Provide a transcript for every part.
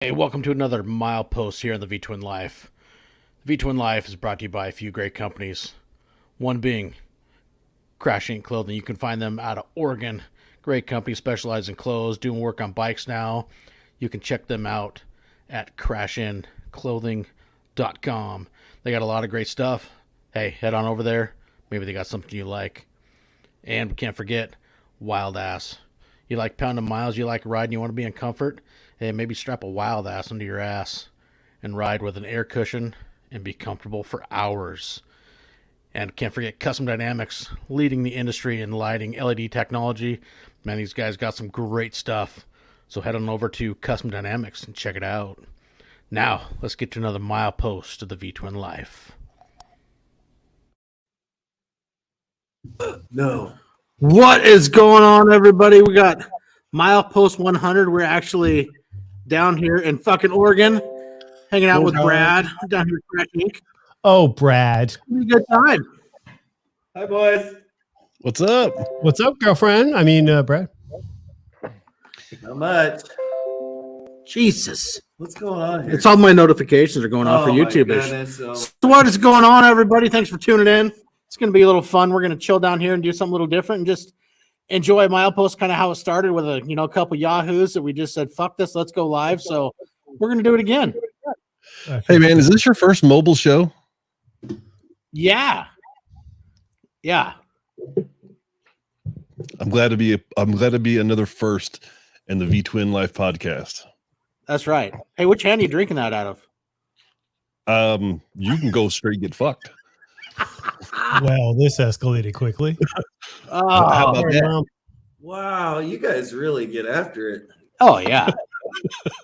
Hey, welcome to another Milepost here on the Vtwin Life. Vtwin Life is brought to you by a few great companies. One being Crash Inc. Clothing. You can find them out of Oregon. Great company, specialized in clothes, doing work on bikes now. You can check them out at crashinclothing.com. They got a lot of great stuff. Hey, head on over there. Maybe they got something you like. And we can't forget Wild Ass. You like pounding miles, you like riding, you want to be in comfort? Hey, maybe strap a Wild Ass under your ass and ride with an air cushion and be comfortable for hours. And can't forget Custom Dynamics, leading the industry in lighting LED technology. Man, these guys got some great stuff. So head on over to Custom Dynamics and check it out. Now, let's get to another milepost of the Vtwin Life. No. What is going on, everybody? We got Milepost 100. We're actually down here in fucking Oregon, hanging out with Brad down here at Crash Inc. Oh, Brad. Good time. Hi, boys. What's up? What's up, girlfriend? I mean, Brad. Not much. Jesus. What's going on here? It's all my notifications are going on for YouTubers. So What is going on, everybody? Thanks for tuning in. It's going to be a little fun. We're going to chill down here and do something a little different and just enjoy Milepost, kind of how it started with a couple yahoos that we just said, fuck this, let's go live. So we're going to do it again. Hey, man, is this your first mobile show? Yeah. I'm glad to be another first in the Vtwin Life podcast. That's right. Hey, which hand are you drinking that out of? You can go straight get fucked. Well, this escalated quickly. How about that? wow, you guys really get after it. Oh, yeah.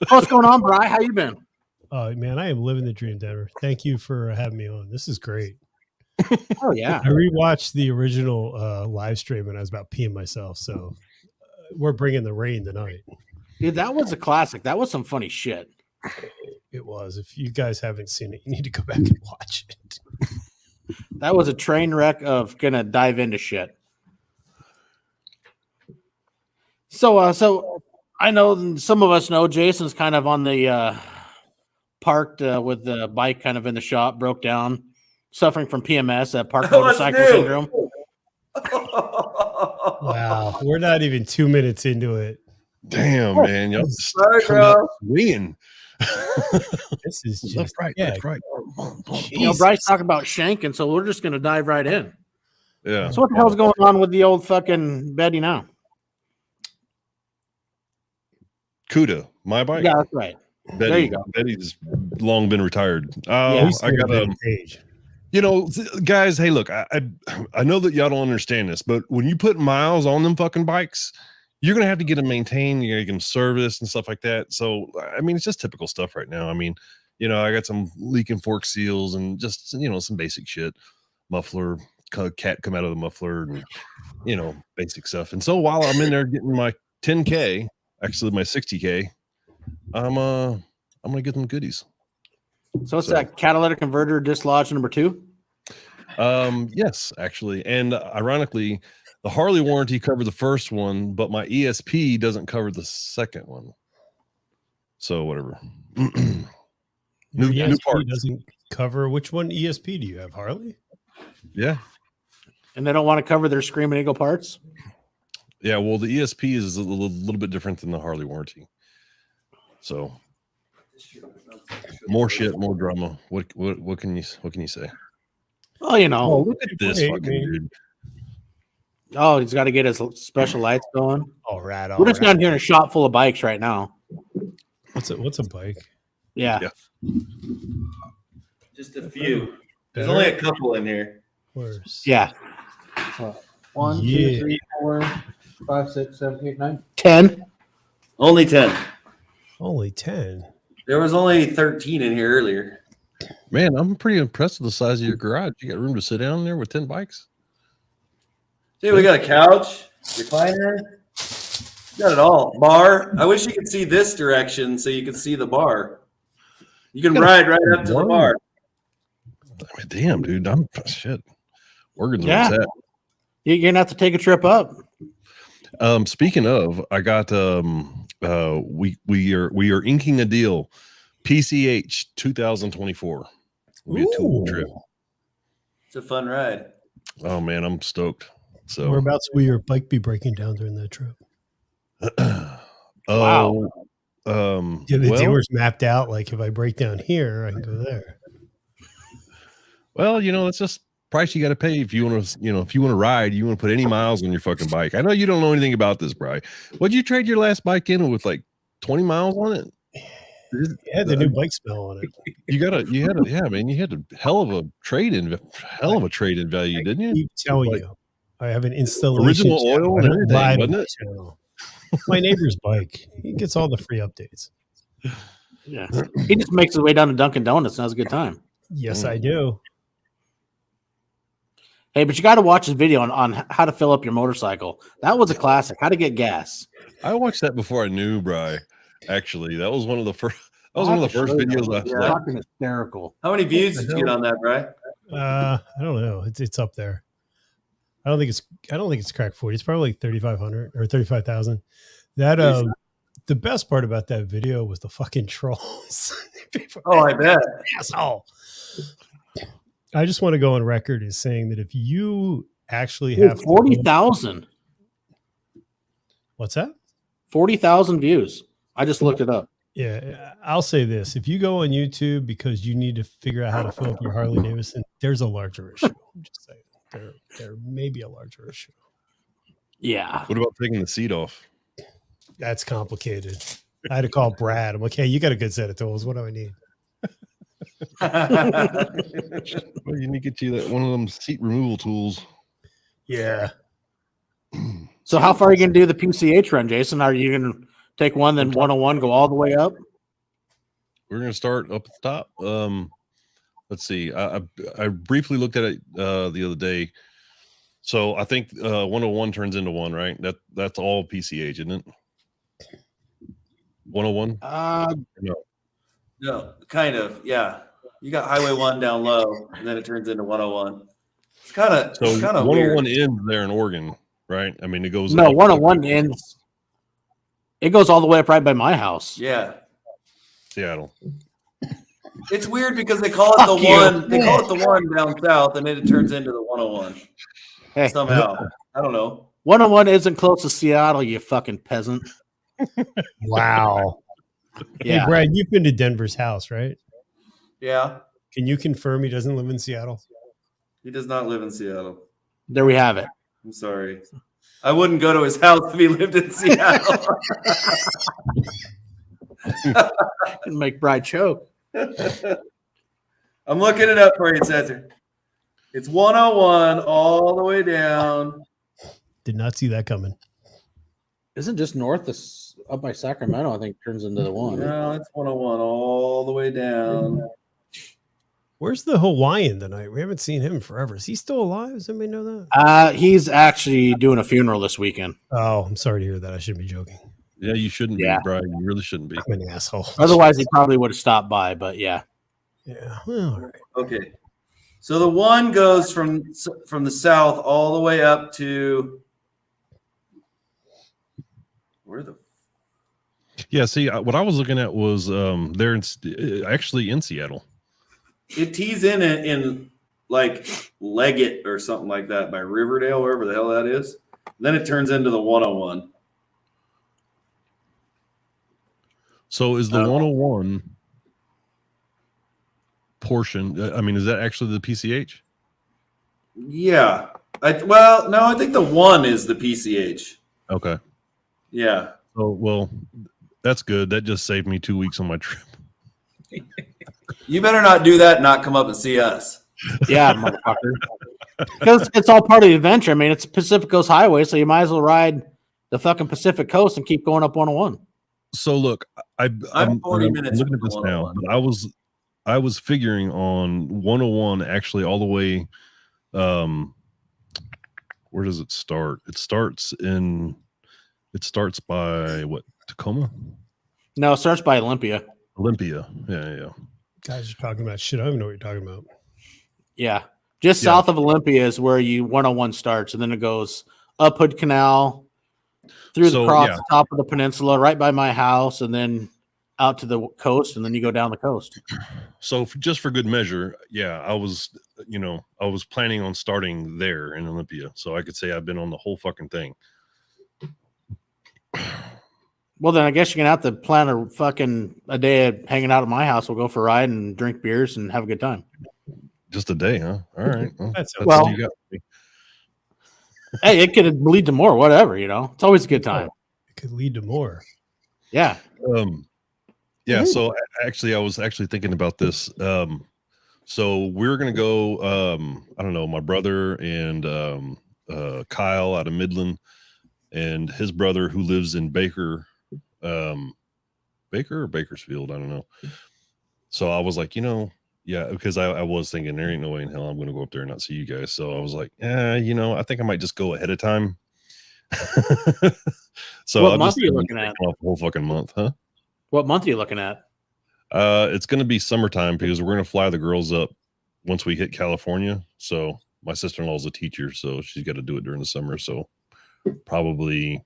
What's going on, Bri? How you been? Oh, man, I am living the dream, Denver. Thank you for having me on. This is great. Oh, yeah. I rewatched the original live stream and I was about peeing myself. So we're bringing the rain tonight. Dude, that was a classic. That was some funny shit. It was. If you guys haven't seen it, you need to go back and watch it. That was a train wreck of gonna dive into shit. So I know some of us know Jason's kind of on the parked with the bike kind of in the shop, broke down, suffering from PMS, park motorcycle syndrome. Wow, we're not even 2 minutes into it. Damn, man, y'all Sorry, bro. swinging. This is just Left, right, yeah. left, right. Bryce talking about shanking, so we're just gonna dive right in. Yeah. So what the hell's going on with the old fucking Betty now? Cuda, my bike. Yeah, that's right. Betty, there you go. Betty's long been retired. Yeah, I got page. Guys. Hey, look, I know that y'all don't understand this, but when you put miles on them fucking bikes, you're gonna have to get them maintained. You're gonna get them serviced and stuff like that. So, I mean, it's just typical stuff right now. I mean, I got some leaking fork seals and just some basic shit, muffler, cat come out of the muffler, and basic stuff. And so while I'm in there getting my 10K, actually my 60K, I'm gonna get them goodies. So it's that catalytic converter dislodge number 2? Yes, actually, and ironically, the Harley warranty covered the first one, but my ESP doesn't cover the second one. So whatever. New ESP parts. doesn't cover. Which one ESP do you have, Harley? Yeah. And they don't want to cover their Screaming Eagle parts? Yeah, well, the ESP is a little bit different than the Harley warranty. So more shit, more drama. What can you say? Oh, Look at this fucking dude. Oh, he's got to get his special lights going. All right. We're just down here in a shop full of bikes right now. What's a bike? Yeah. Just a few. There's Better? only a couple in here. Where's Yeah. 1, 2, 3, 4, 5, 6, 7, 8, 9. 10. Only 10. only 10? There was only 13 in here earlier. Man, I'm pretty impressed with the size of your garage. You got room to sit down there with 10 bikes? Dude, we got a couch, recliner. Got it all. Bar. I wish you could see this direction so you could see the bar. You can ride right up to the bar. I mean, damn, dude. I'm shit. Oregon's Yeah. where it's at. You're going to have to take a trip up. Speaking of, I got We are inking a deal. PCH 2024. It'll be a 2-week trip. It's a fun ride. Oh man, I'm stoked. So Whereabouts will your bike be breaking down during that trip? Wow. Do the dealers mapped out? Like, if I break down here, I can go there. Well, that's just price you got to pay if you want to. If you want to ride, you want to put any miles on your fucking bike. I know you don't know anything about this, Bri. What'd you trade your last bike in with? Like 20 miles on it? It had the new bike smell on it. You had a hell of a trade-in value, didn't you? I keep telling you, I have an installation Original channel. oil and everything, Live wasn't it? channel. My neighbor's bike. He gets all the free updates. Yeah. He just makes his way down to Dunkin' Donuts and has a good time. Yes, I do. Hey, but you got to watch this video on how to fill up your motorcycle. That was a classic. How to get gas. I watched that before I knew Bri. Actually, that was one of the first. That was one of the first videos I saw. Fucking hysterical. How many views did you get on that, Bri? I don't know. It's up there. I don't think it's cracked 40. It's probably like 3,500 or 35,000. That the best part about that video was the fucking trolls. Oh, I bet. Asshole. I just want to go on record as saying that if you actually have 40,000. What's that? 40,000 views. I just looked it up. Yeah, I'll say this. If you go on YouTube because you need to figure out how to fill up your Harley Davidson, there's a larger issue. I'm just saying. There may be a larger issue. Yeah. What about taking the seat off? That's complicated. I had to call Brad. I'm like, hey, you got a good set of tools. What do I need? Well, you need to get you one of them seat removal tools. Yeah. So how far are you going to do the PCH run, Jason? Are you going to take one, then 101, go all the way up? We're going to start up at the top. Let's see. I briefly looked at it the other day. So I think 101 turns into one, right? That's all PCH, isn't it? 101? No, kind of. Yeah. You got Highway 1 down low, and then it turns into 101. It's kind of 101 weird. ends there in Oregon, right? I mean, it goes. No, up 101 ends. It goes all the way up right by my house. Yeah. Seattle. It's weird because they call it the one. They call it the one down south, and then it turns into the 101 Hey, somehow. I don't know. 101 isn't close to Seattle, you fucking peasant. Wow. Yeah. Hey, Brad, you've been to Denver's house, right? Yeah. Can you confirm he doesn't live in Seattle? He does not live in Seattle. There we have it. I'm sorry. I wouldn't go to his house if he lived in Seattle. Can make Bride choke. I'm looking it up for you, Cesar. It's 101 all the way down. Did not see that coming. Isn't just north of up by Sacramento, I think, turns into the one. No, it's 101 all the way down. Where's the Hawaiian tonight? We haven't seen him forever. Is he still alive? Does anybody know that? He's actually doing a funeral this weekend. Oh, I'm sorry to hear that. I shouldn't be joking. Yeah, you shouldn't Yeah. be, Brian. You really shouldn't be. I'm an asshole. Otherwise, he probably would have stopped by, but yeah. Yeah. Well, all right. Okay. So the one goes from the south all the way up to where the Yeah. See, what I was looking at was they're actually in Seattle. it tees in like Leggett or something like that by Riverdale, wherever the hell that is. Then it turns into the 101. So is the 101 portion? I mean, is that actually the PCH? Yeah. I think the one is the PCH. Okay. Yeah. So, well, that's good. That just saved me 2 weeks on my trip. You better not do that and not come up and see us. Yeah, motherfucker. Because it's all part of the adventure. I mean, it's Pacific Coast Highway, so you might as well ride the fucking Pacific Coast and keep going up 101. So look, I'm 40 minutes looking at from this now, 101. but I was figuring on 101 actually all the way. Where does it start? It starts by what, Tacoma? No, it starts by Olympia. Olympia. Yeah. Guys are talking about shit. I don't even know what you're talking about. Yeah. Just south of Olympia is where 101 starts, and then it goes up Hood Canal, through So, across yeah. the top of the peninsula, right by my house, and then out to the coast, and then you go down the coast. So just for good measure, yeah, I was planning on starting there in Olympia, so I could say I've been on the whole fucking thing. Well, then I guess you're gonna have to plan a day of hanging out at my house. We'll go for a ride and drink beers and have a good time. Just a day, huh? All right. Well, That's that's well- all you got for me. Hey, it could lead to more, whatever, It's always a good time. It could lead to more. Yeah. Yeah. So I was actually thinking about this. So we're gonna go. I don't know. My brother and Kyle out of Midland, and his brother who lives in Baker or Bakersfield. I don't know. So I was like, yeah, because I was thinking there ain't no way in hell I'm going to go up there and not see you guys. So I was like, I think I might just go ahead of time. So What I'll month just are you looking at? off the whole fucking month, huh? What month are you looking at? It's going to be summertime because we're going to fly the girls up once we hit California. So my sister-in-law is a teacher, so she's got to do it during the summer. So probably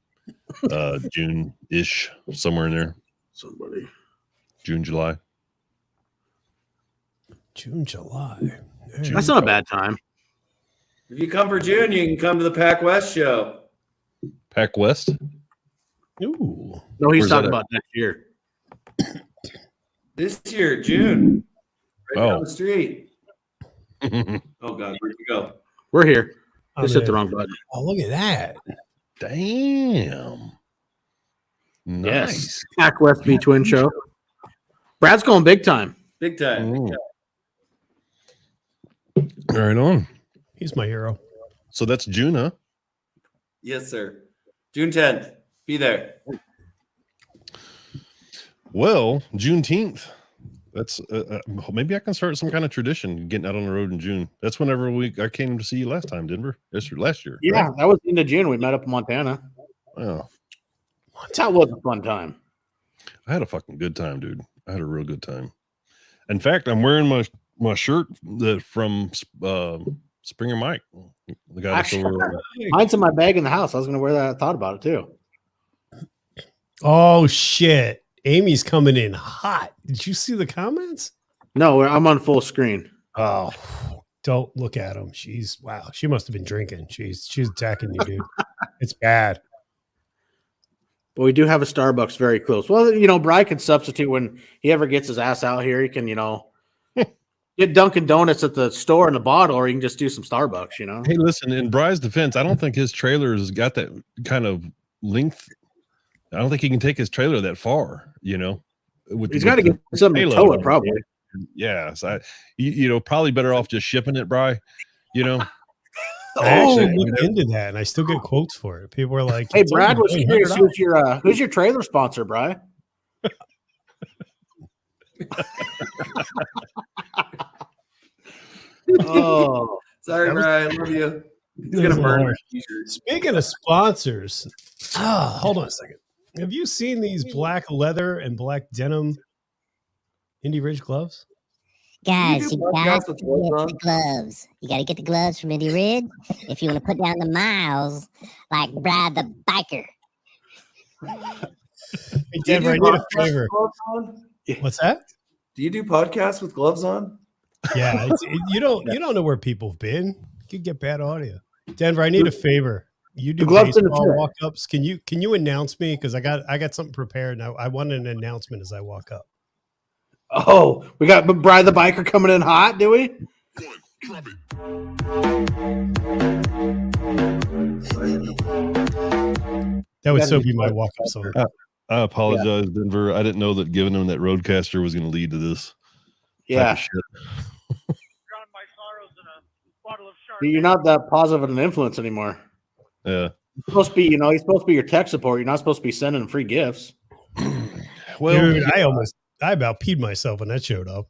June-ish, somewhere in there. Somebody. June, July. June, July. June. That's not a bad time. If you come for June, you can come to the Pac West show. Pac West. Ooh. No, he's Where's talking that at? about next year. This year, June. Right down Oh. the street. Damn. Oh, God. Where'd you go? We're here. I'm Just hit the in. wrong button. Oh, look at that. Nice. Pac West Vtwin show. Brad's going big time. Big time. Mm. Right on. He's my hero. So that's June, huh? Yes, sir. June 10th. Be there. Well, Juneteenth. That's maybe I can start some kind of tradition getting out on the road in June. That's whenever I came to see you last time, Denver. Last year. Yeah, right? that was the end of June. We met up in Montana. Wow. That was a fun time. I had a fucking good time, dude. I had a real good time. In fact, I'm wearing my shirt from Springer Mike. The guy that's Actually, over. mine's in my bag in the house. I was going to wear that. I thought about it too. Oh, shit. Amy's coming in hot. Did you see the comments? No, I'm on full screen. Oh, don't look at him. Wow. She must have been drinking. She's attacking you, dude. It's bad. But we do have a Starbucks very close. Well, Bri can substitute when he ever gets his ass out here. He can, get Dunkin' Donuts at the store in a bottle, or you can just do some Starbucks, Hey, listen, in Bry's defense, I don't think his trailer has got that kind of length. I don't think he can take his trailer that far, He's got to get something to tow it, probably. Yeah. So probably better off just shipping it, Bry. I actually looked into that, and I still get quotes for it. People are like, Hey, "It's Brad was only curious. $100." Who's your trailer sponsor, Bri? Oh, Sorry, Brian. I love you. He's going to burn our t-shirts. Speaking of sponsors, hold on a second. Have you seen these black leather and black denim Indie Ridge gloves? Guys, do you got podcasts to with get gloves on? the gloves. You got to get the gloves from Indie Ridge if you want to put down the miles like Brad the Biker. Hey, Denver, I need a favor. Gloves on? What's that? Do you do podcasts with gloves on? Yeah, you don't know where people have been. You could get bad audio. Denver, I need a favor. You do The gloves didn't baseball fit. walk-ups. Can you announce me? Because I got something prepared. Now I want an announcement as I walk up. Oh, we got Bri the Biker coming in hot, do we? That would still be my walk-up song. I apologize, Denver. I didn't know that giving him that Roadcaster was going to lead to this type Yeah. of shit. You're not that positive of an influence anymore. Yeah. He's supposed to be, he's supposed to be your tech support. You're not supposed to be sending free gifts. Well, Dude, I about peed myself when that showed up.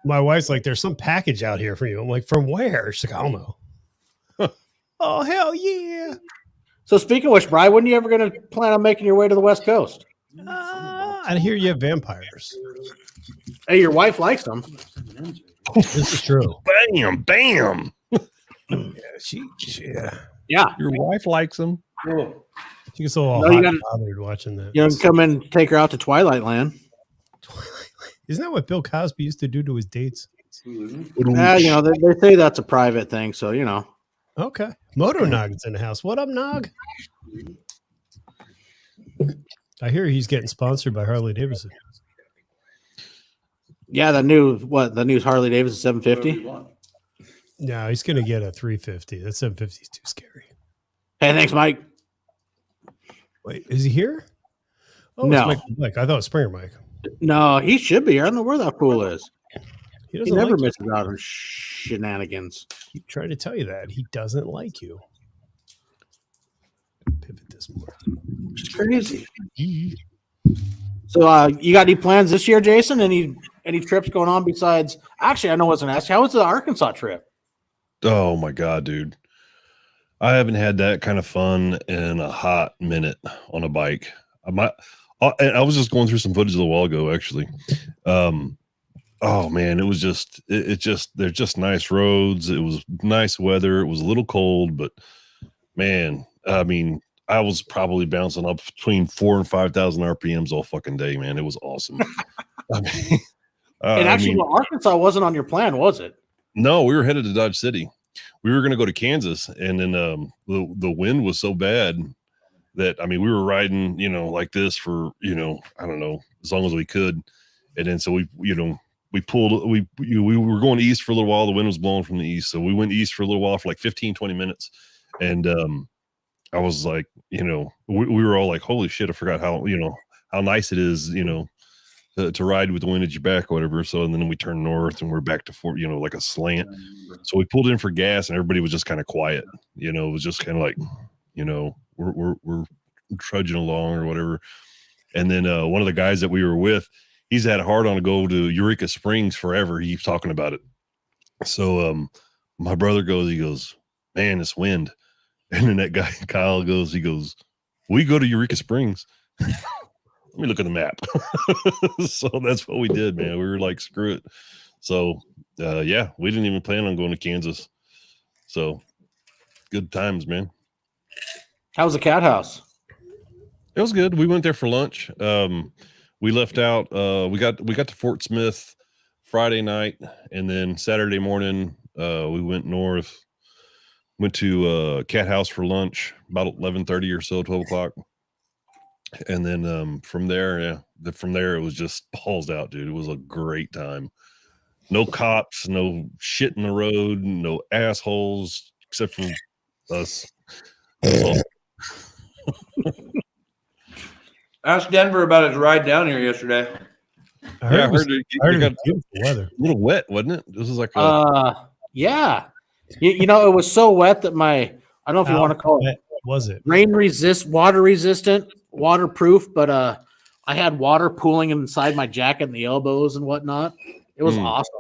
My wife's like, "There's some package out here for you." I'm like, "From where?" She's like, "I don't know." Oh, hell yeah. So speaking of which, Bri, when are you ever going to plan on making your way to the West Coast? I hear you have vampires. Hey, your wife likes them. This is true. bam. Yeah, she Yeah. Your wife likes them. Oh, She gets a little No, hot you and gotta- bothered watching that. You know, come and take her out to Twilight Land. Isn't that what Bill Cosby used to do to his dates? You know, they say that's a private thing, so you know. Okay. Moto Nog's in the house. What up, Nog? I hear he's getting sponsored by Harley Davidson. Yeah, the new Harley Davidson 750. No, he's going to get a 350. That 750 is too scary. Hey, thanks, Mike. Wait, is he here? Oh, No. it's Mike Black. I thought it was Springer Mike. No, he should be. I don't know where that fool is. He He doesn't never like misses out on shenanigans. you. He tried to tell you that. He doesn't like you. Pivot this more. It's crazy. So, you got any plans this year, Jason? Any trips going on besides? Actually, I know what's going to ask. How was the Arkansas trip? Oh my god, dude! I haven't had that kind of fun in a hot minute on a bike. I was just going through some footage a while ago, actually. Oh man, it was just they're just nice roads. It was nice weather. It was a little cold, but man, I mean, I was probably bouncing up between 4,000 and 5,000 RPMs all fucking day, man. It was awesome. I mean, And actually, well, Arkansas wasn't on your plan, was it? no, we were headed to Dodge City. We were going to go to Kansas, and then the wind was so bad that, I mean, we were riding, you know, like this for, you know, I don't know, as long as we could. And then so we were going east for a little while. The wind was blowing from the east. So we went east for a little while for like 15, 20 minutes. And I was like, you know, we were all like, holy shit, I forgot how nice it is, you know, to ride with the wind at your back or whatever. So, and then we turned north and we're back to Fort, you know, like a slant. So we pulled in for gas and everybody was just kind of quiet. You know, it was just kind of like, you know, we're trudging along or whatever. And then one of the guys that we were with, he's had a hard on to go to Eureka Springs forever. He keeps talking about it. So my brother he goes, man, this wind. And then that guy, Kyle, he goes, we go to Eureka Springs. Let me look at the map. So that's what we did, man. We were like, screw it. So yeah, we didn't even plan on going to Kansas. So good times, man. How was the cat house? It was good. We went there for lunch. We left out. We got to Fort Smith Friday night, and then Saturday morning we went north. Went to Cat House for lunch about 11:30 or so, 12 o'clock, and then from there, it was just balls out, dude. It was a great time. No cops, no shit in the road, no assholes except for us. Ask Denver about his ride down here yesterday. I heard, I heard it got was beautiful weather. a little wet, wasn't it? This was like Yeah. You know, it was so wet that I don't know if you want to call it Was it? water resistant, waterproof, but I had water pooling inside my jacket and the elbows and whatnot. It was awesome.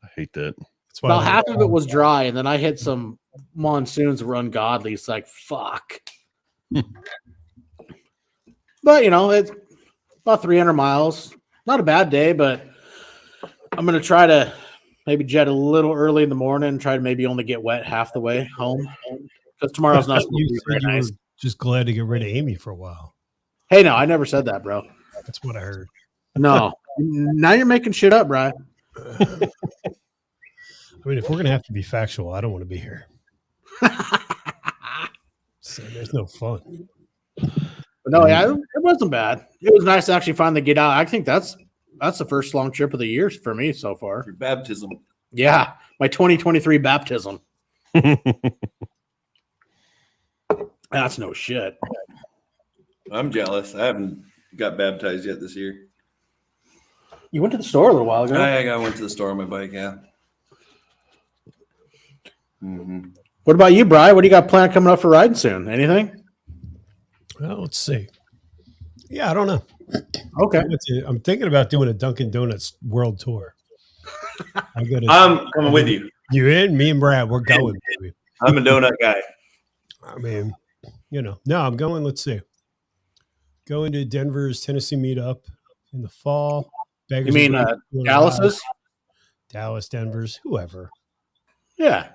I hate that. That's why About half of it was dry, and then I hit some monsoons that were ungodly. It's like, fuck. But, you know, it's about 300 miles. Not a bad day, but I'm going to try to maybe jet a little early in the morning and try to maybe only get wet half the way home. Because tomorrow's not supposed to be very you nice. were just glad to get rid of Amy for a while. Hey, no, I never said that, bro. That's what I heard. No. Now you're making shit up, Brian. I mean, if we're gonna have to be factual, I don't want to be here. So there's no fun. But no, yeah, it wasn't bad. It was nice to actually finally get out. I think that's the first long trip of the year for me so far. Your baptism. Yeah, my 2023 baptism. That's no shit. I'm jealous. I haven't got baptized yet this year. You went to the store a little while ago. I went to the store on my bike, yeah. Mm-hmm. What about you, Bri? What do you got planned coming up for riding soon? Anything? Well, let's see. Yeah, I don't know. Okay. I'm thinking about doing a Dunkin' Donuts world tour. I'm coming with you. You in? Me and Brad, we're going, baby. I'm a donut guy. I mean, you know, no, I'm going. Let's see. Going to Denver's Tennessee meetup in the fall. You mean Dallas's? Dallas, Denver's, whoever. Yeah.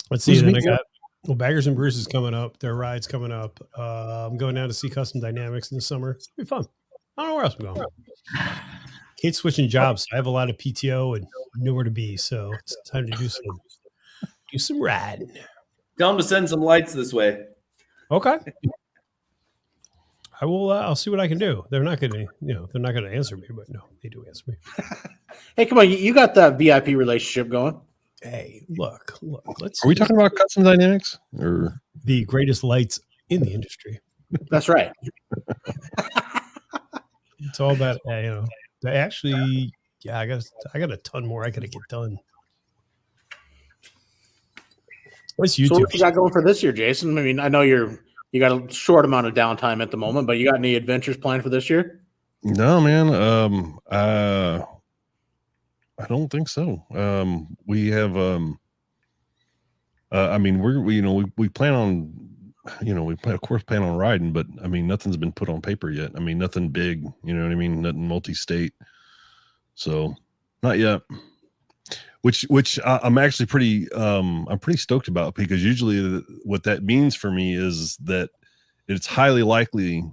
Let's see. Then I got Well, Baggers and Bruce is coming up. Their ride's coming up. I'm going down to see Custom Dynamics in the summer. It'll be fun. I don't know where else I'm going. Kate's switching jobs. So I have a lot of PTO and nowhere to be, so it's time to do some riding. Tell them to send some lights this way. Okay. I will. I'll see what I can do. They're not going to, they're not going to answer me, but no, they do answer me. Hey, come on, you got that VIP relationship going. Hey, look. Let's. Are we talking about Custom Dynamics or the greatest lights in the industry? That's right. It's all about They actually, I got a ton more I got to get done. What's YouTube? So what you got going for this year, Jason? I mean, I know you got a short amount of downtime at the moment, but you got any adventures planned for this year? No, man. I don't think so. We have. I mean, we plan on, of course, plan on riding, but I mean, nothing's been put on paper yet. I mean, nothing big. You know what I mean? Nothing multi-state. So, not yet. Which I'm actually pretty stoked about, because usually what that means for me is that it's highly likely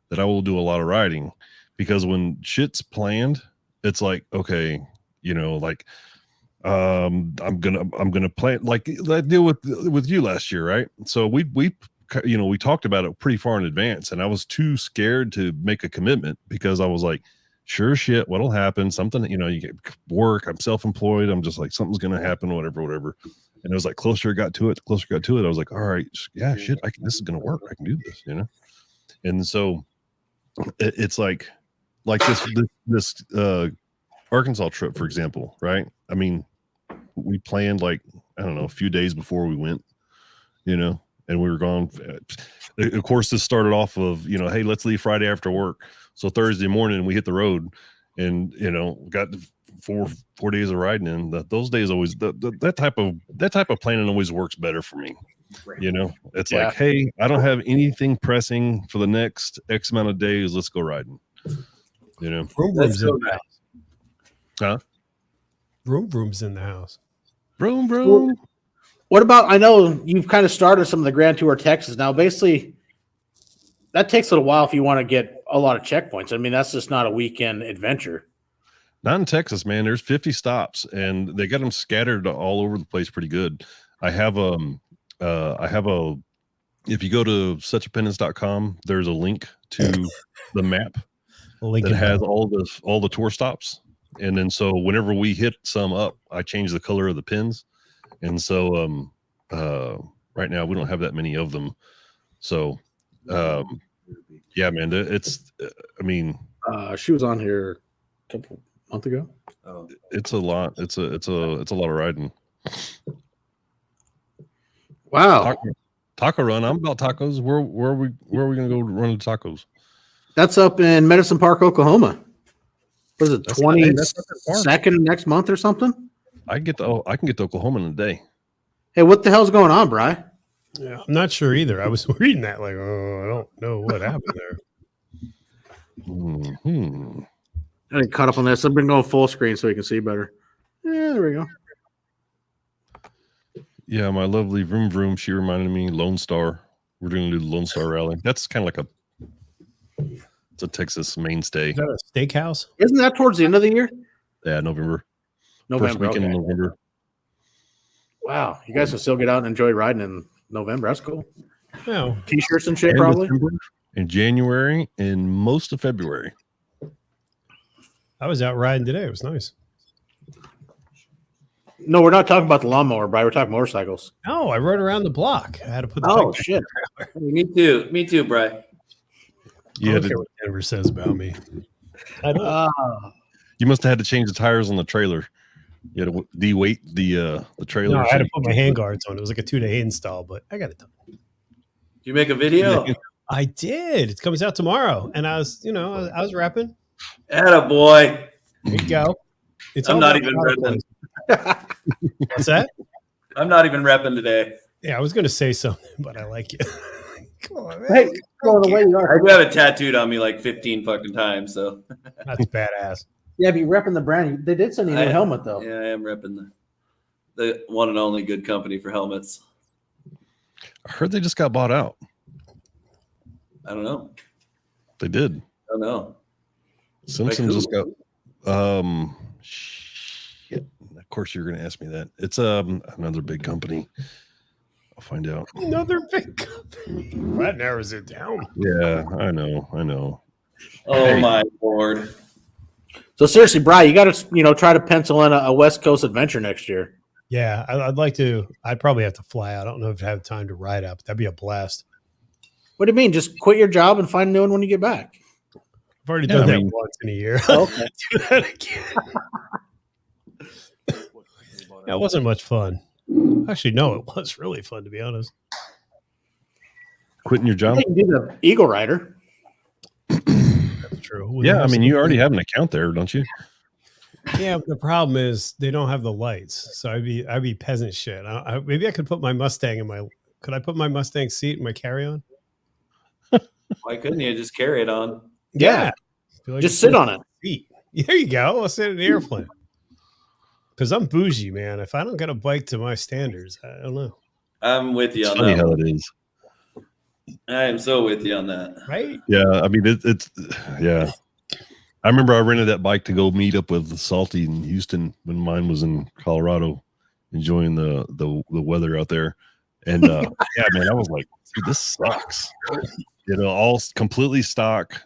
that I will do a lot of riding, because when shit's planned, it's like, okay, I'm gonna plan, like I deal with you last year, right? So we talked about it pretty far in advance, and I was too scared to make a commitment, because I was like, sure shit, what'll happen? Something, you get work. I'm self-employed. I'm just like, something's gonna happen, whatever. And it was like, closer it got to it, I was like, all right, yeah, shit, this is gonna work. I can do this, And so it's like this Arkansas trip, for example, right? I mean, we planned, like, I don't know, a few days before we went, and we were gone. Of course, this started off of, hey, let's leave Friday after work. So Thursday morning we hit the road, and got 4 days of riding in. Those days always, that type of planning always works better for me. It's like, hey, I don't have anything pressing for the next X amount of days. Let's go riding. Vroom's in the house. Huh? Vroom's in the house. Vroom. Well, what about, I know you've kind of started some of the Grand Tour Texas now. Basically, that takes a little while if you want to get a lot of checkpoints. I mean, that's just not a weekend adventure. Not in Texas, man. There's 50 stops, and they got them scattered all over the place pretty good. I have if you go to suchapendance.com, there's a link to the map that has all the tour stops. And then so whenever we hit some up, I change the color of the pins. And so right now we don't have that many of them. So yeah, man, she was on here a couple months ago. Oh, it's a lot. It's a lot of riding. Wow. Taco run. I'm about tacos. Where are we going to go run the tacos? That's up in Medicine Park, Oklahoma. What is it, 22nd next month or something? I can get to Oklahoma in a day. Hey, what the hell's going on, Bri? Yeah, I'm not sure either. I was reading that like, I don't know what happened there. Mm-hmm. I didn't cut up on this. I've been going full screen so we can see better. Yeah, there we go. Yeah, my lovely Vroom. She reminded me Lone Star. We're going to do the Lone Star rally. That's kind of like it's a Texas mainstay. Is that a steakhouse? Isn't that towards the end of the year? Yeah, November. November. First weekend in November. Wow, you guys can still get out and enjoy riding in November. That's cool. Yeah. T-shirts and shit, And probably. December, in January, and most of February. I was out riding today. It was nice. No, we're not talking about the lawnmower, Bri. We're talking motorcycles. Oh, I rode around the block. I had to put the Oh, bike back. shit. me too, Bri. I don't care what Denver says about me. I don't. You must have had to change the tires on the trailer. You had to de-weight the trailer. No, I had to put my handguards on. It was like a 2-day install, but I got it done. Did you make a video? I did. It comes out tomorrow, and I was, I was rapping. Atta boy. There you go. It's I'm all not about even product repping. placement. What's that? I'm not even repping today. Yeah, I was going to say something, but I like you. Come on, man. Hey, going the way you are. I do have it tattooed on me like 15 fucking times, so That's badass. Yeah, be repping the brand. They did send you a new helmet, though. yeah, I am repping the one and only good company for helmets. I heard they just got bought out. I don't know. They did. I don't know. Simpson who? just got shit. Of course you're gonna ask me that. It's another big company. I'll find out. Another big company. That narrows it down. Yeah, I know. Oh Hey. my Lord. So seriously, Bri, you got to try to pencil in a West Coast adventure next year. Yeah, I'd like to. I'd probably have to fly out. I don't know if I have time to ride out, but that'd be a blast. What do you mean? Just quit your job and find a new one when you get back. I've already Yeah, done I that mean- once in a year. Okay. Do that again. That wasn't much fun. Actually, no, it was really fun, to be honest. Quitting your job? You can do the Eagle Rider. That's true. Yeah, I mean, you already have an account there, don't you? Yeah, but the problem is they don't have the lights, so I'd be peasant shit. Maybe I could put my Mustang in my. Could I put my Mustang seat in my carry-on? Why couldn't you just carry it on? Yeah. I feel like Just it's sit a on it. seat. There you go. I'll sit in the airplane. Because I'm bougie, man. If I don't get a bike to my standards, I don't know. I'm with you It's on funny that. how one. it is. I am so with you on that. Right? Yeah, I mean, it's yeah. I remember I rented that bike to go meet up with Salty in Houston when mine was in Colorado, enjoying the weather out there. And yeah, man, I was like, dude, this sucks. All completely stock.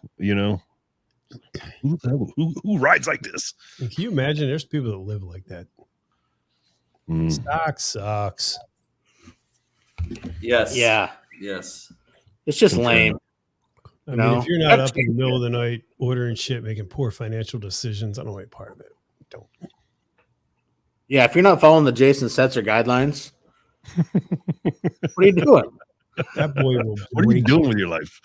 Who rides like this? And can you imagine? There's people that live like that. Mm. Stock sucks. Yes. Yeah. Yes. It's just Okay. lame. I mean, No. if you're not up in the middle of the night ordering shit, making poor financial decisions, I don't want part of it. Don't. Yeah, if you're not following the Jason Setzer guidelines, what are you doing? That boy will What are you break doing with your life?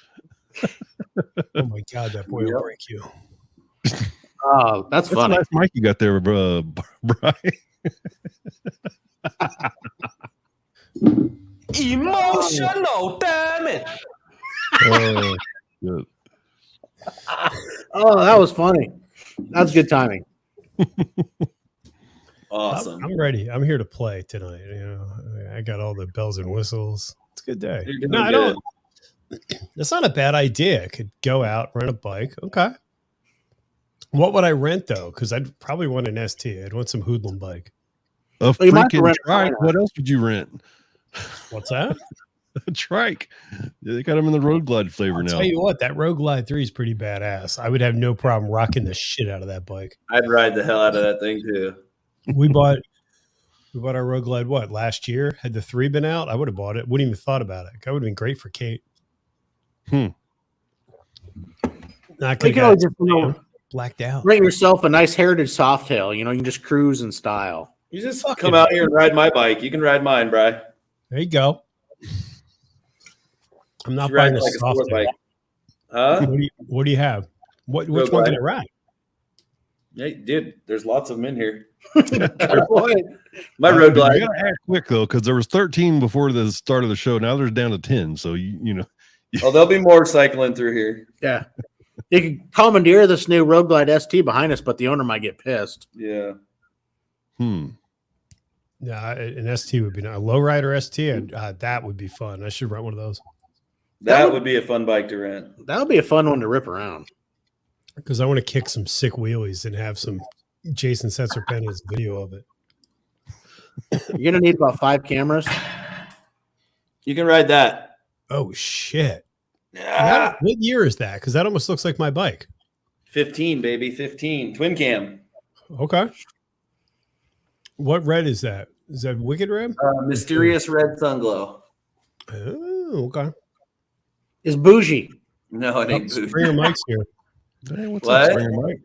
Oh my god, that boy will break you. Oh, that's That's a funny. nice mic you got there, Brian. Emotional damage. Oh, good. Oh, that was funny. That's good timing. Awesome. I'm ready. I'm here to play tonight. I got all the bells and whistles. It's a good day. You're doing No, I good. don't. That's not a bad idea. I could go out, rent a bike. Okay. What would I rent though? Because I'd probably want an ST. I'd want some hoodlum bike. A Well, you might have to freaking rent a trike. car. What else would you rent? What's that? A trike. Yeah, they got them in the Road Glide flavor I'll now. tell you what, that Road Glide 3 is pretty badass. I would have no problem rocking the shit out of that bike. I'd ride the hell out of that thing too. We bought our Road Glide last year? Had the 3 been out, I would have bought it. Wouldn't even thought about it. That would have been great for Kate. Hmm. I You can always just blacked out. rent yourself a nice Heritage Softail. You can just cruise in style. You just come out here and ride my bike. You can ride mine, Bri. There you go. I'm not You ride buying a like a soft sport tail. bike. Huh? What do you have? Which Road one Glide. can I ride? Yeah, dude. There's lots of them in here. Boy, My Road You Glide. gotta act quick though, because there was 13 before the start of the show. Now there's down to 10. So you know. Oh, there'll be more cycling through here. yeah. You can commandeer this new Road Glide ST behind us, but the owner might get pissed. Yeah. Yeah, an ST would be a lowrider ST. That would be fun. I should rent one of those That would be a fun bike to rent. That would be a fun one to rip around. because I want to kick some sick wheelies and have some Jason Setzer Penna's video of it. You're going to need about 5 cameras. You can ride that. Oh shit! Yeah. What year is that? Because that almost looks like my bike. 15, baby. 15. Twin cam. Okay. What red is that? Is that Wicked Red? Mysterious red sunglow. Oh, okay. Is bougie. No, it ain't bougie. Springer Mike's here. Hey, what's What? up, Springer Mike?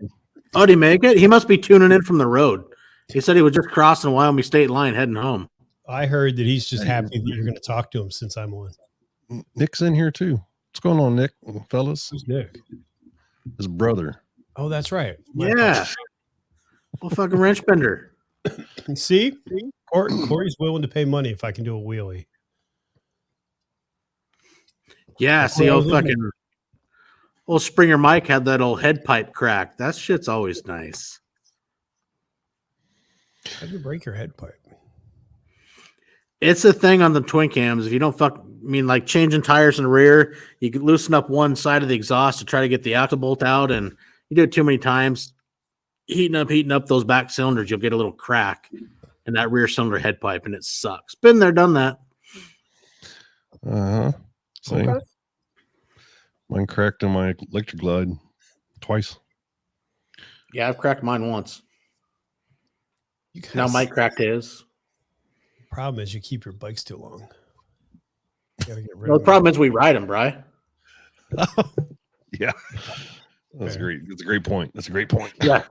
Oh, did he make it? He must be tuning in from the road. He said he was just crossing Wyoming State line heading home. I heard that he's just happy that you're going to talk to him since I'm on. Nick's in here too. What's going on, Nick? Fellas? Who's Nick? His brother. Oh, that's right. Yeah. Well, fucking wrench bender. See? Corey's willing to pay money if I can do a wheelie. Yeah, see, old fucking old Springer Mike had that old head pipe crack. That shit's always nice. How'd you break your head pipe? It's a thing on the twin cams. If you don't mean, like changing tires in the rear, you could loosen up one side of the exhaust to try to get the after bolt out, and you do it too many times, heating up those back cylinders, you'll get a little crack in that rear cylinder head pipe, and it sucks. Been there, done that. Uh huh. Same. Okay. Mine cracked on my electric glide twice. Yeah, I've cracked mine once. You guys, Now Mike cracked his. problem is you keep your bikes too long. You gotta get rid No, of the problem is we ride them, Bri. Yeah. That's Okay. great. That's a great point. That's a great point. Yeah.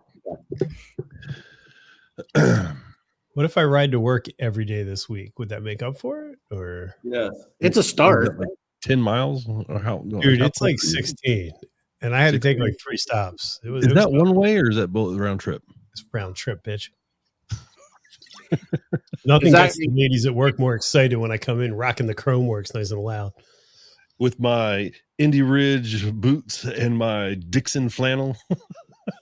What if I ride to work every day this week? Would that make up for it? Or Yes. It's a start. Like 10 miles? Or how? dude, how it's like close are you? 16. And I had to take 16? like 3 stops. It was, Is it was that one way or is that both round trip? It's round trip, bitch. Nothing Is that- gets the ladies at work more excited when I come in rocking the chrome works nice and loud. With my Indy Ridge boots and my Dixon flannel.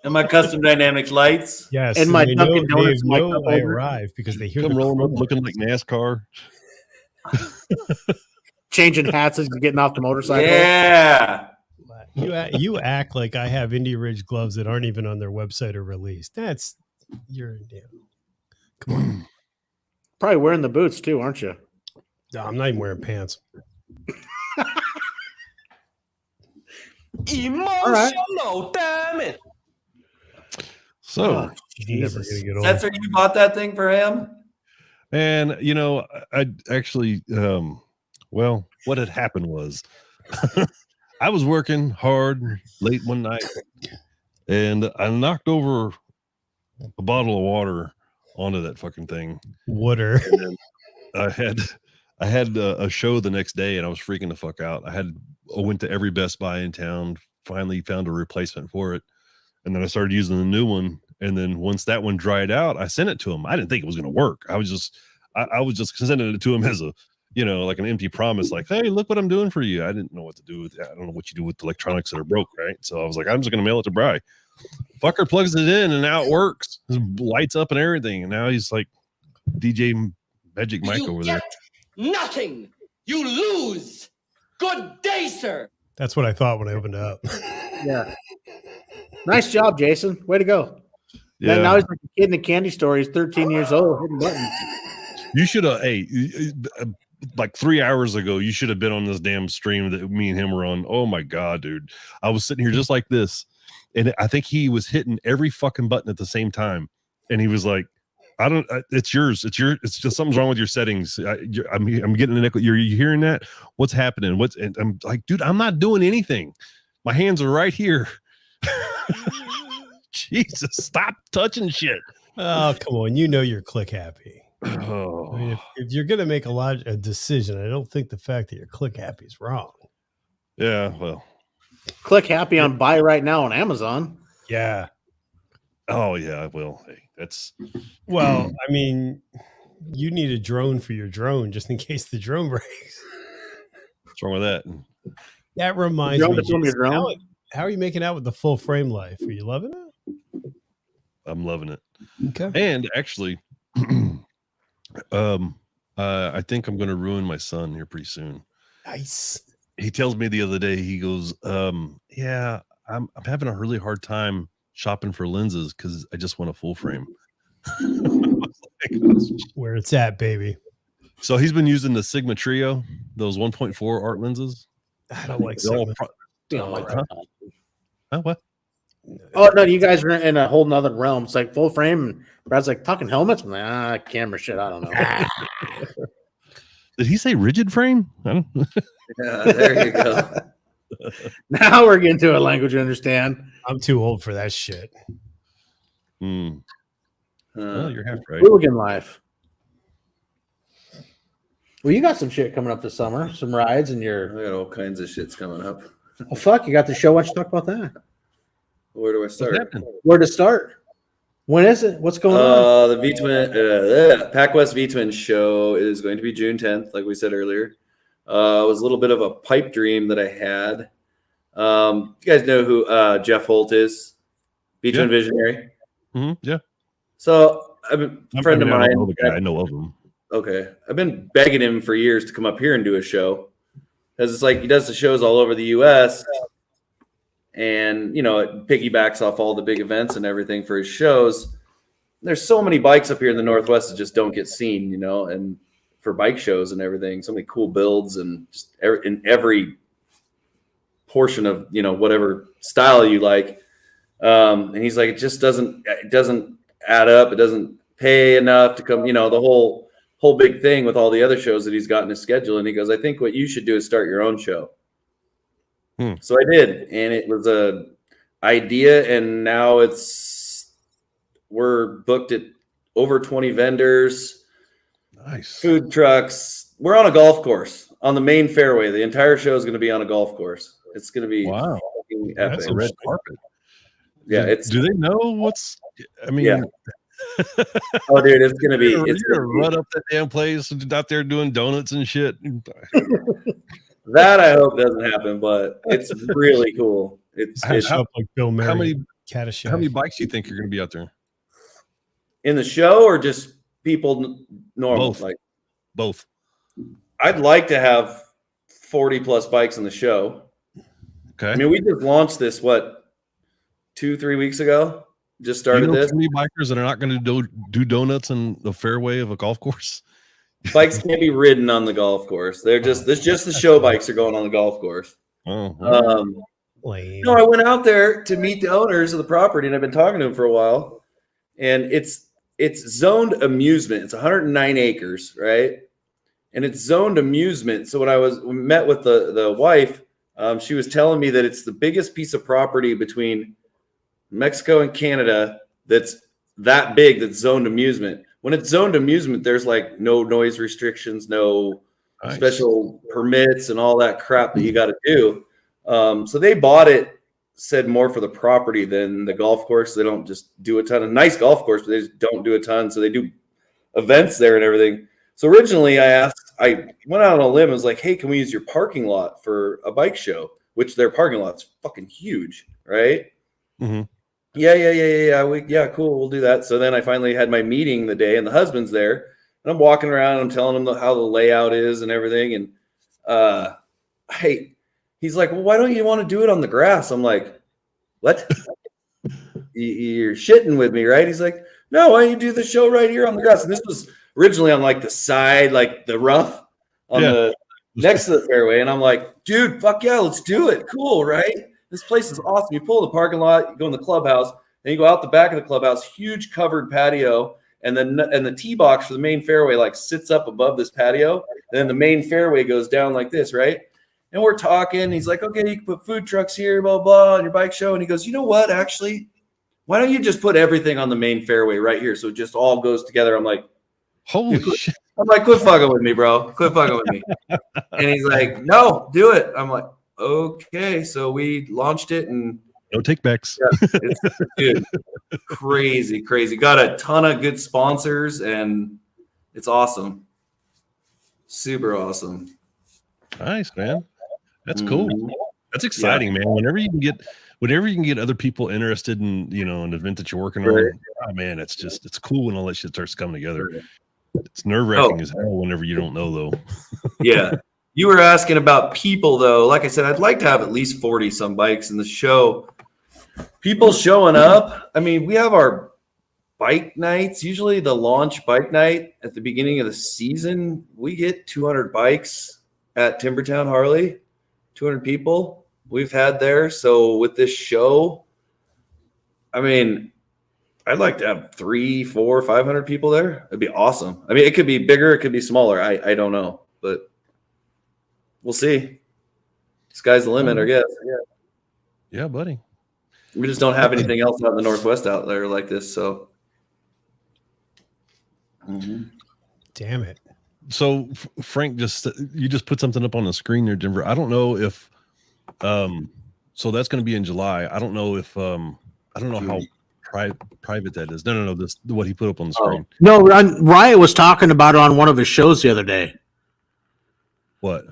And my custom dynamics lights. Yes, And my they Dunkin' know, they Donuts mic know up I over. arrive because they hear Come the rolling up chrome looking like NASCAR. Changing hats as you're getting off the motorcycle. Yeah. You act like I have Indy Ridge gloves that aren't even on their website or released. You're damn. Come on. Probably wearing the boots too, aren't you? No, I'm not even wearing pants. Emotional, damn it. So, Never gonna get old. Spencer, you bought that thing for him? and you know, I actually, well, what had happened was I was working hard late one night and I knocked over a bottle of water onto that fucking thing. Water. And then I had a show the next day and I was freaking the fuck out. I went to every Best Buy in town, finally found a replacement for it. And then I started using the new one. And then once that one dried out, I sent it to him. I didn't think it was going to work. I was just sending it to him as a, you know, like an empty promise, like, hey, look what I'm doing for you. I didn't know what to do with it. I don't know what you do with electronics that are broke, right? So I was like, I'm just going to mail it to Bri. Fucker plugs it in and now it works. It lights up and everything. And now he's like DJ Magic Mike over there. Nothing. You lose. Good day, sir. That's what I thought when I opened it up. Yeah. Nice job, Jason. Way to go. Yeah. Now he's like a kid in a candy store. He's 13 years old, hitting buttons. You should have, like 3 hours ago, you should have been on this damn stream that me and him were on. Oh my God, dude. I was sitting here just like this. And I think he was hitting every fucking button at the same time. And he was like, it's yours. It's just something's wrong with your settings. I'm getting an echo. You're hearing that? What's happening? And I'm like, dude, I'm not doing anything. My hands are right here. Jesus, stop touching shit. Oh, come on. You know you're click happy. Oh. I mean, if you're going to make a decision, I don't think the fact that you're click happy is wrong. Yeah, well. Click happy on buy right now on Amazon. Yeah. Oh, yeah, well, hey, that's. Well, I mean, you need a drone for your drone just in case the drone breaks. What's wrong with that? That reminds Drone me. to film your Jason, drone? how are you making out with the full frame life? Are you loving it? I'm loving it. Okay. And actually, I think I'm going to ruin my son here pretty soon. Nice. He tells me the other day, he goes, yeah, I'm having a really hard time shopping for lenses because I just want a full frame. Where it's at, baby. So he's been using the Sigma Trio, those 1.4 art lenses. I don't like They're all Sigma. what? Oh no, you guys are in a whole nother realm. It's like full frame. And Brad's like talking helmets. I'm like, camera shit. I don't know. Did he say rigid frame? I don't. Yeah, there you go. Now we're getting to a language you understand. I'm too old for that shit. Well, you're half right. Hooligan life. Well, you got some shit coming up this summer. Some rides and I your. got all kinds of shits coming up. Oh fuck! You got the show. Why don't you talk about that? Where do I What's start? happening? Where to start? When is it? What's going on? The Vtwin, PacWest Vtwin show is going to be June 10th, like we said earlier. It was a little bit of a pipe dream that I had. You guys know who Jeff Holt is? Vtwin Yeah. Visionary. Yeah. So I've been a friend of I mine. don't know the guy. I know of him. Okay. I've been begging him for years to come up here and do a show. because it's like he does the shows all over the U.S. and it piggybacks off all the big events and everything for his shows. There's so many bikes up here in the Northwest that just don't get seen, and for bike shows and everything, so many cool builds and just in every portion of whatever style you like. And he's like, it doesn't add up. It doesn't pay enough to come, the whole big thing with all the other shows that he's got in his schedule. And he goes, I think what you should do is start your own show. So I did, and it was a idea, and now we're booked at over 20 vendors, Nice. food trucks. We're on a golf course on the main fairway. The entire show is going to be on a golf course. It's going to be Wow. fucking That's epic. a red carpet. Yeah, Do they know what's? I mean, Yeah. Oh, dude, it's going to be. you're It's gonna gonna be run up that damn place out there doing donuts and shit. that I hope doesn't happen, but it's really cool. It's Catch up like Bill Murray. How many Caddyshack. bikes do you think are going to be out there? in the show or just people normal. Both. Like Both. I'd like to have 40 plus bikes in the show. Okay. I mean, we just launched this 2-3 weeks ago. Just Do you started know this. too many bikers that are not going to do donuts in the fairway of a golf course? Bikes can't be ridden on the golf course. They're just the show bikes are going on the golf course. Oh, Lame. No, I went out there to meet the owners of the property, and I've been talking to them for a while. And it's zoned amusement. It's 109 acres, right? And it's zoned amusement. So when we met with the wife, she was telling me that it's the biggest piece of property between Mexico and Canada that's that big, that's zoned amusement. When it's zoned amusement, there's like no noise restrictions, no nice. special permits and all that crap that you got to do. So they bought it, said more for the property than the golf course. They don't just do a ton of nice golf course, but they just don't do a ton. So they do events there and everything. So originally I went out on a limb and was like, hey, can we use your parking lot for a bike show? Which their parking lot's fucking huge, right? Mm-hmm. Yeah, cool. We'll do that. So then I finally had my meeting the day, and the husband's there, and I'm walking around. And I'm telling him how the layout is and everything. And he's like, well, why don't you want to do it on the grass? I'm like, what? You're shitting with me, right? He's like, no, why don't you do the show right here on the grass? And this was originally on like the side, like the rough on the next to the fairway. And I'm like, dude, fuck yeah, let's do it. Cool, right? This place is awesome. You pull in the parking lot, you go in the clubhouse, then you go out the back of the clubhouse, huge covered patio, and then the tee box for the main fairway like sits up above this patio. And then the main fairway goes down like this, right? And we're talking. He's like, okay, you can put food trucks here, blah, blah, on your bike show. And he goes, you know what, actually, why don't you just put everything on the main fairway right here so it just all goes together? I'm like, Holy shit. I'm like, quit fucking with me, bro. Quit fucking with me. And he's like, no, do it. I'm like, okay. So we launched it, and No takebacks. it's dude, crazy. Got a ton of good sponsors, and it's awesome. Super awesome. Nice, man. That's cool. Mhm. That's exciting, man. Whenever you can get other people interested in, an event that you're working Right. on, oh man, it's cool when all that shit starts coming together. It's nerve-wracking as hell whenever you don't know, though. Yeah. You were asking about people, though. Like I said, I'd like to have at least 40 some bikes in the show. People showing up. I mean, we have our bike nights, usually the launch bike night at the beginning of the season. We get 200 bikes at Timbertown Harley, 200 people we've had there. So with this show, I mean, I'd like to have 300, 400, 500 people there. It'd be awesome. I mean, it could be bigger, it could be smaller. I don't know, but we'll see. Sky's the limit, I guess. Yeah, buddy. We just don't have anything else out in the Northwest out there like this. So, Damn it. So Frank, you just put something up on the screen there, Denver. I don't know if, so that's going to be in July. I don't know if, I don't know how private that is. No. This what he put up on the screen. No, Riot was talking about it on one of his shows the other day. What?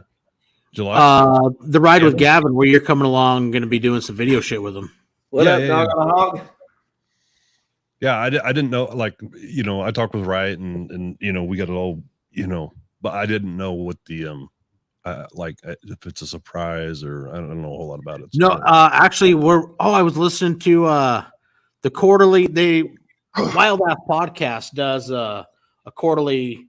July? The ride with Gavin, where you're coming along, going to be doing some video shit with him. what Yeah, up, yeah, dog on a hog? Yeah, I didn't know. Like, I talked with Riot and we got it all, but I didn't know what the if it's a surprise or I don't know a whole lot about it. No, actually, I was listening to the quarterly. Wild Ass Podcast does a quarterly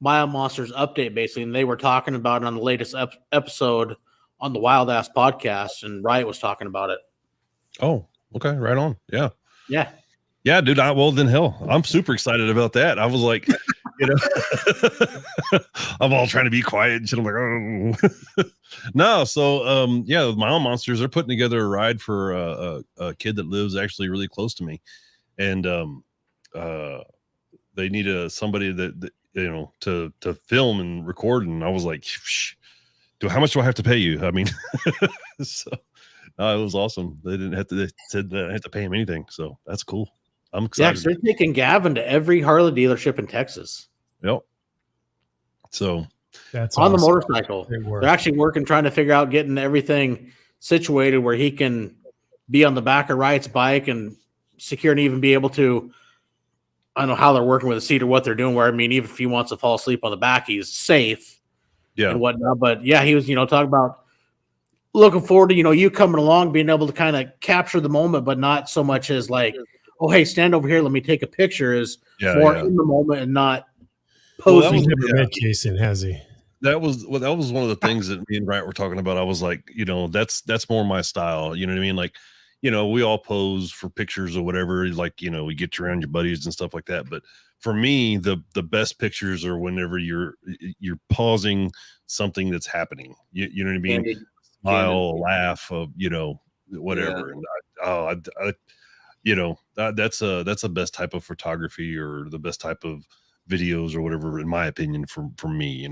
Mile Monsters update, basically, and they were talking about it on the latest episode on the Wild Ass Podcast, and Riot was talking about it. Oh, okay, right on. Yeah. Yeah, dude. Well, then hell, I'm super excited about that. I was like, I'm all trying to be quiet and shit. I'm like, oh no. So yeah, the Mile Monsters are putting together a ride for a kid that lives actually really close to me, and they need somebody that to film and record. And I was like, how much do I have to pay you? I mean, so it was awesome. They didn't have to. They said that I had to pay him anything. So that's cool. I'm excited. Yeah, they're taking Gavin to every Harley dealership in Texas. Yep. So That's on awesome. the motorcycle. They're actually working, trying to figure out getting everything situated where he can be on the back of Riot's bike and secure and even be able to. I don't know how they're working with a seat or what they're doing. Where I mean, even if he wants to fall asleep on the back, he's safe. Yeah. And whatnot. But yeah, he was talking about looking forward to you coming along, being able to kind of capture the moment, but not so much as like, oh hey, stand over here, let me take a picture. Is more in the moment and not posing. He's never met Jason, has he? That was one of the things that me and Wright were talking about. I was like, that's more my style. You know what I mean? Like, we all pose for pictures or whatever. Like, we get you around your buddies and stuff like that. But for me, the best pictures are whenever you're pausing something that's happening. You know what I mean? Smile, laugh, whatever. Yeah. And that's the best type of photography or the best type of videos or whatever, in my opinion, for me,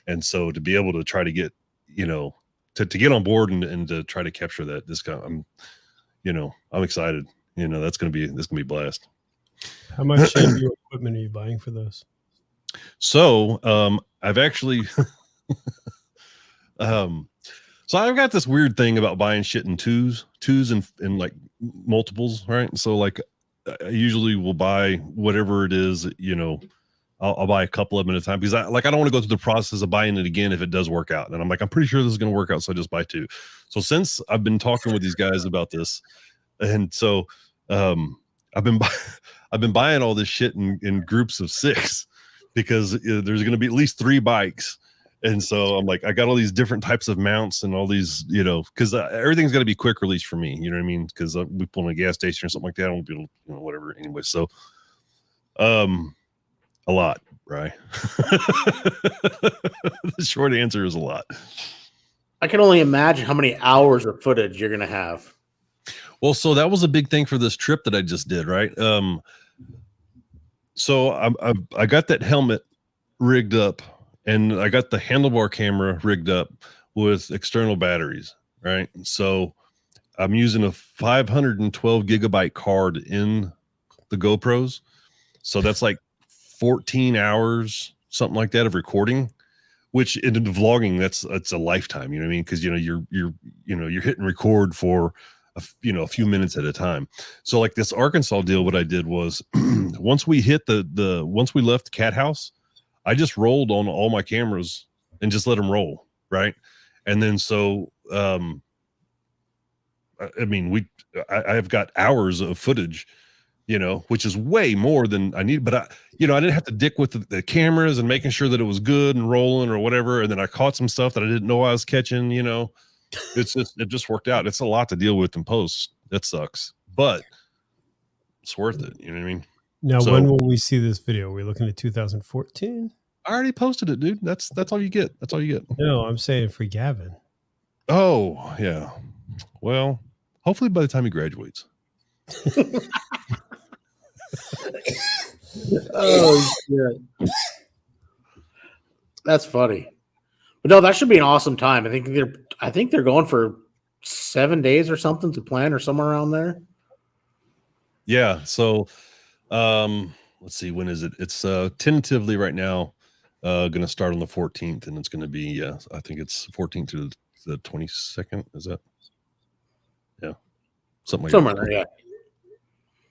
And so to be able to try to get, to get on board and to try to capture that, I'm excited. That's going to be a blast. How much of your equipment are you buying for those? So, I've actually, so I've got this weird thing about buying shit in twos and like multiples, right? So like I usually will buy whatever it is, I'll buy a couple of them at a time because I don't want to go through the process of buying it again if it does work out. And I'm like, I'm pretty sure this is going to work out. So I just buy two. So since I've been talking with these guys about this, and so I've been buying all this shit in groups of 6 because there's going to be at least 3 bikes. And so I'm like, I got all these different types of mounts and all these, because everything's got to be quick release for me. You know what I mean? Because we pull in a gas station or something like that. I won't be able to, whatever. Anyway, so a lot, right? The short answer is a lot. I can only imagine how many hours of footage you're going to have. Well, so that was a big thing for this trip that I just did, right? So I got that helmet rigged up, and I got the handlebar camera rigged up with external batteries, right? So I'm using a 512 gigabyte card in the GoPros. So that's like 14 hours, something like that, of recording, which in the vlogging, that's a lifetime, you know what I mean? Because you're hitting record for a few minutes at a time. So like this Arkansas deal, what I did was once we hit once we left Cat House, I just rolled on all my cameras and just let them roll, right? And then so I've got hours of footage, which is way more than I need, but I didn't have to dick with the cameras and making sure that it was good and rolling or whatever. And then I caught some stuff that I didn't know I was catching, it just worked out. It's a lot to deal with in post. That sucks, but it's worth it. You know what I mean? Now, when will we see this video? We're looking at 2014. I already posted it, dude. That's all you get. That's all you get. No, I'm saying for Gavin. Oh yeah. Well, hopefully by the time he graduates. Oh shit. That's funny. But no, that should be an awesome time. I think they're going for 7 days or something to plan, or somewhere around there. Yeah. So let's see, when is it? It's tentatively right now gonna start on the 14th, and it's gonna be I think it's 14th to the 22nd. Is that? Yeah. Something like somewhere that. there, yeah.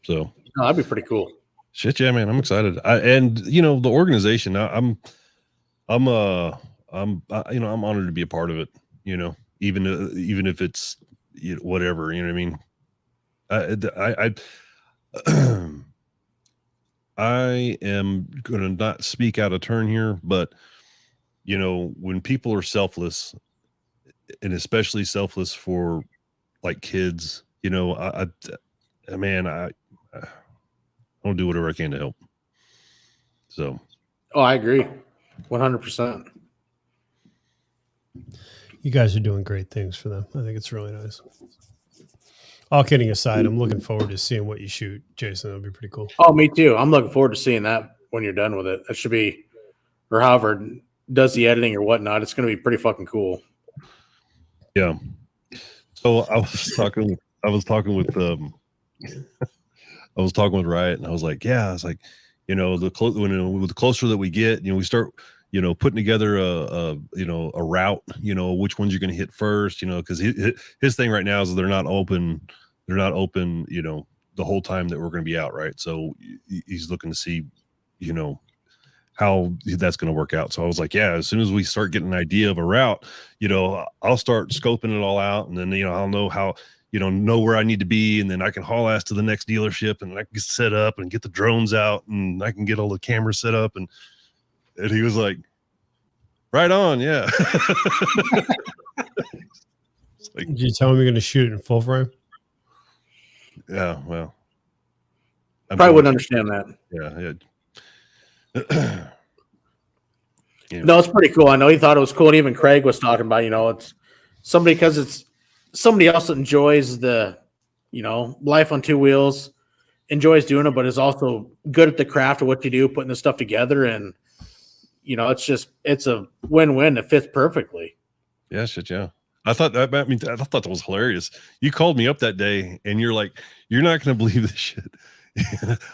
So no, that'd be pretty cool. Shit, yeah, man, I'm excited. And the organization, I'm I'm honored to be a part of it. Even if it's whatever. You know what I mean? I am going to not speak out of turn here, but when people are selfless, and especially selfless for like kids, I I'll do whatever I can to help. So, Oh, I agree, 100%. You guys are doing great things for them. I think it's really nice. All kidding aside, I'm looking forward to seeing what you shoot, Jason. That'll be pretty cool. Oh, me too. I'm looking forward to seeing that when you're done with it. That should be, or however does the editing or whatnot. It's going to be pretty fucking cool. yeah. So I was talking with I was talking with Riot, and I was like, the closer that we get, we start, putting together a route, which ones you're going to hit first, because his thing right now is they're not open, the whole time that we're going to be out, right? So he's looking to see, how that's going to work out. So I was like, yeah, as soon as we start getting an idea of a route, I'll start scoping it all out, and then I'll know how, know where I need to be, and then I can haul ass to the next dealership, and I can set up and get the drones out, and I can get all the cameras set up, and he was like, right on, yeah. Like, did you tell him you're going to shoot it in full frame? Yeah, well, Probably wouldn't understand that. Yeah. No, it's pretty cool. I know he thought it was cool. And even Craig was talking about, it's somebody, because it's somebody else that enjoys the, life on two wheels, enjoys doing it, but is also good at the craft of what you do, putting this stuff together. And, it's a win-win. It fits perfectly. Yeah, shit, yeah. I thought that was hilarious. You called me up that day and you're like, you're not going to believe this shit.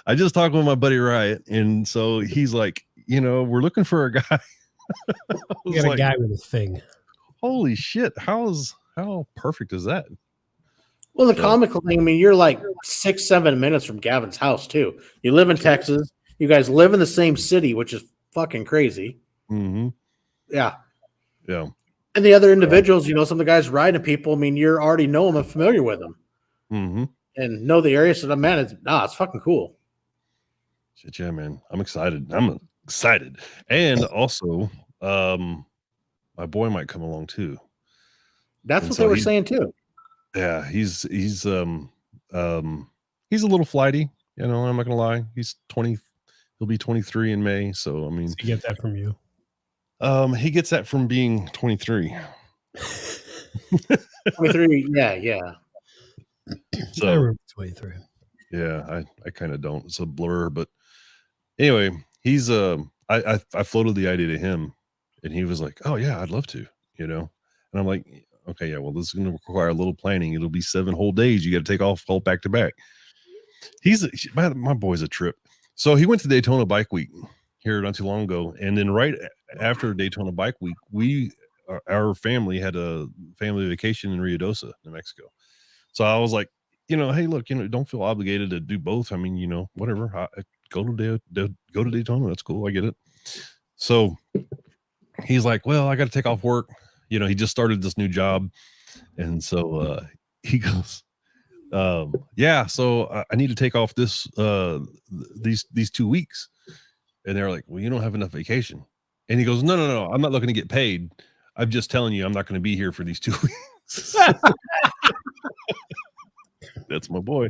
I just talked with my buddy Riot, and so he's like, we're looking for a guy. You got a guy with a thing. Holy shit! How perfect is that? Well, the comical thing, you're like 6-7 minutes from Gavin's house too. You live in Texas. You guys live in the same city, which is fucking crazy. Mm-hmm. Yeah. Yeah. And the other individuals, some of the guys riding people, you already know them and familiar with them. Mm-hmm. And know the area. So, man, it's fucking cool. Shit, yeah, man. I'm excited. And also, my boy might come along too. That's what they were saying too. Yeah, he's a little flighty, I'm not gonna lie. He's 20, he'll be 23 in May. So I mean, you get that from you. He gets that from being 23. 23, yeah. So I remember 23. Yeah, I kind of don't. It's a blur, but anyway, he's I floated the idea to him, and he was like, "Oh yeah, I'd love to," And I'm like, "Okay, yeah, well, this is going to require a little planning. It'll be 7 whole days. You got to take off all back to back." My boy's a trip. So he went to Daytona Bike Week here not too long ago, and then right after Daytona Bike Week, our family had a family vacation in Ruidoso, New Mexico. So I was like, hey, look, don't feel obligated to do both. I mean, whatever. Go to Daytona. That's cool. I get it. So he's like, well, I got to take off work. He just started this new job. And so he goes, yeah, so I need to take off these 2 weeks. And they're like, well, you don't have enough vacation. And he goes, no, I'm not looking to get paid. I'm just telling you, I'm not going to be here for these 2 weeks. That's my boy.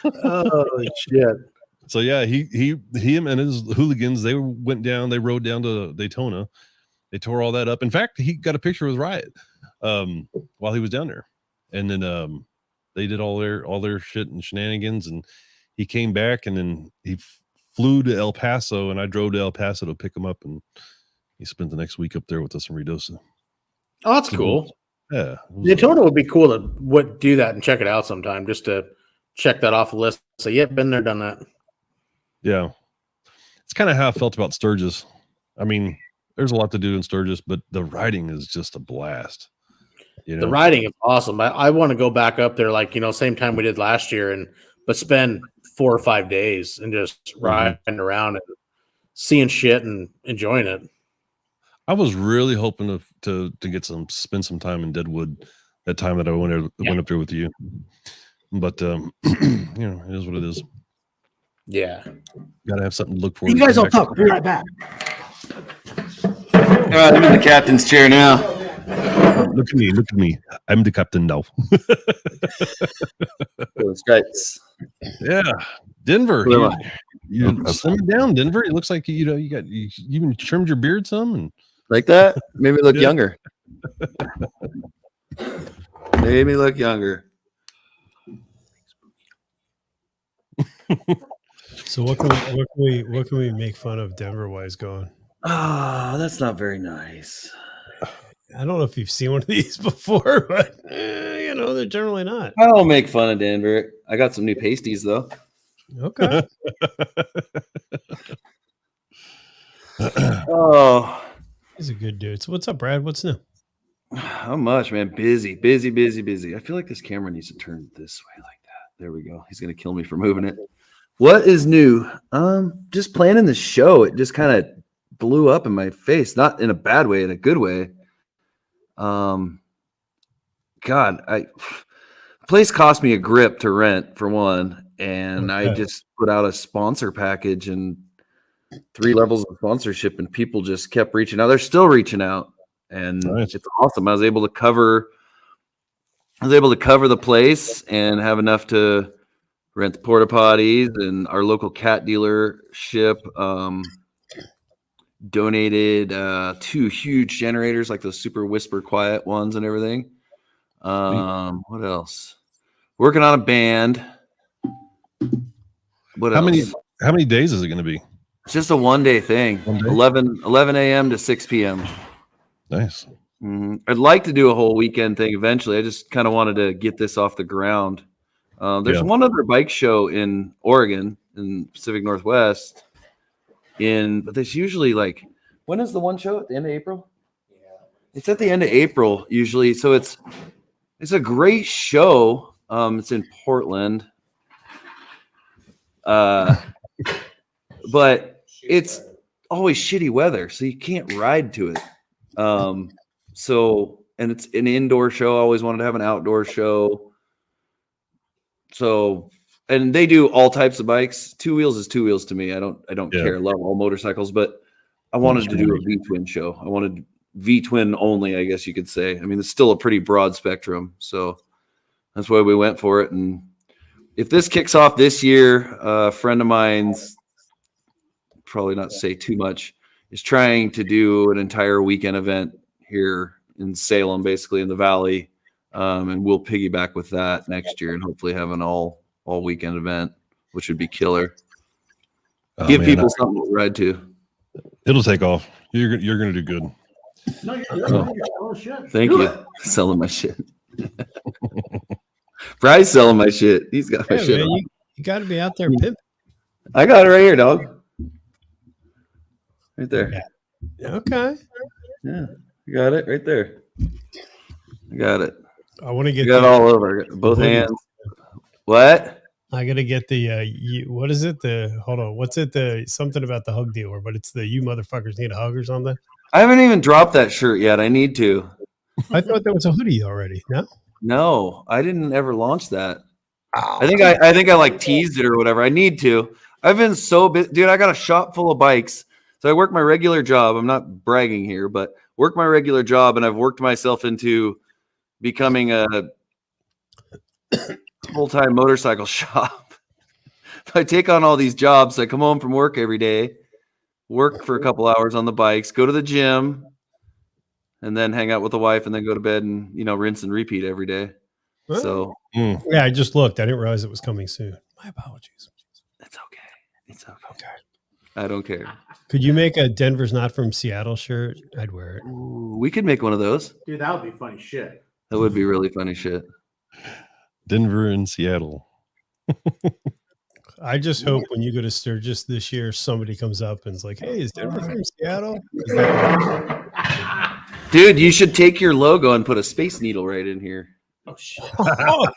Oh shit. So yeah, him and his hooligans, they went down, they rode down to Daytona. They tore all that up. In fact, he got a picture with Riot while he was down there. And then they did all their shit and shenanigans, and he came back, and then he flew to El Paso, and I drove to El Paso to pick him up, and he spent the next week up there with us in Ruidoso. Oh, that's cool. Yeah. Daytona would be cool to do that and check it out sometime, just to check that off the list. So, yep, been there, done that. Yeah. It's kind of how I felt about Sturgis. I mean, there's a lot to do in Sturgis, but the riding is just a blast. The riding is awesome. I want to go back up there, same time we did last year, but spend 4 or 5 days and just riding around and seeing shit and enjoying it. I was really hoping to spend some time in Deadwood that time that I went up there with you. But you know, it is what it is. Yeah. Got to have something to look forward You to. guys all talk. I'll be right back. All right, I'm in the captain's chair now. Look at me. Look at me. I'm the captain now. Those stripes. Yeah, Denver. Who am You slimming down, Denver. It looks like you even trimmed your beard some and Like that? Made me look Yeah. younger. Made me look younger. So what can we make fun of Denver wise going? Oh, that's not very nice. I don't know if you've seen one of these before, but you know, they're generally not. I don't make fun of Denver. I got some new pasties though. Okay. Oh, He's a good dude. So what's up, Brad? What's new? how much, man? Busy. I feel like this camera needs to turn this way like that. There we go. He's gonna kill me for moving it. What is new? Just planning the show. It just kind of blew up in my face, not in a bad way, in a good way. God, the place cost me a grip to rent for one, and I Okay. just put out a sponsor package and 3 levels of sponsorship, and people just kept reaching out. They're still reaching out, and Nice. it's awesome. I was able to cover the place and have enough to rent the porta potties, and our local cat dealership donated 2 huge generators, like those super whisper quiet ones and everything. What else? Working on a band. What How else? many days is it going to be? It's just a 1-day thing. One day? 11 a.m. to 6 p.m. Nice. I'd like to do a whole weekend thing eventually. I just kind of wanted to get this off the ground. There's Yeah. one other bike show in Oregon, in Pacific Northwest. But there's usually like, when is the one show? At the end of April? It's at the end of April usually. So it's a great show. It's in Portland. But it's always shitty weather, so you can't ride to it. And it's an indoor show. I always wanted to have an outdoor show. So, and they do all types of bikes. 2 wheels is 2 wheels to me. I don't Yeah. care. I love all motorcycles, but I wanted to do a Vtwin show. I wanted Vtwin only, I guess you could say. I mean, it's still a pretty broad spectrum, so that's why we went for it. And if this kicks off this year, a friend of mine's, probably not say too much, is trying to do an entire weekend event here in Salem, basically in the Valley. And we'll piggyback with that next year and hopefully have an all weekend event, which would be killer. Oh, Give man, people something to ride to. it'll take off. You're going to do good. No, you're good. Oh. You're full of shit. Thank you. Selling my shit. Bry's selling my shit. He's got my Yeah, shit man, on. you got to be out there pimping. I got it right here, dog. Right there. Okay. Yeah. You got it right there. I got it. I want to get You got it all over. I got both booty. hands. What? I got to get the what is it? Hold on. What's it? The something about the hug dealer, but it's the you motherfuckers need a hug or something. I haven't even dropped that shirt yet. I need to. I thought that was a hoodie already. No. No, I didn't ever launch that. I think I like teased it or whatever. I need to. I've been so busy, dude. I got a shop full of bikes. So I work my regular job. I'm not bragging here, but work my regular job, and I've worked myself into becoming a full-time motorcycle shop. I take on all these jobs. I come home from work every day, work for a couple hours on the bikes, go to the gym, and then hang out with the wife, and then go to bed and rinse and repeat every day. Well, So yeah, I just looked. I didn't realize it was coming soon. My apologies. it's okay. It's okay. I don't care. Could you make a Denver's not from Seattle shirt? I'd wear it. Ooh, we could make one of those. Dude, that would be funny shit. That would be really funny shit. Denver and Seattle. I just hope when you go to Sturgis this year, somebody comes up and is like, "Hey, is Denver from Seattle?" Is that- Dude, you should take your logo and put a Space Needle right in here. Oh shit. Oh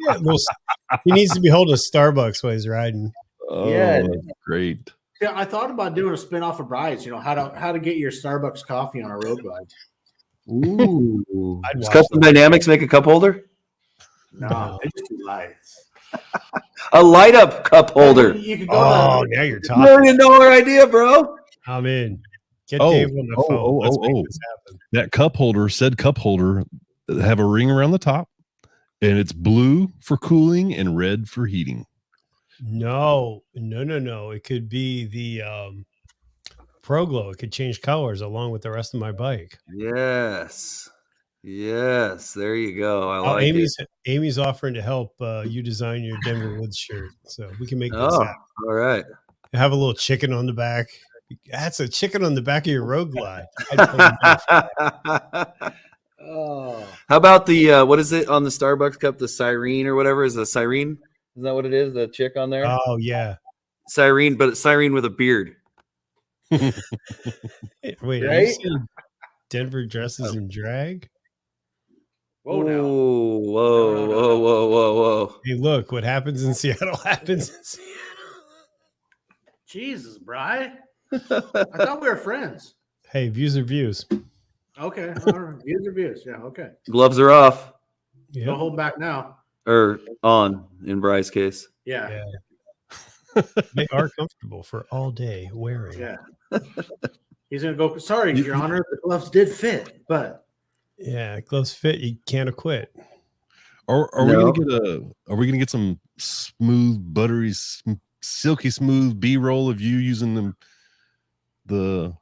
shit! Well, he needs to be holding a Starbucks while he's riding. Oh, Yeah. that's great. Yeah, I thought about doing a spin-off of Brides. You know how to get your Starbucks coffee on a road glide. Ooh. I'd Does watch Custom Dynamics make a cup holder? No, they just do lights. A light up cup holder. You could go Oh, to now you're talking. $1 million idea, bro. I'm in. Get Oh, Dave on the phone. oh, Let's oh, make oh. this happen. That cup holder, said cup holder, have a ring around the top, and it's blue for cooling and red for heating. No. It could be the Pro Glow. It could change colors along with the rest of my bike. Yes. There you go. I like Amy's offering to help you design your Denver Woods shirt, so we can make it. this Oh, happen. all right. Have a little chicken on the back. That's a chicken on the back of your road glide. Oh, How about the what is it on the Starbucks cup? The Cyrene or whatever is the Cyrene? Isn't that what it is? The chick on there? Oh yeah. Cyrene, but it's Cyrene with a beard. Wait, are you Right? saying Denver dresses in drag? whoa now. Whoa. Hey, look, what happens in Seattle happens in Seattle. Jesus, Bri. I thought we were friends. Hey, views are views. Okay, all right. Views are views. Yeah, okay. Gloves are off Yeah. Don't hold back now. or on in Bry's case. Yeah, They are comfortable for all day wearing. yeah. He's gonna go. Sorry, Your Honor, the gloves did fit, but Yeah, gloves fit. You can't quit. Are we gonna get some smooth, buttery, silky smooth B-roll of you using the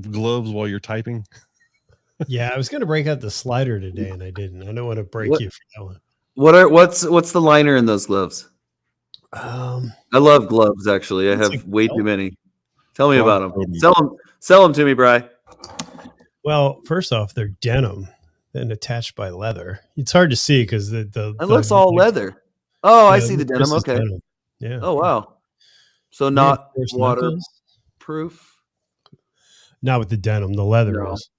gloves while you're typing? Yeah, I was gonna break out the slider today, and I didn't. I don't want to break What- you for that one. What's the liner in those gloves? I love gloves. Actually, I It's have like way felt. too many. Tell me about them. Totally. Sell them to me, Bry. Well, first off, they're denim and attached by leather. It's hard to see because It looks all leather. Oh, I see the denim. Okay. Yeah. Oh wow. So not Reinforced knuckles. waterproof. Not with the denim. The leather No. is.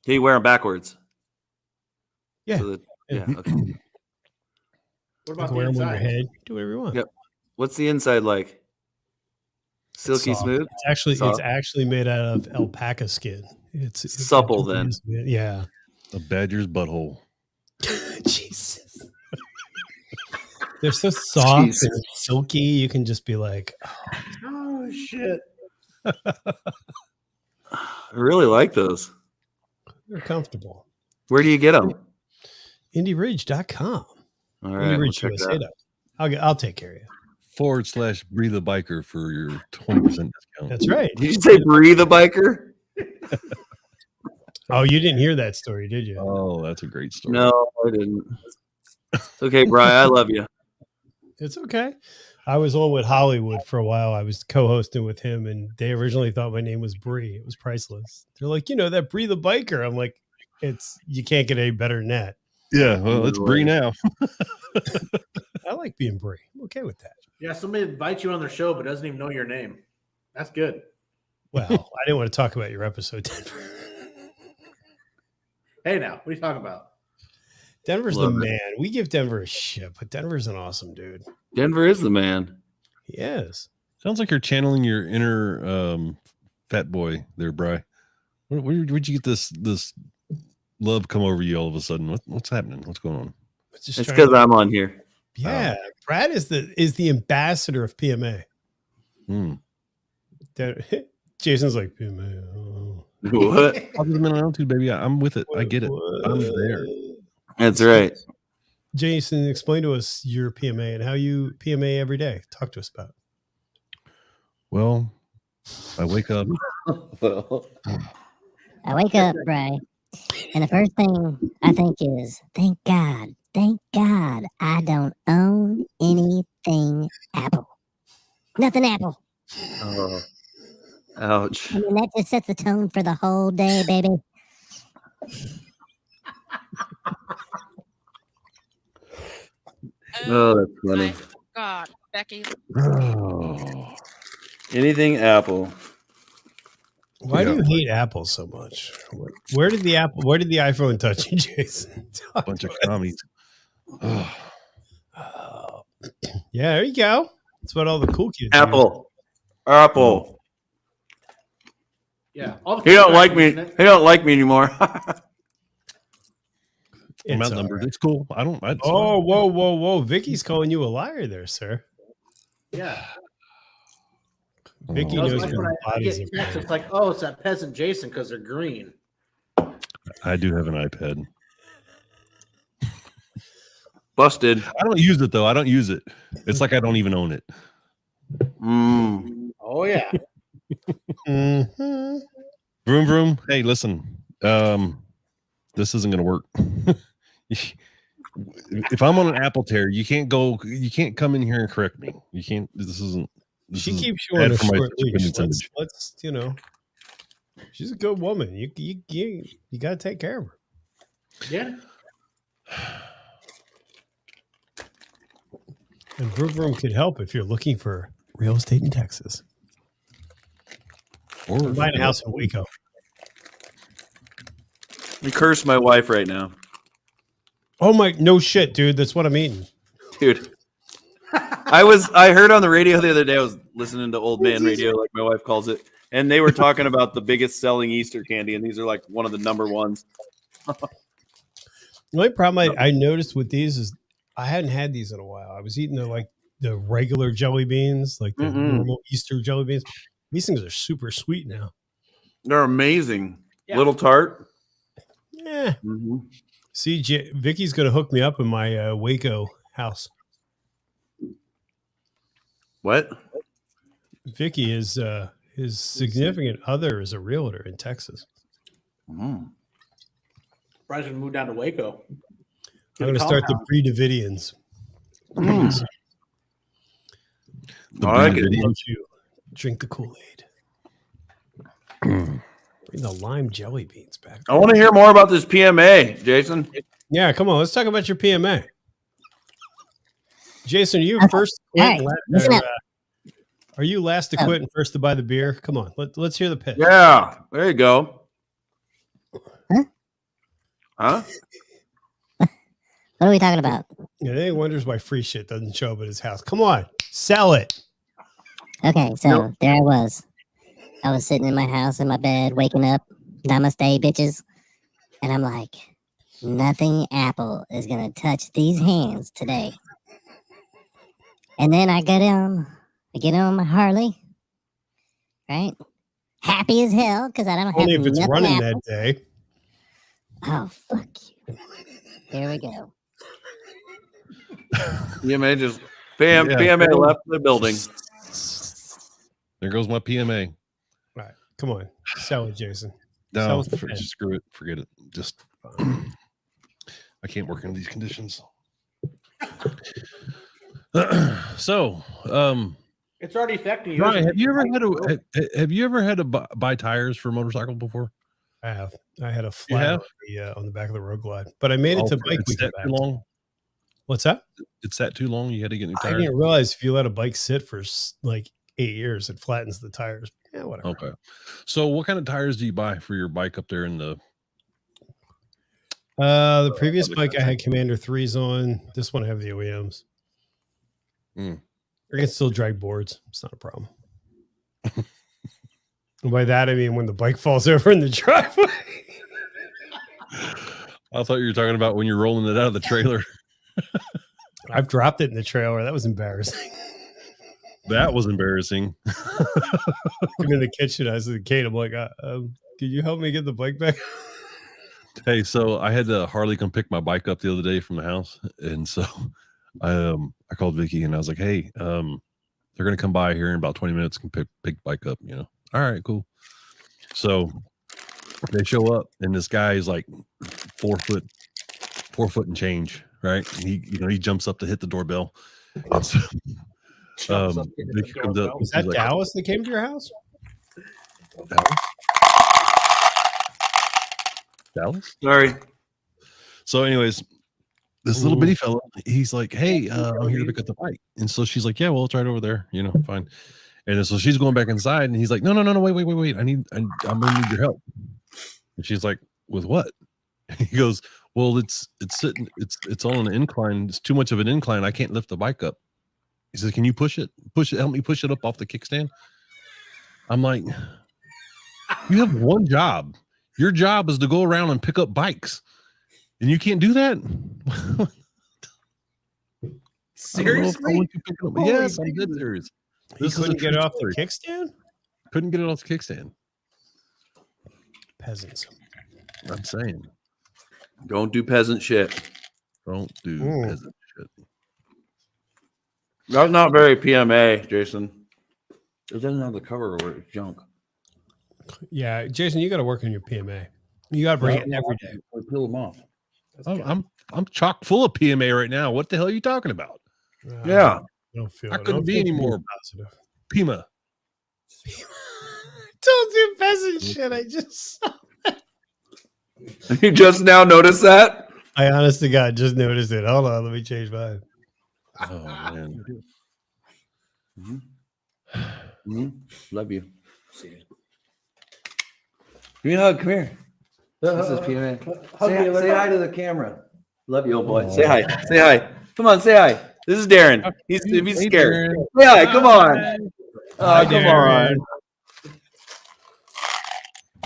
You wear them backwards. Yeah. So Yeah. Okay. what You about can the wear them on your inside? head. Do whatever you want. Yep. What's the inside like? Silky Soft. smooth. It's Soft. actually made out of alpaca skin. It's Supple then. Yeah. A badger's butthole. Jesus. They're so soft Jesus. and silky. You can just be like, Oh shit! I really like those. they're comfortable. Where do you get them? IndieRidge.com. All right, we'll check that. I'll take care of you. /Breathe a Biker for your 20% discount. That's right. Did you say breathe a biker? Oh, you didn't hear that story, did you? Oh, that's a great story. No, I didn't. It's okay, Bri. I love you. It's okay. I was on with Hollywood for a while. I was co-hosting with him, and they originally thought my name was Bree. It was priceless. They're like, that Bree the biker. I'm like, you can't get any better than that. Yeah, well, it's Bree now. I like being Bree. I'm okay with that. Yeah, somebody invites you on their show but doesn't even know your name. That's good. Well, I didn't want to talk about your episode, Denver. Hey, now what are you talking about? Denver's Love the it. man. We give Denver a shit, but Denver's an awesome dude. Denver is the man. He is. Sounds like you're channeling your inner fat boy there, Bri. Where'd you get this love come over you all of a sudden? What's happening? What's going on? Just It's trying because to- I'm on here. Yeah, Brad is the ambassador of PMA. Hmm. Jason's like PMA. Oh. What? I'll give them an attitude, baby. I'm with it. I get it. I'm there. That's right. Jason, explain to us your PMA and how you PMA every day. Talk to us about it. Well, I wake up. Well, I wake up, Bray, and the first thing I think is, thank God I don't own anything Apple. Nothing Apple. oh, ouch. I mean, that just sets the tone for the whole day, baby. Oh, that's funny. My God, Becky. Oh. Anything Apple. Why do you hate Apple so much? Where did the iPhone touch you, Jason? Talk Bunch of to us. commies. Oh. Yeah, there you go. That's what all the cool kids do. Apple. Apple. Yeah. All the He don't kids are like me. using it. He don't like me anymore. I'm It's outnumbered. all right. It's cool. I don't. It's Oh, fine. whoa. Vicky's calling you a liar there, sir. Yeah. Vicky You know, knows it's like where when the I bodies get are. texts, it's like, oh, it's that peasant Jason because they're green. I do have an iPad. Busted. I don't use it though. I don't use it. It's like I don't even own it. Oh yeah. Mhm. Vroom vroom. Hey, listen. This isn't gonna work. If I'm on an Apple tear, you can't come in here and correct me. You can't. This isn't. This She is keeps you on bad a for my short leash. independence Let's image. she's a good woman. You got to take care of her. Yeah. And Vroom Vroom could help if you're looking for real estate in Texas. Or Buying a house in Waco. I curse my wife right now, Oh my, no shit, dude. That's what I'm eating. dude. I heard on the radio the other day. I was listening to old man radio, like my wife calls it, and they were talking about the biggest selling Easter candy, and these are like one of the number ones. The only problem I noticed with these is I hadn't had these in a while. I was eating the regular jelly beans, like the normal Easter jelly beans. These things are super sweet now. They're amazing. Yeah. Little tart. Yeah. See, Vicky's gonna hook me up in my Waco house. What? Vicky is his significant other is a realtor in Texas. Brian's gonna move down to Waco. I'm gonna start the Pre-Davidians. The I like it. Davidians. Don't you drink the Kool-Aid. Bring the lime jelly beans back. I want to hear more about this PMA, Jason. Yeah, come on. Let's talk about your PMA. Jason, are you Okay. first? All right, listen up. Are you last to quit and first to buy the beer? Come on, let's hear the pitch. Yeah, there you go. Huh? What are we talking about? Yeah, they wonders why free shit doesn't show up at his house. Come on, sell it. Okay, so there I was. I was sitting in my house in my bed, waking up. Namaste, bitches. And I'm like, nothing Apple is gonna touch these hands today. And then I get on my Harley, right? Happy as hell because I don't have Only if it's nothing running Apple. that day. Oh fuck you! Here we go. PMA just PMA left the building. There goes my PMA. All right, come on, sell it, Jason. No, Sell us the pen. screw it. Forget it. Just I can't work in these conditions. So, It's already affecting you. Brian, have you ever had to buy tires for a motorcycle before? I have. I had a You flat have? on the back of the Road Glide, but I made it to bike It's week that back. too long. What's that? It's that too long. You had to get new I tires. didn't realize if you let a bike sit for like 8 years, it flattens the tires. Yeah, whatever. Okay. So, what kind of tires do you buy for your bike up there in the? The previous bike I had Commander 3s on. This one I have the OEMs. Mm. I can still drag boards. It's not a problem. And by that I mean when the bike falls over in the driveway. I thought you were talking about when you're rolling it out of the trailer. I've dropped it in the trailer. That was embarrassing. That was embarrassing. I'm in the kitchen. I was with Kate. I'm like, can you help me get the bike back? Hey, so I had the Harley come pick my bike up the other day from the house, and so I called Vicky and I was like, "Hey, they're gonna come by here in about 20 minutes and pick the bike up." You know, all right, cool. So they show up, and this guy is like 4 foot and change, right? And he jumps up to hit the doorbell. And so, Vicky comes up. Was that Dallas that came to your house? Dallas? Sorry. So, anyways, this little bitty fella, he's like, "Hey, I'm here to pick up the bike." And so she's like, "Yeah, well, it's right over there. You know, fine." And then so she's going back inside, and he's like, "No, wait. I'm gonna need your help." And she's like, "With what?" And he goes, "Well, it's sitting, it's on an incline. It's too much of an incline. I can't lift the bike up." He says, "Can you push it? Help me push it up off the kickstand." I'm like, you have one job. Your job is to go around and pick up bikes, and you can't do that. Seriously? Yes, I'm dead serious. He This is a couldn't get true it off story. the kickstand? Couldn't get it off the kickstand. Peasants. I'm saying, Don't do peasant shit. don't do Mm. peasant shit. That's not very PMA, Jason. It doesn't have the cover or it's junk. Yeah, Jason, you got to work on your PMA. You got to bring it every day. I peel them off. I'm chock full of PMA right now. What the hell are you talking about? Yeah. I don't feel I it. couldn't don't be feel any too more positive. Pima. Don't do peasant shit. I just You just now noticed that? I honest to God just noticed it. Hold on, let me change mine. Oh man. Love you. Give me a hug. Come here. This is PMA. Say hi to the camera. Love you, old boy. Say hi. Say hi. Come on, say hi. This is Darren. He's Hey, scared. Darren. Say hi. Come on. Hi, Come Darren. on.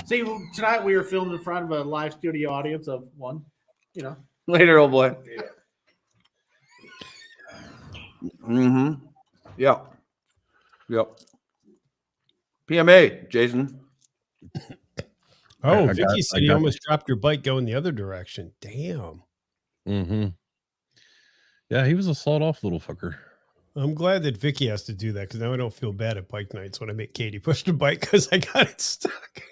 See, tonight we were filmed in front of a live studio audience of one. You know. Later, old boy. Yeah. Yep. PMA, Jason. Oh, I Vicky got- said I you got- almost dropped your bike going the other direction. Damn. Mm-hmm. Yeah, he was a sawed off little fucker. I'm glad that Vicky has to do that because now I don't feel bad at bike nights when I make Katie push the bike because I got it stuck.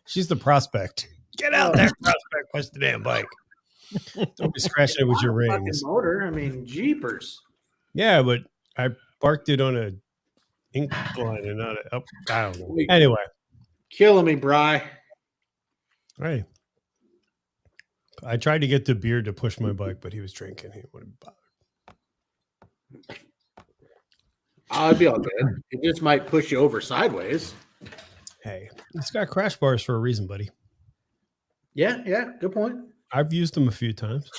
She's the prospect. Get out there, prospect. Push the damn bike. Don't be scratching it with your Fucking rings. motor. I mean, jeepers. Yeah, but I parked it on a incline and not a up. I don't know. Anyway, Killing me, Bry. hey. I tried to get the beard to push my bike, but he was drinking. He wouldn't bother. I'd be all good. It just might push you over sideways. Hey, it's got crash bars for a reason, buddy. Yeah, good point. I've used them a few times.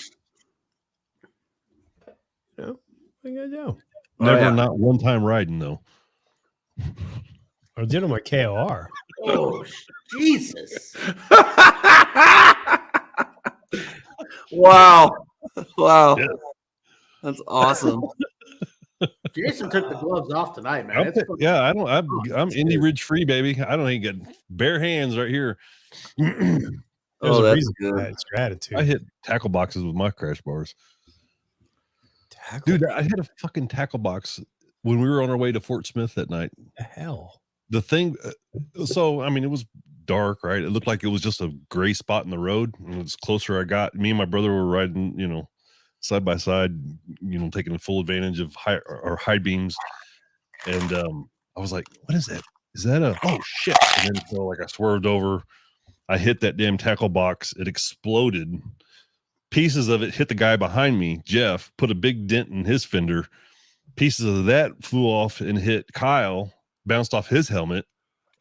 You know, what you gotta do? Never yeah. not one time riding though. I did on my KOR. Oh, Jesus. Wow. Wow. Yeah. That's awesome. Jason took the gloves off tonight, man. I'm, It's fucking- yeah, I'm Indy Ridge free, baby. I don't even get bare hands right here. There's Oh, a that's reason for good. that. It's your attitude. I hit tackle boxes with my crash bars. Tackle. Dude, I hit a fucking tackle box when we were on our way to Fort Smith that night. What the hell? The thing, so I mean, it was dark, right? It looked like it was just a gray spot in the road. And the closer I got, me and my brother were riding, side by side, taking full advantage of high beams. And I was like, "What is that? Is that a? Oh shit!" And then so I swerved over. I hit that damn tackle box. It exploded. Pieces of it hit the guy behind me, Jeff, put a big dent in his fender. Pieces of that flew off and hit Kyle, bounced off his helmet.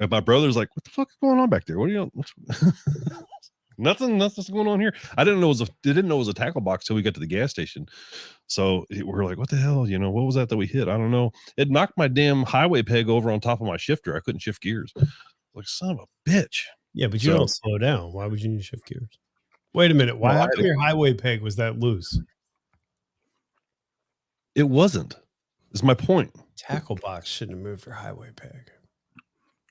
And my brother's like, "What the fuck is going on back there? What are you?" Nothing's going on here. I didn't know it was a tackle box till we got to the gas station. So we're like, "What the hell? What was that we hit? I don't know." It knocked my damn highway peg over on top of my shifter. I couldn't shift gears. Like, son of a bitch. Yeah, but you So- don't slow down. Why would you need to shift gears? Wait a minute. Why? Well, How come your highway peg was that loose? It wasn't. Is my point. Tackle box shouldn't have moved your highway peg.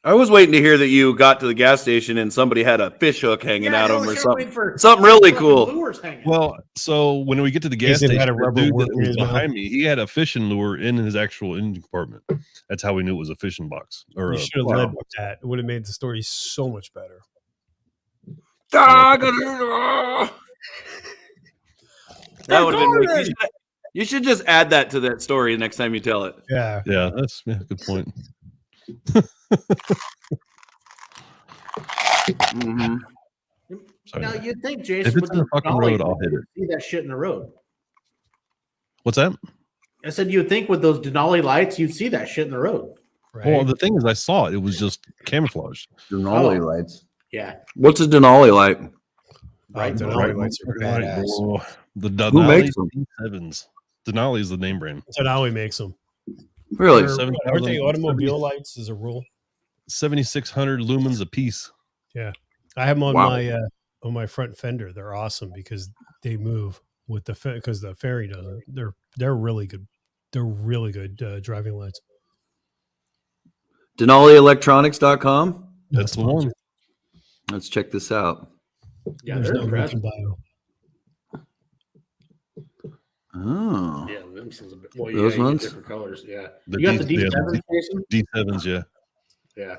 I was waiting to hear that you got to the gas station and somebody had a fish hook hanging Yeah, out no, of them or should've something. waited for Something really fucking cool. lures hanging. Well, so when we get to the gas Jason station, had a the rubber dude worm that in was his mouth. behind me, he had a fishing lure in his actual engine compartment. That's how we knew it was a fishing box. Or You a, should have led with that. It would have made the story so much better. That would have been. You should just add that to that story next time you tell it. Yeah. yeah, that's a good point. Mhm. Sorry. Now you'd think If Jason it's in the fucking denali road, I'll hit it. see that shit in the road. What's that? I said you would think with those Denali lights, you'd see that shit in the road. Right. Well, the thing is, I saw it. It was just camouflaged. Denali Oh. lights. Yeah. What's a Denali light? Right. Denali Right. lights are Right. badass. Oh, the Who Denali makes them? D7s. Denali is the name brand. Denali makes them. Really? Aren't they automobile lights as a rule? 7,600 lumens a piece. I have them Wow. on my front fender. They're awesome because they move with the because the fairy doesn't. They're really good. They're really good driving lights. DenaliElectronics.com. That's the one. Let's check this out. Yeah, There's they're no link in impressive. bio. Oh, Yeah, them sons of well, Those yeah, you get ones? different colors. Yeah, The you got the D- yeah, D7, Jason? D7s, yeah. Yeah,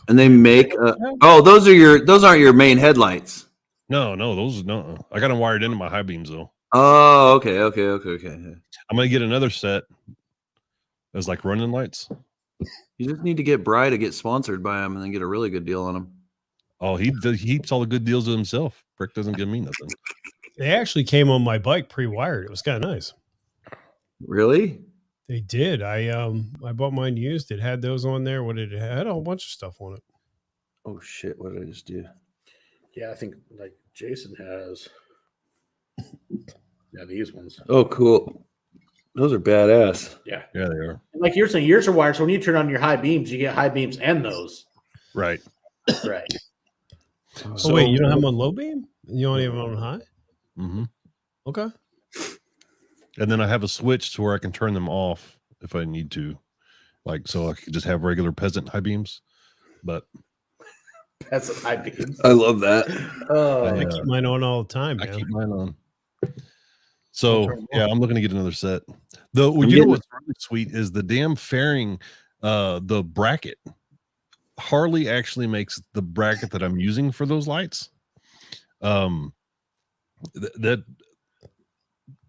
and they make. Those aren't your main headlights. No, those no. I got them wired into my high beams though. Oh, okay. I'm gonna get another set. As like running lights. You just need to get Bry to get sponsored by him and then get a really good deal on them. Oh, he keeps all the good deals to himself. Brick doesn't give me nothing. They actually came on my bike pre-wired. It was kind of nice. Really? They did. I bought mine used. It had those on there. What did it have? It had a whole bunch of stuff on it. Oh shit! What did I just do? yeah. I think like Jason has. Yeah, these ones. Oh, cool. Those are badass. Yeah, Yeah, they are. like you're saying, yours are wired. So when you turn on your high beams, you get high beams and those. Right. Right. Oh wait, you don't have them on low beam? You only have them on high? Mm-hmm. Okay. And then I have a switch to where I can turn them off if I need to, like so I could just have regular peasant high beams. But That's a high beams. I love that. I keep mine on all the time, I man. keep mine on. So turn them yeah, I'm looking to get another set. Though well, you know what's really sweet is the damn fairing, the bracket. Harley actually makes the bracket that I'm using for those lights.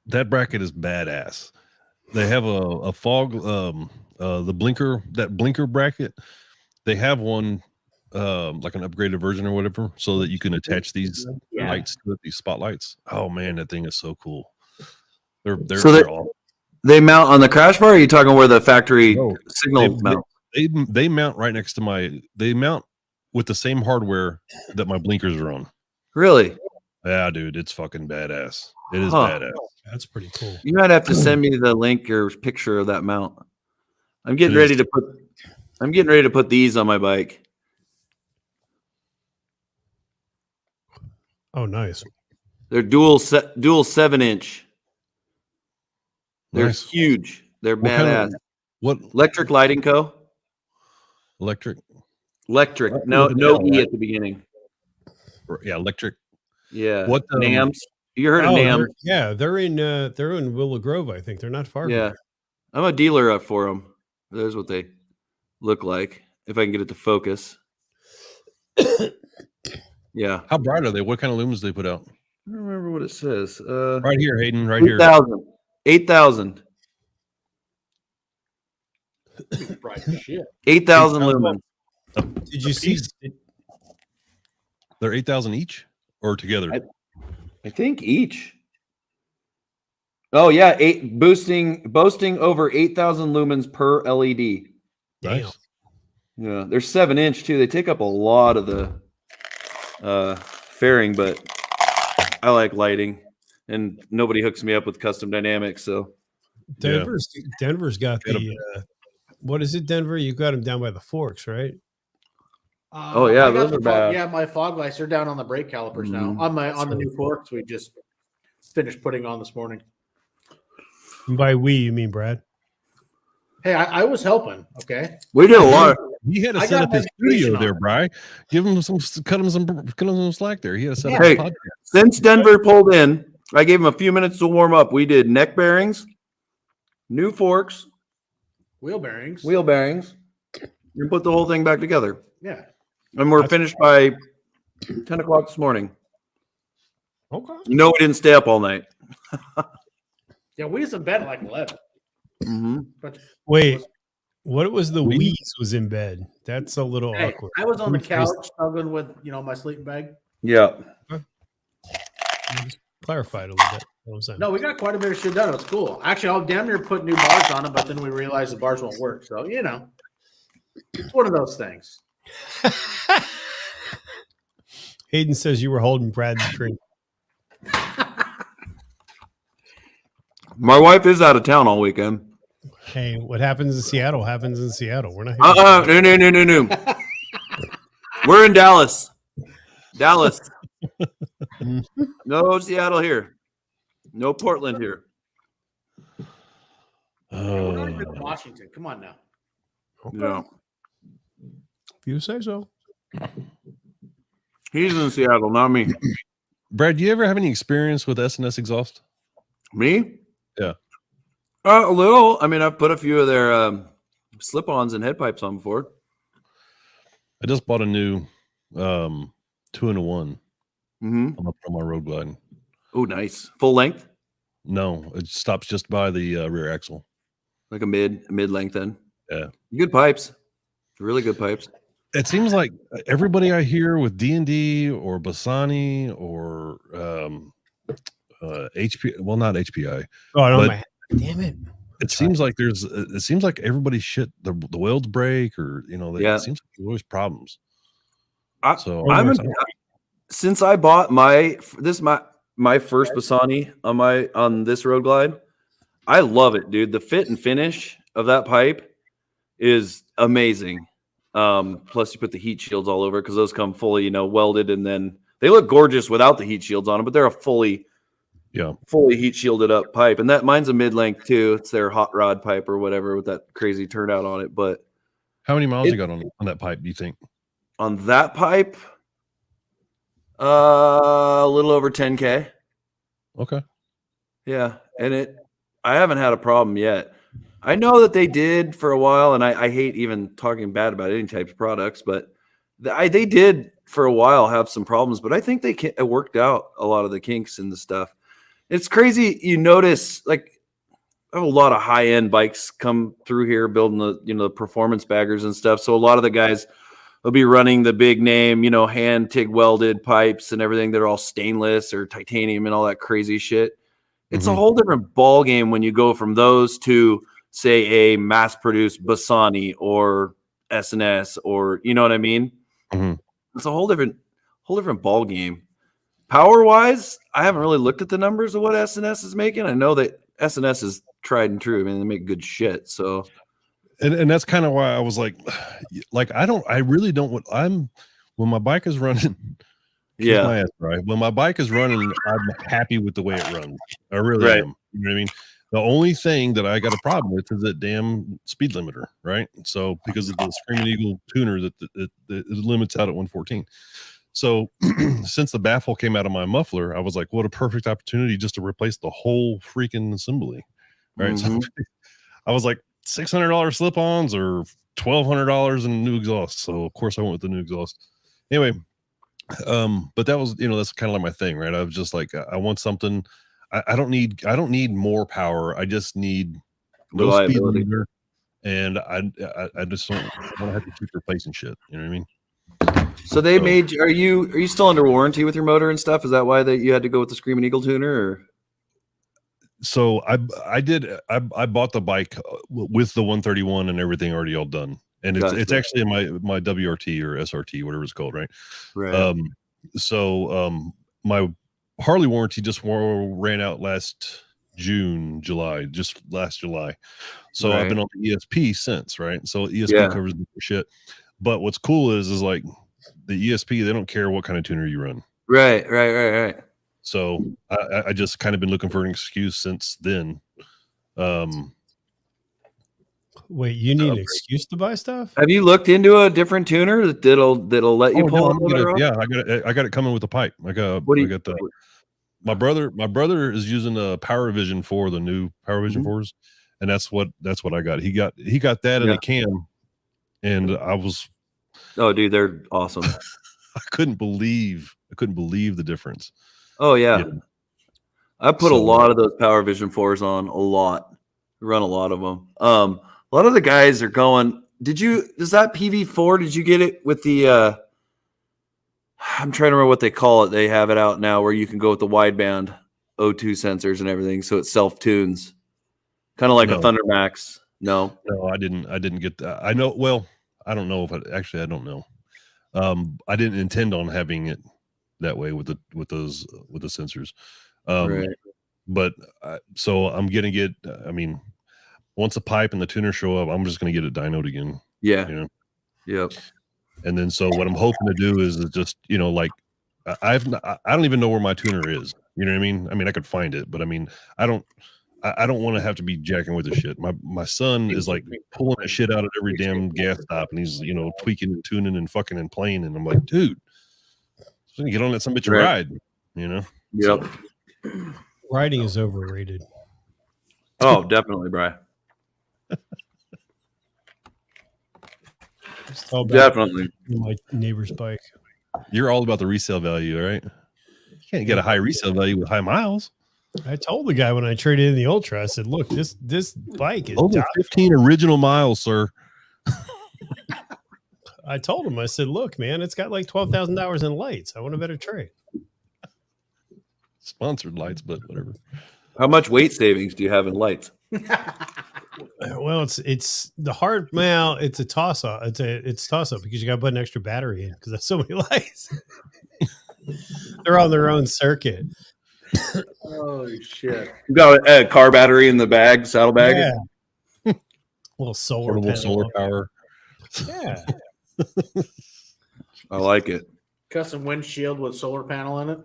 That bracket is badass. They have a fog, the blinker bracket. They have one like an upgraded version or whatever, so that you can attach these lights to it, these spotlights. Oh man, that thing is so cool. They're all. They mount on the crash bar. Or are you talking where the factory signal mount? They mount right next to they mount with the same hardware that my blinkers are on. Really? Yeah, dude, it's fucking badass. It is badass. That's pretty cool. You might have to send me the link or picture of that mount. I'm getting ready to put these on my bike. Oh, nice. They're dual 7-inch. They're Nice. huge. They're What kind badass. of- What Electric Lighting Co. electric? Electric. No E at the beginning. Yeah, electric. Yeah. What, NAMs? You heard of Oh, NAMs? they're in Willow Grove, I think. They're not far from Yeah. here. I'm a dealer up for them. There's what they look like. If I can get it to focus. Yeah. How bright are they? What kind of lumens do they put out? I don't remember what it says. Right here, Hayden. Right here. 8,000. 8,000. Bright shit. 8,000 lumens. Did you see? They're 8,000 each or together? I think each. Oh yeah, boasting over 8,000 lumens per LED. Damn. Nice. Yeah, they're 7-inch too. They take up a lot of the fairing, but I like lighting, and nobody hooks me up with custom dynamics. So Denver's got the what is it, Denver? You got them down by the forks, right? Oh, yeah, I got those the are bad. Yeah, my fog lights are down on the brake calipers now. Mhm. On the new forks we just finished putting on this morning. And by we, you mean Brad? Hey, I was helping. Okay. we did a lot. He had to I set got up his medication studio on there, it. Bri. Give him cut him some slack there. He had to set up Hey, a podcast. since Denver pulled in, I gave him a few minutes to warm up. We did neck bearings, new forks, Wheel bearings. wheel bearings, and put the whole thing back together. Yeah. And we're finished by 10 o'clock this morning. Okay. You know, we didn't stay up all night. Yeah, we was in bed at like 11. Mm-hmm. But Wait, what was the wheeze was in bed? That's a little hey, awkward. I was on the Who's couch struggling with my sleeping bag. Yeah. Clarified a little bit. What was that? No, we got quite a bit of shit done. It was cool. Actually, I'll damn near put new bars on them, but then we realized the bars won't work. So it's one of those things. Hayden says you were holding Brad's drink. My wife is out of town all weekend. Hey, what happens in Seattle happens in Seattle. We're not here. No. We're in Dallas. Dallas. No Seattle here. No Portland here. We're not even in Washington. Come on now. No. If you say so. He's in Seattle, not me. Brad, do you ever have any experience with S&S exhaust? Me? Yeah. A little. I mean, I've put a few of their slip-ons and head pipes on before. I just bought a new 2-in-1 Mm-hmm. on my road glide. Oh, nice. Full length? No, it stops just by the rear axle. Like a mid-length then? Yeah. Good pipes. Really good pipes. It seems like everybody I hear with D&D or Bassani or HP, well, not HPI. Oh, I don't but damn it. it seems like everybody shit the welds break, or it seems like there's always problems. Since I bought my first Bassani on this road glide, I love it, dude. The fit and finish of that pipe is amazing. Plus you put the heat shields all over because those come fully, welded, and then they look gorgeous without the heat shields on them, but they're a fully heat shielded up pipe. And mine's a mid-length too. It's their hot rod pipe or whatever with that crazy turnout on it. But how many miles you got on that pipe, do you think? On that pipe, a little over 10K. Okay. Yeah. And I haven't had a problem yet. I know that they did for a while, and I hate even talking bad about any type of products, but they did for a while have some problems, but I think they worked out a lot of the kinks and the stuff. It's crazy. You notice, like, I have a lot of high-end bikes come through here building the performance baggers and stuff. So a lot of the guys will be running the big name, hand TIG welded pipes and everything. They're all stainless or titanium and all that crazy shit. It's a whole different ball game when you go from those to, say, a mass-produced Bassani or S&S, or you know what I mean? Mm-hmm. It's a whole different ball game. Power-wise, I haven't really looked at the numbers of what S&S is making. I know that S&S is tried and true. I mean, they make good shit. So, and that's kind of why I was like I really don't when my bike is running. Yeah. My ass, right. When my bike is running, I'm happy with the way it runs. I really am. You know what I mean? The only thing that I got a problem with is that damn speed limiter, right? So because of the Screaming Eagle tuner that it limits out at 114. So since the baffle came out of my muffler, I was like, what a perfect opportunity just to replace the whole freaking assembly. Right. So I was like, $600 slip-ons or $1,200 in new exhaust. So of course I went with the new exhaust. Anyway, but that was, that's kind of like my thing, right? I was just like, I want something. I don't need more power. I just need no speed limiter, and I just don't want to have to keep replacing shit. You know what I mean? So they made. Are you still under warranty with your motor and stuff? Is that why you had to go with the Screaming Eagle tuner? Or? So I bought the bike with the 131 and everything already all done, and it's actually in my WRT or SRT, whatever it's called, right? Right. My Harley warranty just ran out last July. So I've been on the ESP since, right? So ESP covers the shit. But what's cool is like the ESP, they don't care what kind of tuner you run. Right. So I just kind of been looking for an excuse since then. Wait, you need an excuse to buy stuff? Have you looked into a different tuner that'll let you pull? I got it coming with the pipe. My brother is using a Power Vision 4, the new Power Vision 4s, and that's what I got. He got that in a cam, and I was, oh dude, they're awesome. I couldn't believe the difference. Oh yeah. I put a lot of those Power Vision 4s on, run a lot of them. A lot of the guys are going, does that PV4, did you get it with the, I'm trying to remember what they call it. They have it out now where you can go with the wideband O2 sensors and everything. So it self-tunes kind of like a Thunder Max. No, I didn't get that. I know. Well, I don't know if I don't know. I didn't intend on having it that way with the sensors. Right. But so I'm going to get, once the pipe and the tuner show up, I'm just going to get it dynoed again. Yeah. Yep. And then so what I'm hoping to do is just, you know, like I don't even know where my tuner is. You know what I mean? I mean, I could find it, but I mean, I don't want to have to be jacking with the shit. My son is like pulling that shit out at every damn gas stop, and he's, you know, tweaking and tuning and fucking and playing, and I'm like, dude, so get on that some bitch and ride, you know? Yep. So, Riding is overrated. Oh, definitely, Bri. It's all about Definitely. my neighbor's bike. you're all about the resale value, right? You can't get a high resale value with high miles. I told the guy when I traded in the Ultra, I said, "Look, this bike is." Only 15 original miles, sir. I told him, I said, "Look, man, it's got like $12,000 in lights. I want a better trade." Sponsored lights, but whatever. How much weight savings do you have in lights? Well, it's the hard. Well, it's a toss up. It's toss up because you got to put an extra battery in because there's so many lights. They're on their own circuit. Holy shit. You got a car battery in the bag, saddle bag? Yeah. Little solar Portable panel. solar power. Yeah. I like it. Custom windshield with solar panel in it.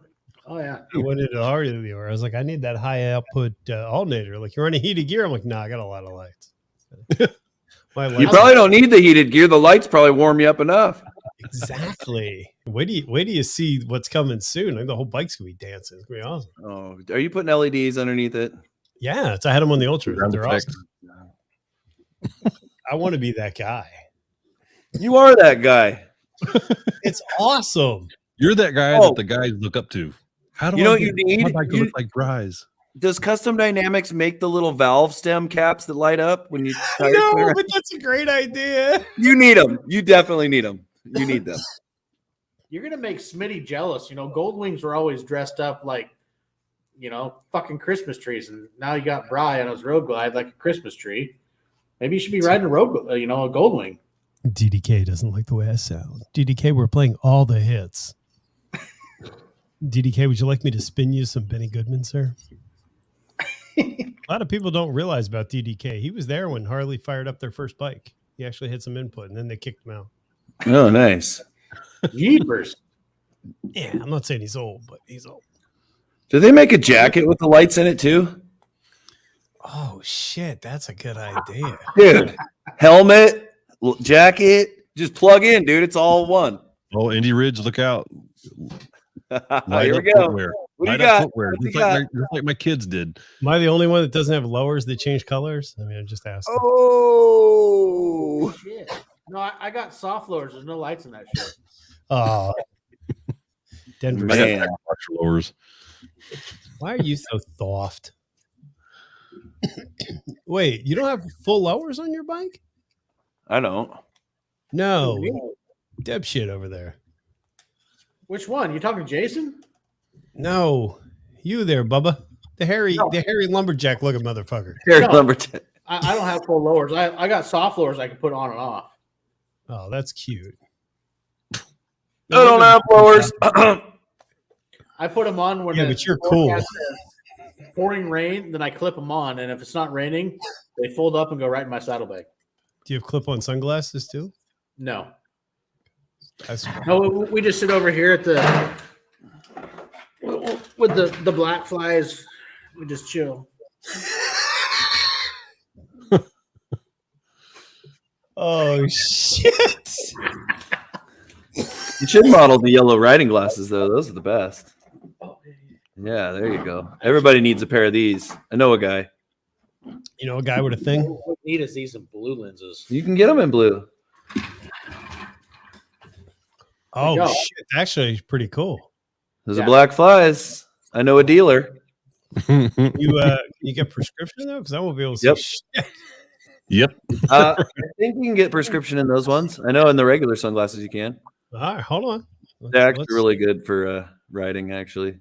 Oh yeah. I went into the audio viewer. I was like, I need that high output alternator. Like, you're running heated gear. I'm like, nah, I got a lot of lights. My You lights probably don't need the heated gear. The lights probably warm you up enough. exactly. Wait do you see what's coming soon? Like, the whole bike's gonna be dancing. It's gonna be awesome. Oh, are you putting LEDs underneath it? Yeah, I had them on the Ultra. Ground They're effects. awesome. I want to be that guy. You are that guy. It's awesome. You're that guy Oh. that the guys look up to. How do You know I what you get need? my bike to look like Bry's? Does Custom Dynamics make the little valve stem caps that light up when you tire No, spinner? but that's a great idea. You need them. You definitely need them. You need them. You're gonna make Smitty jealous. You know, Gold Wings were always dressed up like, you know, fucking Christmas trees, and now you got Bri on his Road Glide like a Christmas tree. Maybe you should be riding a Gold Wing. DDK doesn't like the way I sound. DDK, we're playing all the hits. DDK, would you like me to spin you some Benny Goodman, sir? A lot of people don't realize about DDK. He was there when Harley fired up their first bike. He actually had some input, and then they kicked him out. Oh, nice. Jeepers. Yeah, I'm not saying he's old, but he's old. Do they make a jacket with the lights in it too? Oh, shit. That's a good idea. Dude, helmet, jacket, just plug in, dude. It's all one. Oh, Indy Ridge, look out. Here we go. Footwear. What do you Light up got? footwear. What do you Just like my kids did. Am I the only one that doesn't have lowers that change colors? I mean, I'm just asking. Oh, Shit. No, I got soft lowers. There's no lights in that shit. Oh, Denver. man. Lowers. Why are you so soft? Wait, you don't have full lowers on your bike? I don't. No. Dipshit over there. Which one? You talking to Jason? No. You there, Bubba. The hairy lumberjack looking motherfucker. Here, No. number 10. I don't have full lowers. I got soft lowers I can put on and off. Oh, that's cute. I don't have blowers. I put them on when Yeah, the but you're cool. forecast says pouring rain, then I clip them on, and if it's not raining, they fold up and go right in my saddlebag. Do you have clip-on sunglasses too? No, That's no, we just sit over here at the with the black flies. We just chill. Oh shit. You should model the yellow riding glasses, though. Those are the best. Yeah, there you go. Everybody needs a pair of these. I know a guy. You know, a guy with a thing. What we need is these in blue lenses. You can get them in blue. Oh go. shit. Actually, it's pretty cool. Those Yeah. are black flies. I know a dealer. You get prescription though? Because I won't be able to see Yep. shit. Yep. I think you can get prescription in those ones. I know in the regular sunglasses you can. All right, hold on. They're actually Let's- really good for riding, actually.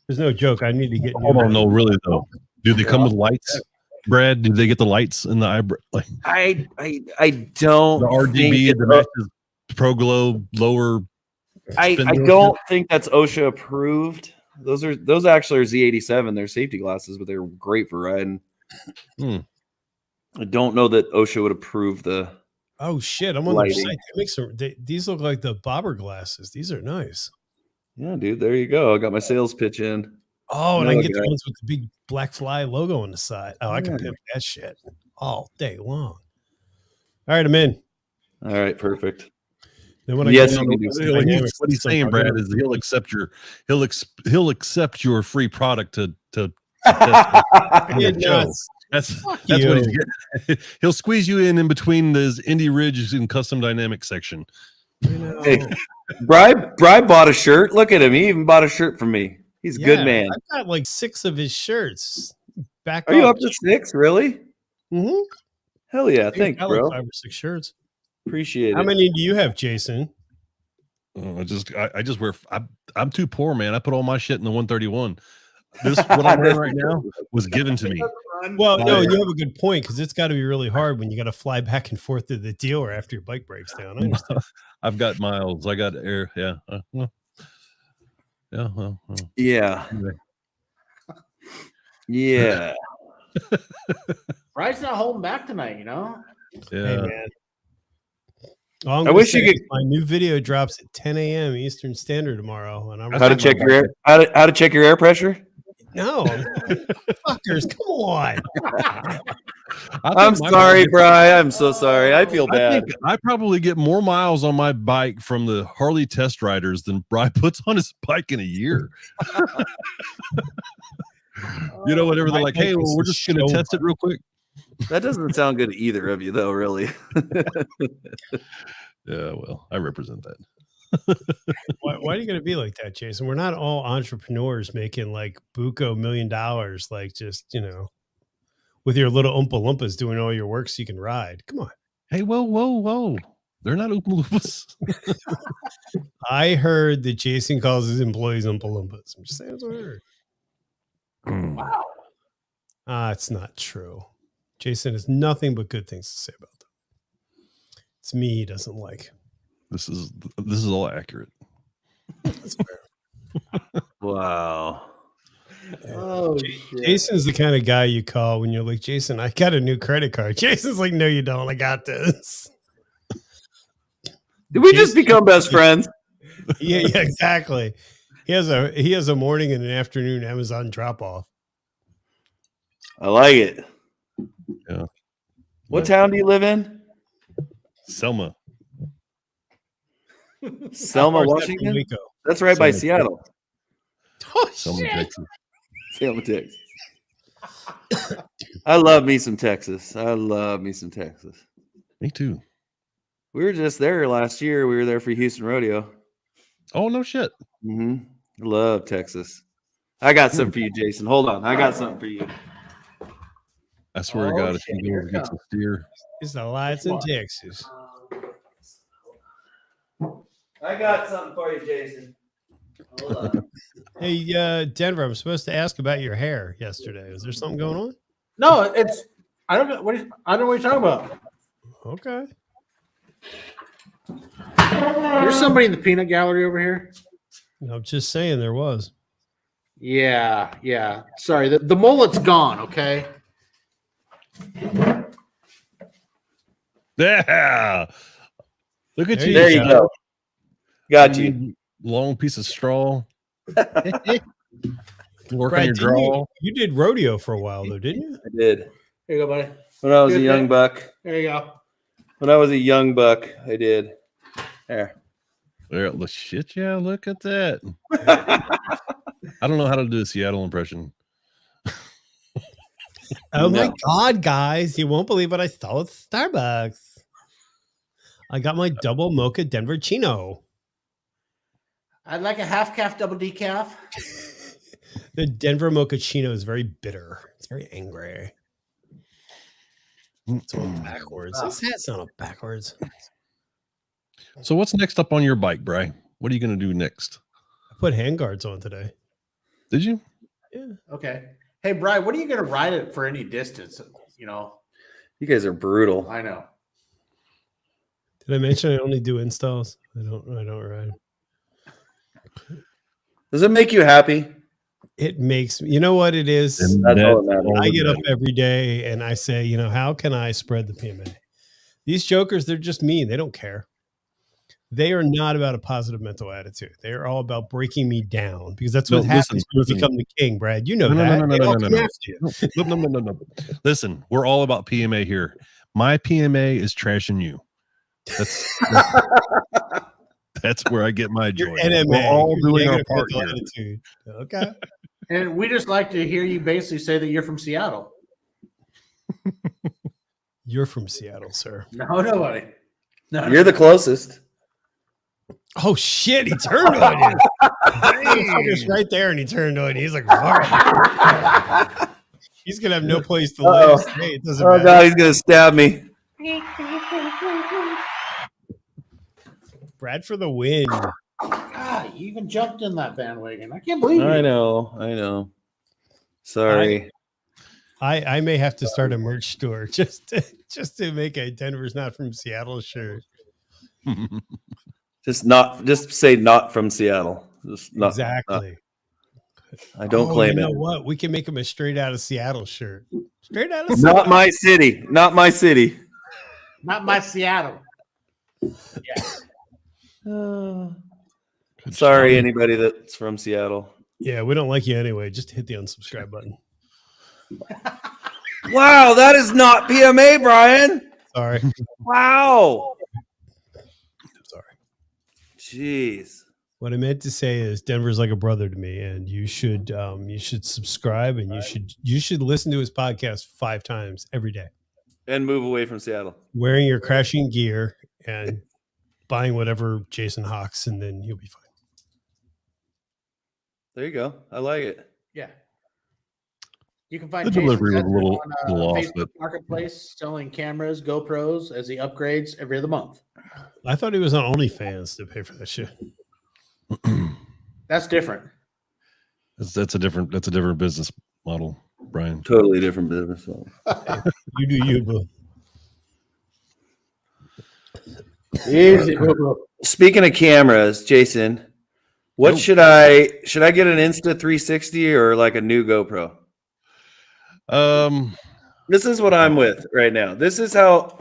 There's no joke. I need to get Hold on, no, really though. Do they come with lights, Brad? Do they get the lights in the eyebrow, like I don't the RGB, think the matches Pro Glow lower? I spindle? don't think that's OSHA approved. Those actually are Z87. They're safety glasses, but they're great for riding. Hmm. I don't know that OSHA would approve the Oh shit! I'm on their Lighting. site. They make these look like the bobber glasses. These are nice. Yeah, dude. There you go. I got my sales pitch in. Oh, and I No, can get the guy. ones with the big black fly logo on the side. Oh, I can Yeah. pimp that shit all day long. All right, I'm in. All right, perfect. Then when Yes, I you go can do down to so. Dynamics, What he's it's like, saying, I'm Brad, gonna- is he'll accept your free product to test it on You're the show. nuts. That's Fuck what he's you. getting. He'll squeeze you in between this Indie Ridge and Custom Dynamics section. You know, Hey, Bri bought a shirt. Look at him. He even bought a shirt for me. He's a good man. I've got like 6 of his shirts. Back Are you up to 6? Really? Mm-hmm. Hell yeah. Thanks, got like bro. 5 or 6 shirts. Appreciate How it. many do you have, Jason? I just wear. I'm too poor, man. I put all my shit in the 131. This what I'm wearing right now was given to me. Well, no, you have a good point because it's got to be really hard when you got to fly back and forth to the dealer after your bike breaks down. I understand. I've got miles. I got air. Yeah. Well. Yeah. Anyway. Yeah. Bry's not holding back tonight, you know? Yeah. Hey, man. All I'm I gonna wish say you could. is my new video drops at 10 a.m. Eastern Standard tomorrow, and I'm How to check your air? How to check your air pressure? No, fuckers, come on. I'm sorry, Bri. I'm so sorry. I feel bad. I probably get more miles on my bike from the Harley test riders than Bri puts on his bike in a year. You know, whatever they're like, hey, well, we're just going to test it real quick. That doesn't sound good to either of you, though, really. Yeah, well, I represent that. Why are you going to be like that, Jason? We're not all entrepreneurs making like buco $1 million, like just, you know, with your little Oompa Loompas doing all your work so you can ride. Come on. Hey, whoa. They're not Oompa Loompas. I heard that Jason calls his employees Oompa Loompas. I'm just saying that's what I heard. Wow. It's not true. Jason has nothing but good things to say about them. It's me he doesn't like. This is all accurate. That's fair. Wow. Oh, shit. Jason's the kind of guy you call when you're like, Jason, I got a new credit card. Jason's like, no, you don't. I got this. Did we just become best friends? Yeah, exactly. He has a morning and an afternoon Amazon drop off. I like it. Yeah. What town do you live in? Selma. Selma, Washington? That's right by Seattle. Oh, Selma, shit. Texas. Selma, Texas. I love me some Texas. Me too. We were just there last year. We were there for Houston Rodeo. Oh, no shit. Love Texas. I got something for you, Jason. Hold on. I got something for you. I swear to God, if you go get some steer. It's the lights in Texas. I got something for you, Jason. Hold on. Hey, Denver, I'm supposed to ask about your hair yesterday. Is there something going on? No, it's I don't know what you're talking about. Okay. There's somebody in the peanut gallery over here. I'm just saying there was. Yeah. Sorry, the mullet's gone. Okay. Yeah. Look at you. There you go. Got you. Long piece of straw. Work Brad, on your didn't draw. You did rodeo for a while, though, didn't you? I did. Here you go, buddy. When I was a Good young pick. buck. There you go. When I was a young buck, I did. There. There, look, shit, yeah, look at that. I don't know how to do a Seattle impression. Oh my No. God, guys. You won't believe what I saw at Starbucks. I got my double mocha Denver Chino. I'd like a half calf, double decaf. The Denver mochaccino is very bitter. It's very angry. It's all backwards. This hat's not backwards. So what's next up on your bike, Bri? What are you going to do next? I put handguards on today. Did you? Yeah. Okay. Hey, Brian, what are you going to ride it for any distance? You know, You guys are brutal. I know. Did I mention I only do installs? I don't ride. Does it make you happy? It makes me, you know what it is? That's all that matters. I get up every day and I say, you know, how can I spread the PMA? These jokers, they're just mean. They don't care. They are not about a positive mental attitude. They are all about breaking me down because that's what happens when you become the king, Brad. You know that. No. Listen, we're all about PMA here. My PMA is trashing you. That's where I get my joy. NMA. We're all doing our part here. Attitude. Okay. And we just like to hear you basically say that you're from Seattle. You're from Seattle, sir. No, nobody. No, You're the closest. Oh shit! He turned on you. He's right there, and he turned on you. He's like, fuck. He's gonna have no place to live. Hey, it doesn't matter. God, he's gonna stab me. Brad for the win. God, you even jumped in that bandwagon. I can't believe it. I know. Sorry. I may have to start a merch store just to make a Denver's not from Seattle shirt. Just say not from Seattle. Just not, Exactly. I don't claim you know it. what? We can make him a straight out of Seattle shirt. Straight out of Not my city. Not my city. Not my Seattle. Sorry, anybody that's from Seattle. Yeah, we don't like you anyway. Just hit the unsubscribe button. Wow, that is not PMA, Brian. Sorry. Wow. Sorry. Jeez. What I meant to say is Denver's like a brother to me, and you should subscribe, and you should listen to his podcast 5 times every day. And move away from Seattle. Wearing your crashing gear and buying whatever Jason hawks, and then you'll be fine. There you go. I like it. Yeah. You can find The Jason delivery was a Setzer little on off, Facebook but Marketplace selling cameras, GoPros as he upgrades every other month. I thought he was on OnlyFans to pay for that shit. That's different. that's a different business model, Brian. Totally different business. You do you, boo. Easy, boo-boo. Speaking of cameras, Jason, what should I get an Insta 360 or like a new GoPro? This is what I'm with right now. This is how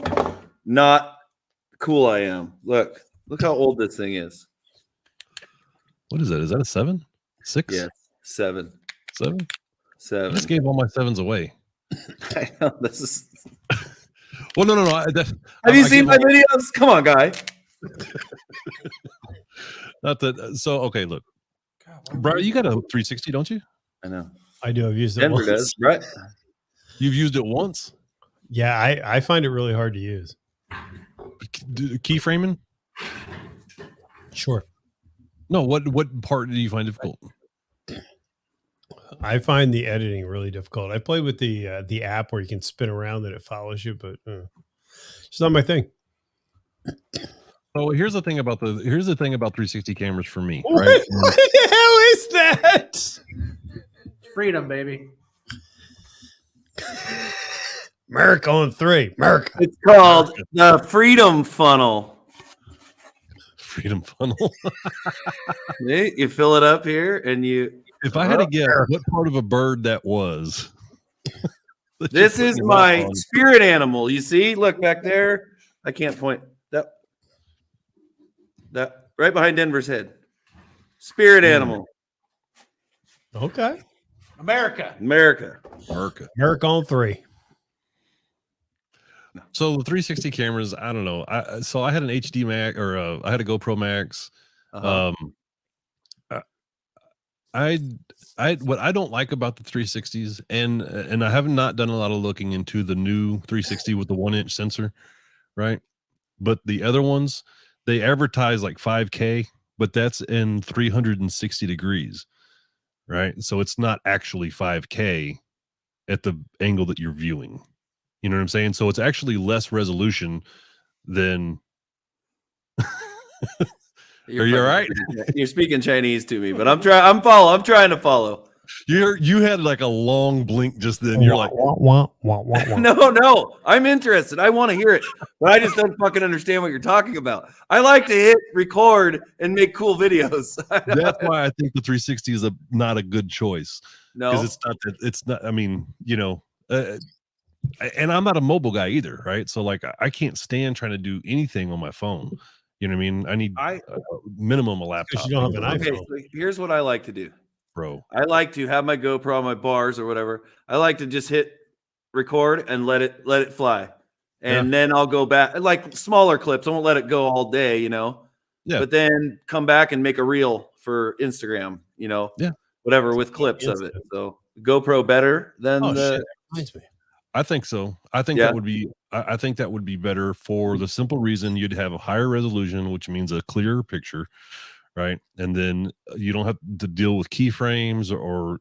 not cool I am. Look how old this thing is. What is that? Is that a 7? 6? Yes, 7. 7? 7. I just gave all my 7s away. I know, this is. Well, no. Have you seen my videos? Come on, guy. Not that. So okay, look, Brian, you got a 360, don't you? I know. I do. I've used it Denver once. does, right? You've used it once. Yeah, I find it really hard to use. Keyframing? Sure. No. What part do you find difficult? I find the editing really difficult. I play with the app where you can spin around and it follows you, but it's not my thing. Oh, here's the thing about 360 cameras for me, What, right? what the hell is that? Freedom, baby. Merc on 3. Merc. It's called the Freedom Funnel. Freedom funnel. You fill it up here, and you. If I had to guess what part of a bird that was, This is my spirit animal. You see? Look back there. I can't point. That right behind Denver's head. Spirit animal. Okay. America. America. Merc on 3. So the 360 cameras, I don't know. I had an HD Max, or I had a GoPro Max. Uh-huh. What I don't like about the 360s, and I have not done a lot of looking into the new 360 with the 1-inch sensor, right? But the other ones, they advertise like 5K, but that's in 360 degrees, right? So it's not actually 5K at the angle that you're viewing. You know what I'm saying? So it's actually less resolution than. Are you all right? You're speaking Chinese to me, but I'm trying to follow. You had like a long blink just then. You're like, No, I'm interested. I want to hear it, but I just don't fucking understand what you're talking about. I like to hit record and make cool videos. that's why I think the 360 is not a good choice. No, because it's not. I mean, and I'm not a mobile guy either, right? So like I can't stand trying to do anything on my phone. You know what I mean? I need minimum a laptop. you don't have an Okay, iPhone. so here's what I like to do. Bro. I like to have my GoPro on my bars or whatever. I like to just hit record and let it fly. And then I'll go back, like smaller clips. I won't let it go all day, you know. Yeah. But then come back and make a reel for Instagram, you know. Yeah. Whatever with clips of it. So GoPro better than Oh the shit, reminds me. I think so. I think that would be. I think that would be better for the simple reason you'd have a higher resolution, which means a clearer picture, right? And then you don't have to deal with keyframes or.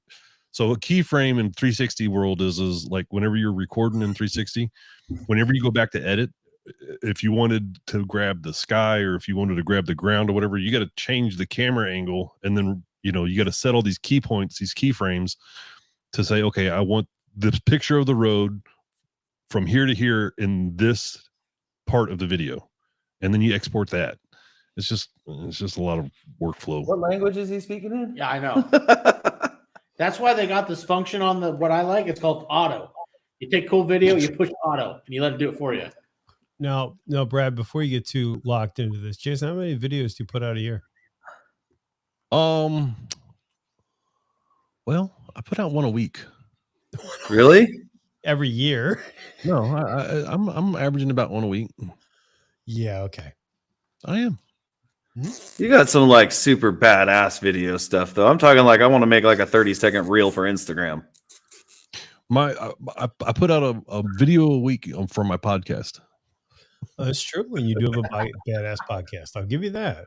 So a keyframe in 360 world is like whenever you're recording in 360, whenever you go back to edit, if you wanted to grab the sky or if you wanted to grab the ground or whatever, you got to change the camera angle, and then you got to set all these key points, these keyframes, to say, okay, I want this picture of the road from here to here in this part of the video, and then you export that. It's just a lot of workflow. What language is he speaking in? Yeah, I know. That's why they got this function on the what I like. It's called auto. You take cool video, you push auto, and you let it do it for you. Now, Brad, before you get too locked into this, Jason, how many videos do you put out a year? Well, I put out one a week. Really? Every year? No, I'm averaging about one a week. Yeah, okay. I am. You got some like super badass video stuff though. I'm talking like I want to make like a 30-second reel for Instagram. I put out a video a week for my podcast. That's true. When you do have a badass podcast, I'll give you that.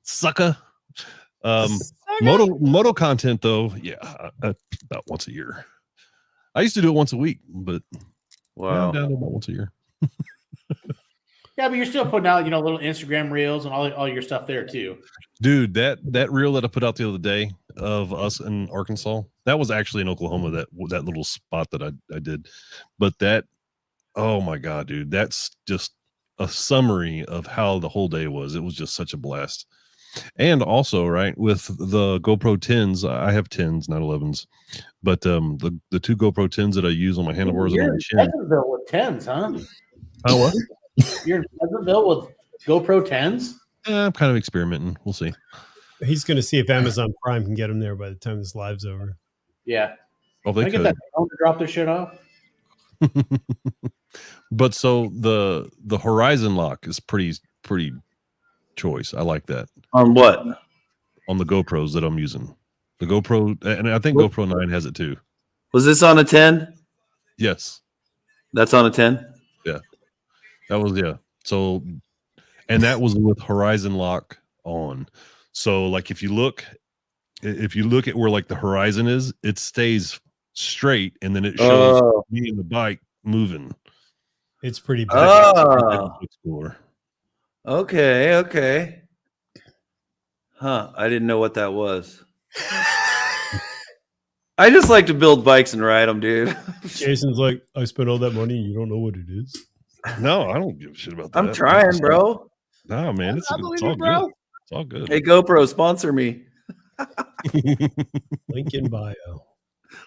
Sucker. Moto content though, yeah, about once a year. I used to do it once a week, but wow, I'm down to about once a year. Yeah, but you're still putting out, little Instagram reels and all your stuff there too. Dude, that reel that I put out the other day of us in Arkansas, that was actually in Oklahoma, that little spot that I did. But that, oh my God, dude, that's just a summary of how the whole day was. It was just such a blast. And also, right, with the GoPro 10s, I have 10s, not 11s, but the two GoPro 10s that I use on my handlebars and on my chin. Pleasantville with 10s, huh? Oh, what? You're in Pleasantville with GoPro 10s? I'm kind of experimenting. We'll see. He's going to see if Amazon Prime can get him there by the time this live's over. Yeah. Oh, they Can I get could. that phone to drop their shit off? But so the Horizon lock is pretty choice. I like that. On what? On the GoPros that I'm using. The GoPro, and I think GoPro 9 has it too. Was this on a 10? Yes. That's on a 10? Yeah. That was, yeah. So, and that was with Horizon lock on. So like if you look at where like the horizon is, it stays straight and then it shows me and the bike moving. It's pretty big. It's cooler. Okay. Huh. I didn't know what that was. I just like to build bikes and ride them, dude. Jason's like, I spent all that money and you don't know what it is. No, I don't give a shit about that. I'm trying, bro. No, man. It's all good. It's all good. Hey, GoPro, sponsor me. Link in bio.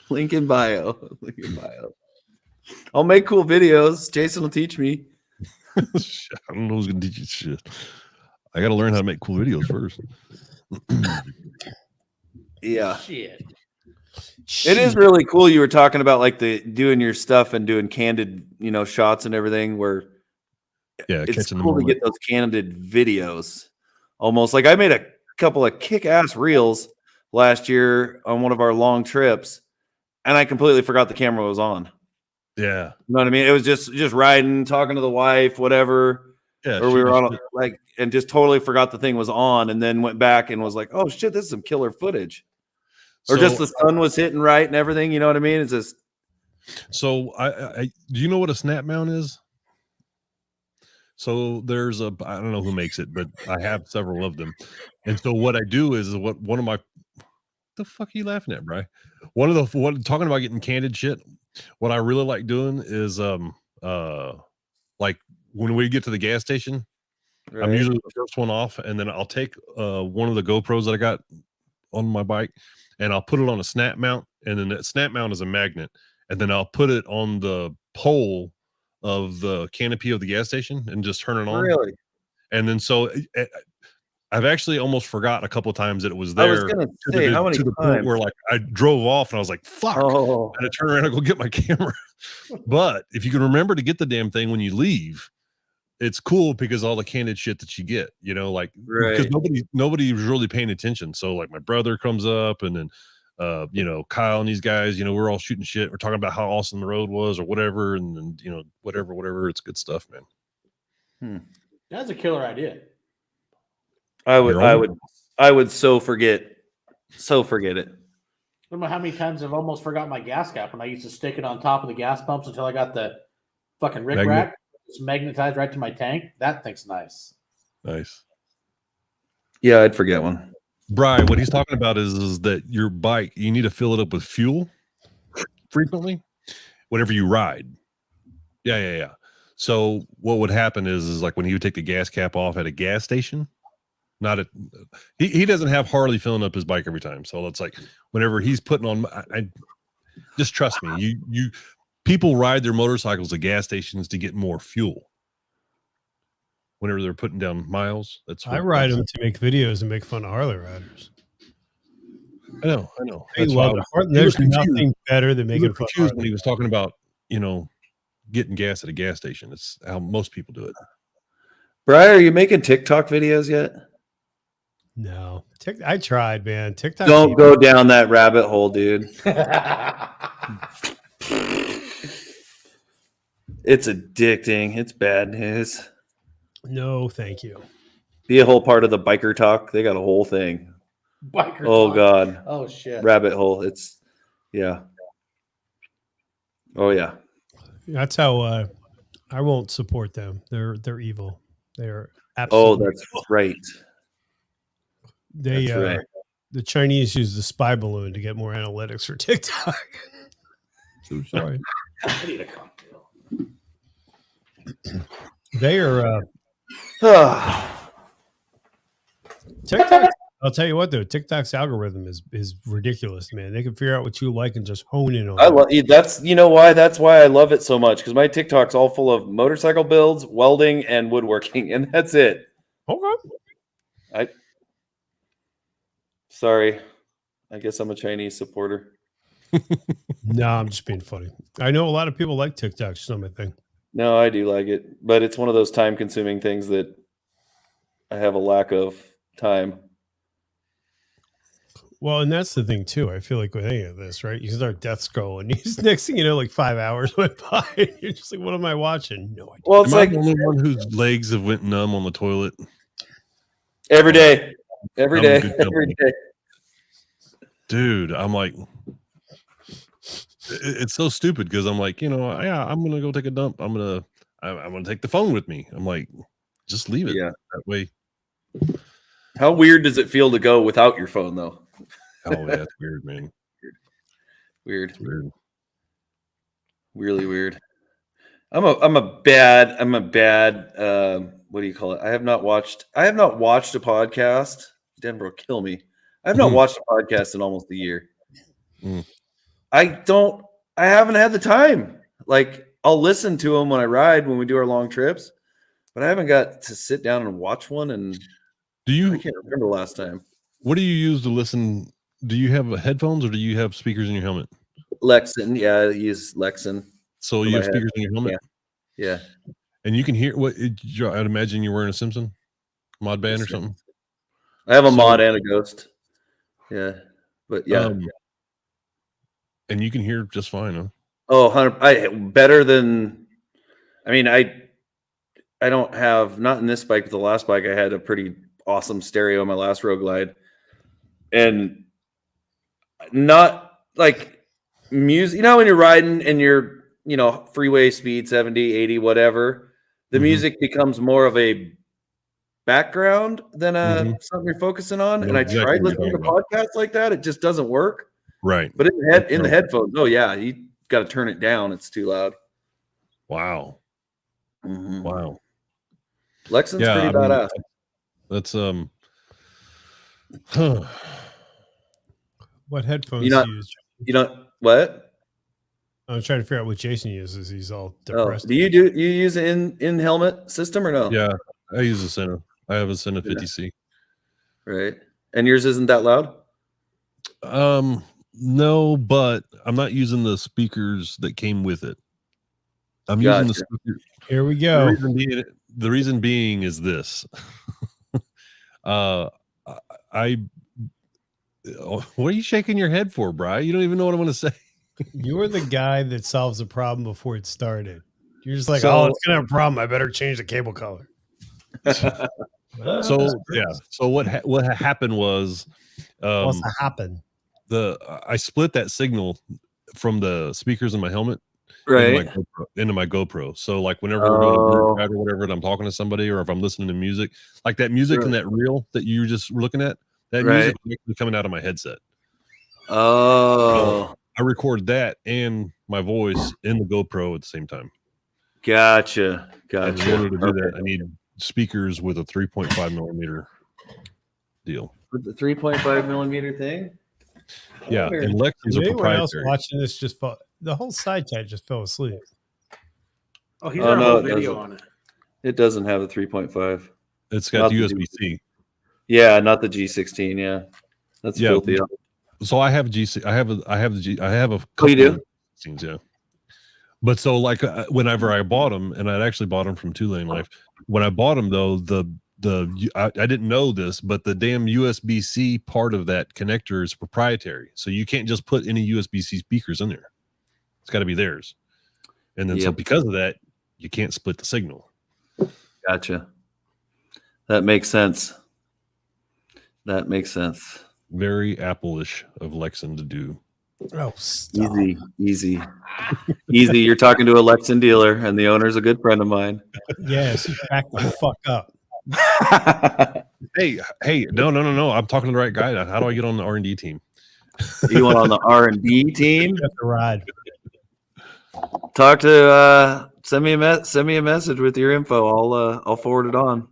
Link in bio. I'll make cool videos. Jason will teach me. I don't know who's gonna teach you shit. I gotta learn how to make cool videos first. Yeah. Shit. It is really cool. You were talking about like the doing your stuff and doing candid, shots and everything where it's cool to get those candid videos. Almost like I made a couple of kick-ass reels last year on one of our long trips and I completely forgot the camera was on. Yeah. You know what I mean? It was just riding, talking to the wife, whatever. Yeah. Or we were on and just totally forgot the thing was on and then went back and was like, oh shit, this is some killer footage. Or just the sun was hitting right and everything, you know what I mean? It's just so I do you know what a snap mount is? So there's I don't know who makes it, but I have several of them. And so what I do is what the fuck are you laughing at, bro? Talking about getting candid shit. What I really like doing is like when we get to the gas station, right. I'm usually the first one off, and then I'll take one of the GoPros that I got on my bike, and I'll put it on a snap mount, and then that snap mount is a magnet, and then I'll put it on the pole of the canopy of the gas station and just turn it on. Really? And then so I've actually almost forgotten a couple of times that it was I was there gonna say, how many to the point times? where like I drove off and I was like, fuck. Oh, I had to turn around and go get my camera. But if you can remember to get the damn thing when you leave, it's cool because all the candid shit that you get, you know, like because right. nobody was really paying attention. So like my brother comes up and then you know, Kyle and these guys, you know, we're all shooting shit. We're talking about how awesome the road was or whatever, and then you know, whatever. It's good stuff, man. That's a killer idea. I would so forget it. I don't know how many times I've almost forgot my gas cap when I used to stick it on top of the gas pumps until I got the fucking rick rack. It's magnetized right to my tank. That thing's nice. Nice. Yeah, I'd forget one. Brian, what he's talking about is that your bike, you need to fill it up with fuel frequently whenever you ride. Yeah. So what would happen is like when he would take the gas cap off at a gas station, not at he doesn't have Harley filling up his bike every time. So it's like whenever he's putting on, I just trust me. You people ride their motorcycles at gas stations to get more fuel. Whenever they're putting down miles, I ride them to make videos and make fun of Harley riders. I know. I love it. There's nothing better than making fun of when he was talking about, you know, getting gas at a gas station. It's how most people do it. Brian, are you making TikTok videos yet? No. I tried, man. TikTok. Don't go down that rabbit hole, dude. It's addicting. It's bad news. No, thank you. Be a whole part of the biker talk. They got a whole thing. Biker talk. God. Oh shit. Rabbit hole. It's yeah. Oh yeah. That's how I won't support them. They're evil. They're absolutely. Oh, that's right. That's right. The Chinese use the spy balloon to get more analytics for TikTok. So sorry. I need a cocktail. They are TikTok. I'll tell you what though, TikTok's algorithm is ridiculous, man. They can figure out what you like and just hone in on. I love that's why I love it so much because my TikTok's all full of motorcycle builds, welding, and woodworking, and that's it. Okay. Sorry, I guess I'm a Chinese supporter. No, I'm just being funny. I know a lot of people like TikTok. It's not my thing. No, I do like it, but it's one of those time-consuming things that I have a lack of time. Well, and that's the thing too. I feel like with any of this, right? You start death scrolling. Next thing you know, like 5 hours went by, and you're just like, "What am I watching?" No idea. Well, it's like the only one whose legs have went numb on the toilet every day. Dude, I'm like, it's so stupid because I'm like, you know, yeah, I'm gonna go take a dump. I'm gonna take the phone with me. I'm like, just leave it that way. How weird does it feel to go without your phone though? Oh, yeah, it's weird, man. Weird. It's weird. Really weird. I'm a bad what do you call it? I have not watched a podcast. Denver will kill me. I have not watched a podcast in almost a year. I haven't had the time. Like I'll listen to them when I ride, when we do our long trips, but I haven't got to sit down and watch one. And I can't remember the last time. What do you use to listen? Do you have headphones or do you have speakers in your helmet? Lexan. Yeah, I use Lexan. So you have speakers in your helmet? Yeah. And you can hear I'd imagine you're wearing a Simpson mod band or something. I have a mod and a Ghost. Yeah. But yeah. And you can hear just fine, huh? Oh, better than, I mean, I don't have, not in this bike, but the last bike I had a pretty awesome stereo in my last Road Glide. And not like music, you know, when you're riding and you're, you know, freeway speed 70, 80, whatever, the music becomes more of a background than something you're focusing on. And I tried listening to podcasts like that. It just doesn't work. Right. But in the headphones, oh yeah, you got to turn it down. It's too loud. Wow. Wow. Lexan's pretty badass. That's What headphones do you use? You know what? I'm trying to figure out what Jason uses. He's all Oh, depressed. do you use an in helmet system or no? Yeah, I use a Senna. I have a Senna 50C. Right. And yours isn't that loud? No, but I'm not using the speakers that came with it. I'm using the speaker. Here we go. The reason being is this. What are you shaking your head for, Bri? You don't even know what I'm going to say. You're the guy that solves a problem before it started. You're just like, So- oh, it's gonna have a problem. I better change the cable color. So yeah. So what happened was, What's to happen? I split that signal from the speakers in my helmet Right. into my GoPro. So like whenever we're doing a bird ride or whatever, and I'm talking to somebody, or if I'm listening to music, like that music in that reel that you were just looking at, that music was actually coming out of my headset. Oh, I record that and my voice in the GoPro at the same time. gotcha. And in order to do that, I need speakers with a 3.5 millimeter deal. With the 3.5 millimeter thing? Yeah, and Lexing's are Anyone else proprietary. watching this just the whole side chat just fell asleep. Oh, he's Oh, got a no, whole it video doesn't. on it. It doesn't have a 3.5. It's got Not the the USB-C. Yeah, not the G16. Yeah, that's Yeah. filthy. So I have GC. I have a Oh, couple you do? of scenes, yeah. But so like whenever I bought them, and I'd actually bought them from Two Lane Life. When I bought them though, I didn't know this, but the damn USB-C part of that connector is proprietary. So you can't just put any USB-C speakers in there. It's got to be theirs. And then so Yep. because of that, you can't split the signal. Gotcha. That makes sense. That makes sense. Very Apple-ish of Lexan to do. Oh, stop. Easy. You're talking to a Lexan dealer, and the owner's a good friend of mine. Yes, back the fuck up. Hey, no. I'm talking to the right guy. How do I get on the R&D team? You want on the R&D team? You have to ride. Talk to send me a message with your info. I'll forward it on.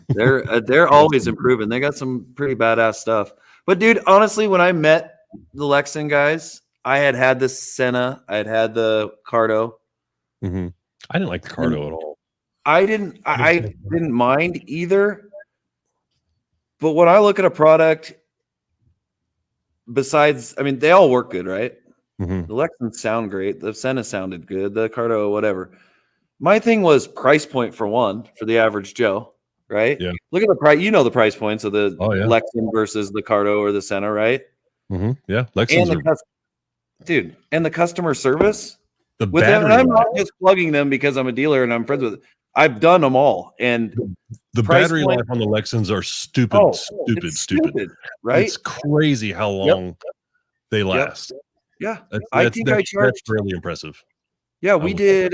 They're always improving. They got some pretty badass stuff. But dude, honestly, when I met the Lexan guys, I had the Senna, I had the Cardo. Mm-hmm. I didn't like the Cardo at all. I didn't mind either. But when I look at a product, besides, I mean, they all work good, right? Mm-hmm. The Lexans sound great. The Senna sounded good. The Cardo, whatever. My thing was price point for one, for the average Joe, right? Yeah. Look at the price. You know the price points of the Oh, yeah. Lexan versus the Cardo or the Senna, right? Mm-hmm. Yeah, And Lexans are and the customer service the with them. And battery I'm life. not just plugging them because I'm a dealer and I'm friends with. I've done them all, and The price battery point- life on the Lexans are stupid, it's stupid. right? It's crazy how long they last. Yeah, That's, I that's, think that's, I charged. that's really impressive. Yeah, we would- did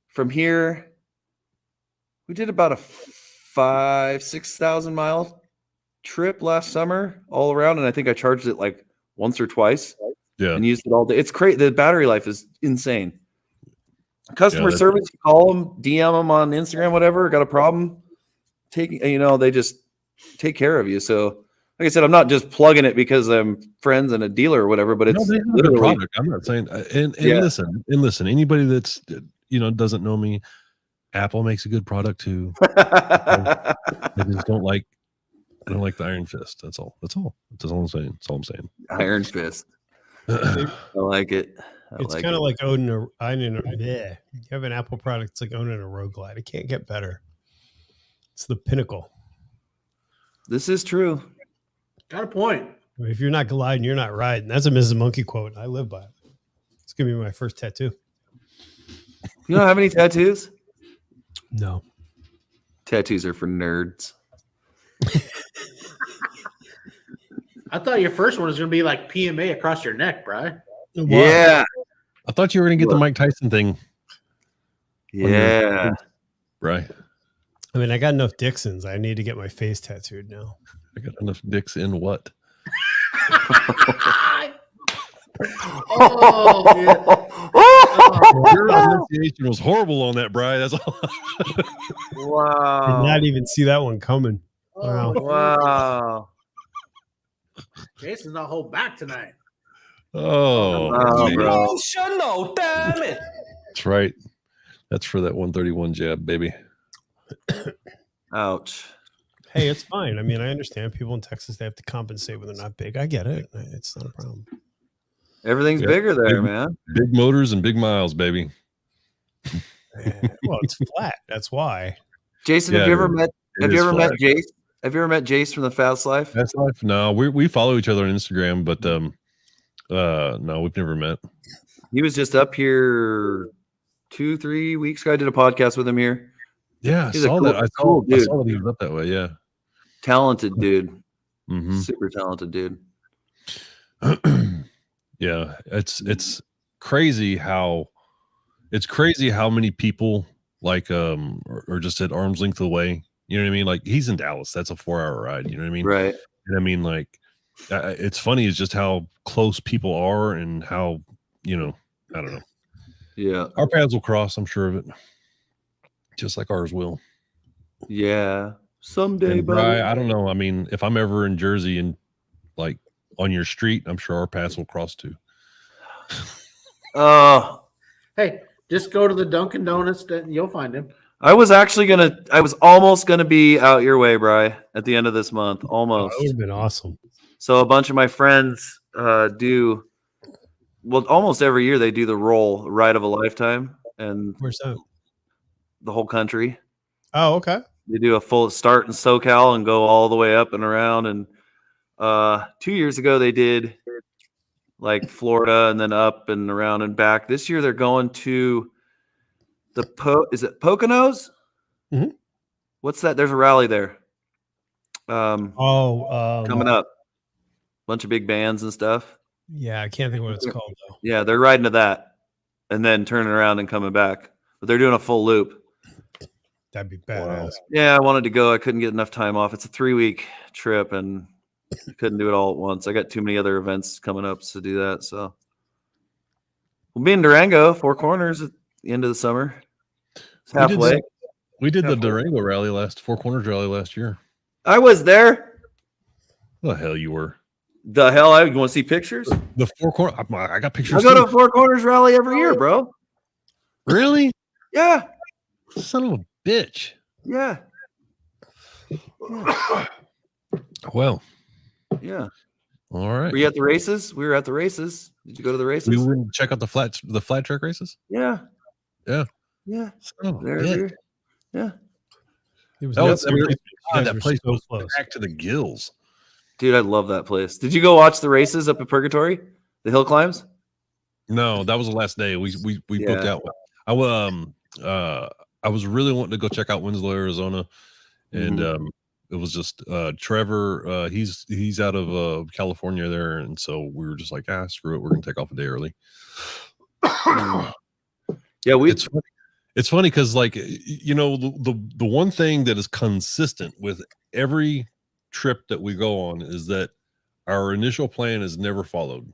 from here. We did about a 5,000-6,000 mile trip last summer all around, and I think I charged it like once or twice Yeah. and used it all day. It's crazy. The battery life is insane. Customer Yeah, service, you call them, DM them on Instagram, whatever. Got a problem? They just take care of you. So, like I said, I'm not just plugging it because I'm friends and a dealer or whatever, but No, it's they have a good literally product. I'm not saying and Yeah. listen, anybody that's doesn't know me, Apple makes a good product too. I just don't like the Iron Fist. That's all. That's all I'm saying. That's all I'm saying. Iron Fist. I like it. It's kind of like owning you have an Apple product. It's like owning a roguelite. It can't get better. It's the pinnacle. This is true. Got a point. I mean, if you're not gliding, you're not riding. That's a Mrs. Monkey quote. I live by it. It's gonna be my first tattoo. You don't have any tattoos? No. Tattoos are for nerds. I thought your first one was going to be like PMA across your neck, Brian. Yeah. I thought you were gonna get the Mike Tyson thing, Yeah. right? I mean, I got enough Dixons. I need to get my face tattooed now. I got enough dicks in what? Oh, man. Your pronunciation was horrible on that, Bri. That's all. Did Wow. not even see that one coming. Wow. Wow. Jason's not hold back tonight. Oh, man. bro. Emotional, damn it. That's right. That's for that 131 jab, baby. Ouch. Hey, it's fine. I mean, I understand people in Texas, they have to compensate when they're not big. I get it. It's not a problem. Everything's Yeah. bigger there, Big- man. Big motors and big miles, baby. Well, it's flat. That's why. Jason, Yeah, have you ever dude. met It have you is ever met flat. Jace? Have you ever met Jace from the Fast Life? That's life. No, we follow each other on Instagram, but no, we've never met. He was just up here 2-3 weeks ago. I did a podcast with him here. Yeah, I He's a saw cool- that. I cool dude. saw that he was up that way. Yeah. Talented dude. Mm-hmm. Super talented dude. Yeah, it's crazy how many people like are just at arm's length away. You know what I mean? Like he's in Dallas. That's a 4-hour ride. You know what I mean? Right. And I mean, like, it's funny. It's just how close people are and how, I don't know. Yeah. Our paths will cross. I'm sure of it. Just like ours will. Yeah. Someday, And buddy. Bri, I don't know. I mean, if I'm ever in Jersey and like on your street, I'm sure our paths will cross too. Hey, just go to the Dunkin' Donuts and you'll find him. I was almost gonna be out your way, Bri, at the end of this month. That Almost. would have been awesome. So a bunch of my friends do almost every year they do the roll ride of a lifetime, and Where's that? the whole country. Oh, okay. They do a full start in SoCal and go all the way up and around. And 2 years ago they did like Florida and then up and around and back. This year they're going to is it Poconos? Mhm. What's that? There's a rally there. Coming up. Bunch of big bands and stuff. Yeah, I can't think what it's called though. Yeah, they're riding to that and then turning around and coming back. But they're doing a full loop. That'd be badass. Yeah, I wanted to go. I couldn't get enough time off. It's a 3-week trip and I couldn't do it all at once. I got too many other events coming up to do that. So we'll be in Durango, Four Corners at the end of the summer. It's halfway. We did the Durango rally Four Corners rally last year. I was there. The hell you were. The hell? You want to see pictures? The Four Corners. I got pictures. I go to a Four Corners rally every year, bro. Really? Yeah. Son of a bitch. Yeah. Well. Yeah. All right. Were you at the races? We were at the races. Did you go to the races? We went to check out the flat track races. Yeah. Yeah. Yeah. Son of a There, bitch. there. Yeah. It was That was, nuts. You guys that were place so was close. packed to the gills. Dude, I love that place. Did you go watch the races up at Purgatory? The hill climbs? No, that was the last day. We booked Yeah. out. I was really wanting to go check out Winslow, Arizona, and it was just Trevor. He's out of California there, and so we were just like, screw it, we're gonna take off a day early. Yeah, It's funny because like the one thing that is consistent with every trip that we go on is that our initial plan is never followed.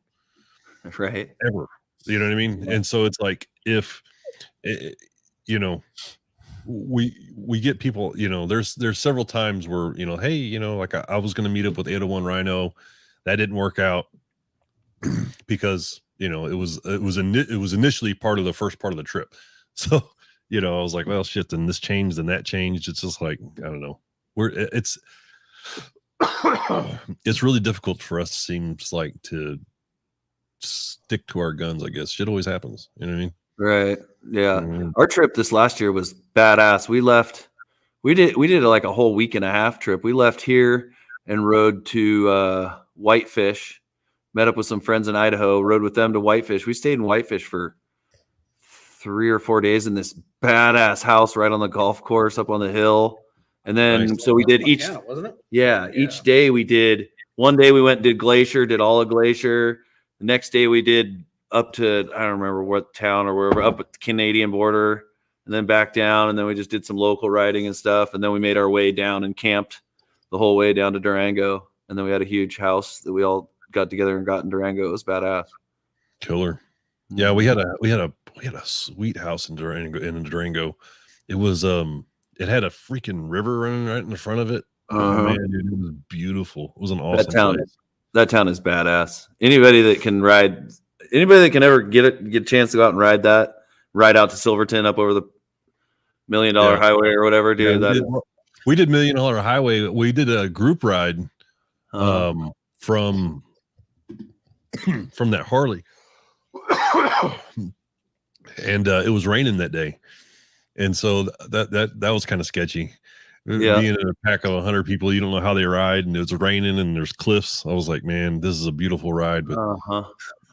Right. Ever. You know what I mean? And so it's like if we get people, there's several times where, hey, like I was going to meet up with 801 Rhino. That didn't work out because, it was initially part of the first part of the trip. So, I was like, well, shit, then this changed and that changed. It's just like, I don't know. It's really difficult for us, seems like, to stick to our guns, I guess. Shit always happens. You know what I mean? Right. Yeah. Our trip this last year was badass. We did like a whole week and a half trip. We left here and rode to Whitefish, met up with some friends in Idaho, rode with them to Whitefish. We stayed in Whitefish for 3 or 4 days in this badass house right on the golf course up on the hill. And then so we did wasn't it? each day we did. One day we went and did Glacier, did all of Glacier. The next day we did up to, I don't remember what town or wherever, up at the Canadian border, and then back down. And then we just did some local riding and stuff. And then we made our way down and camped the whole way down to Durango. And then we had a huge house that we all got together and got in Durango. It was badass. Killer. Yeah, we had a sweet house in Durango. It was it had a freaking river running right in the front of it. Oh man, dude, it was beautiful. It was an awesome place. That town is badass. Anybody that can ride, anybody that can ever get a chance to go out and ride out to Silverton up over the $1 Million Highway or whatever, dude. We did $1 Million Highway. We did a group ride from that Harley. And it was raining that day. And so that was kind of sketchy. Yeah. Being in a pack of 100 people, you don't know how they ride, and it's raining and there's cliffs. I was like, man, this is a beautiful ride. But I'm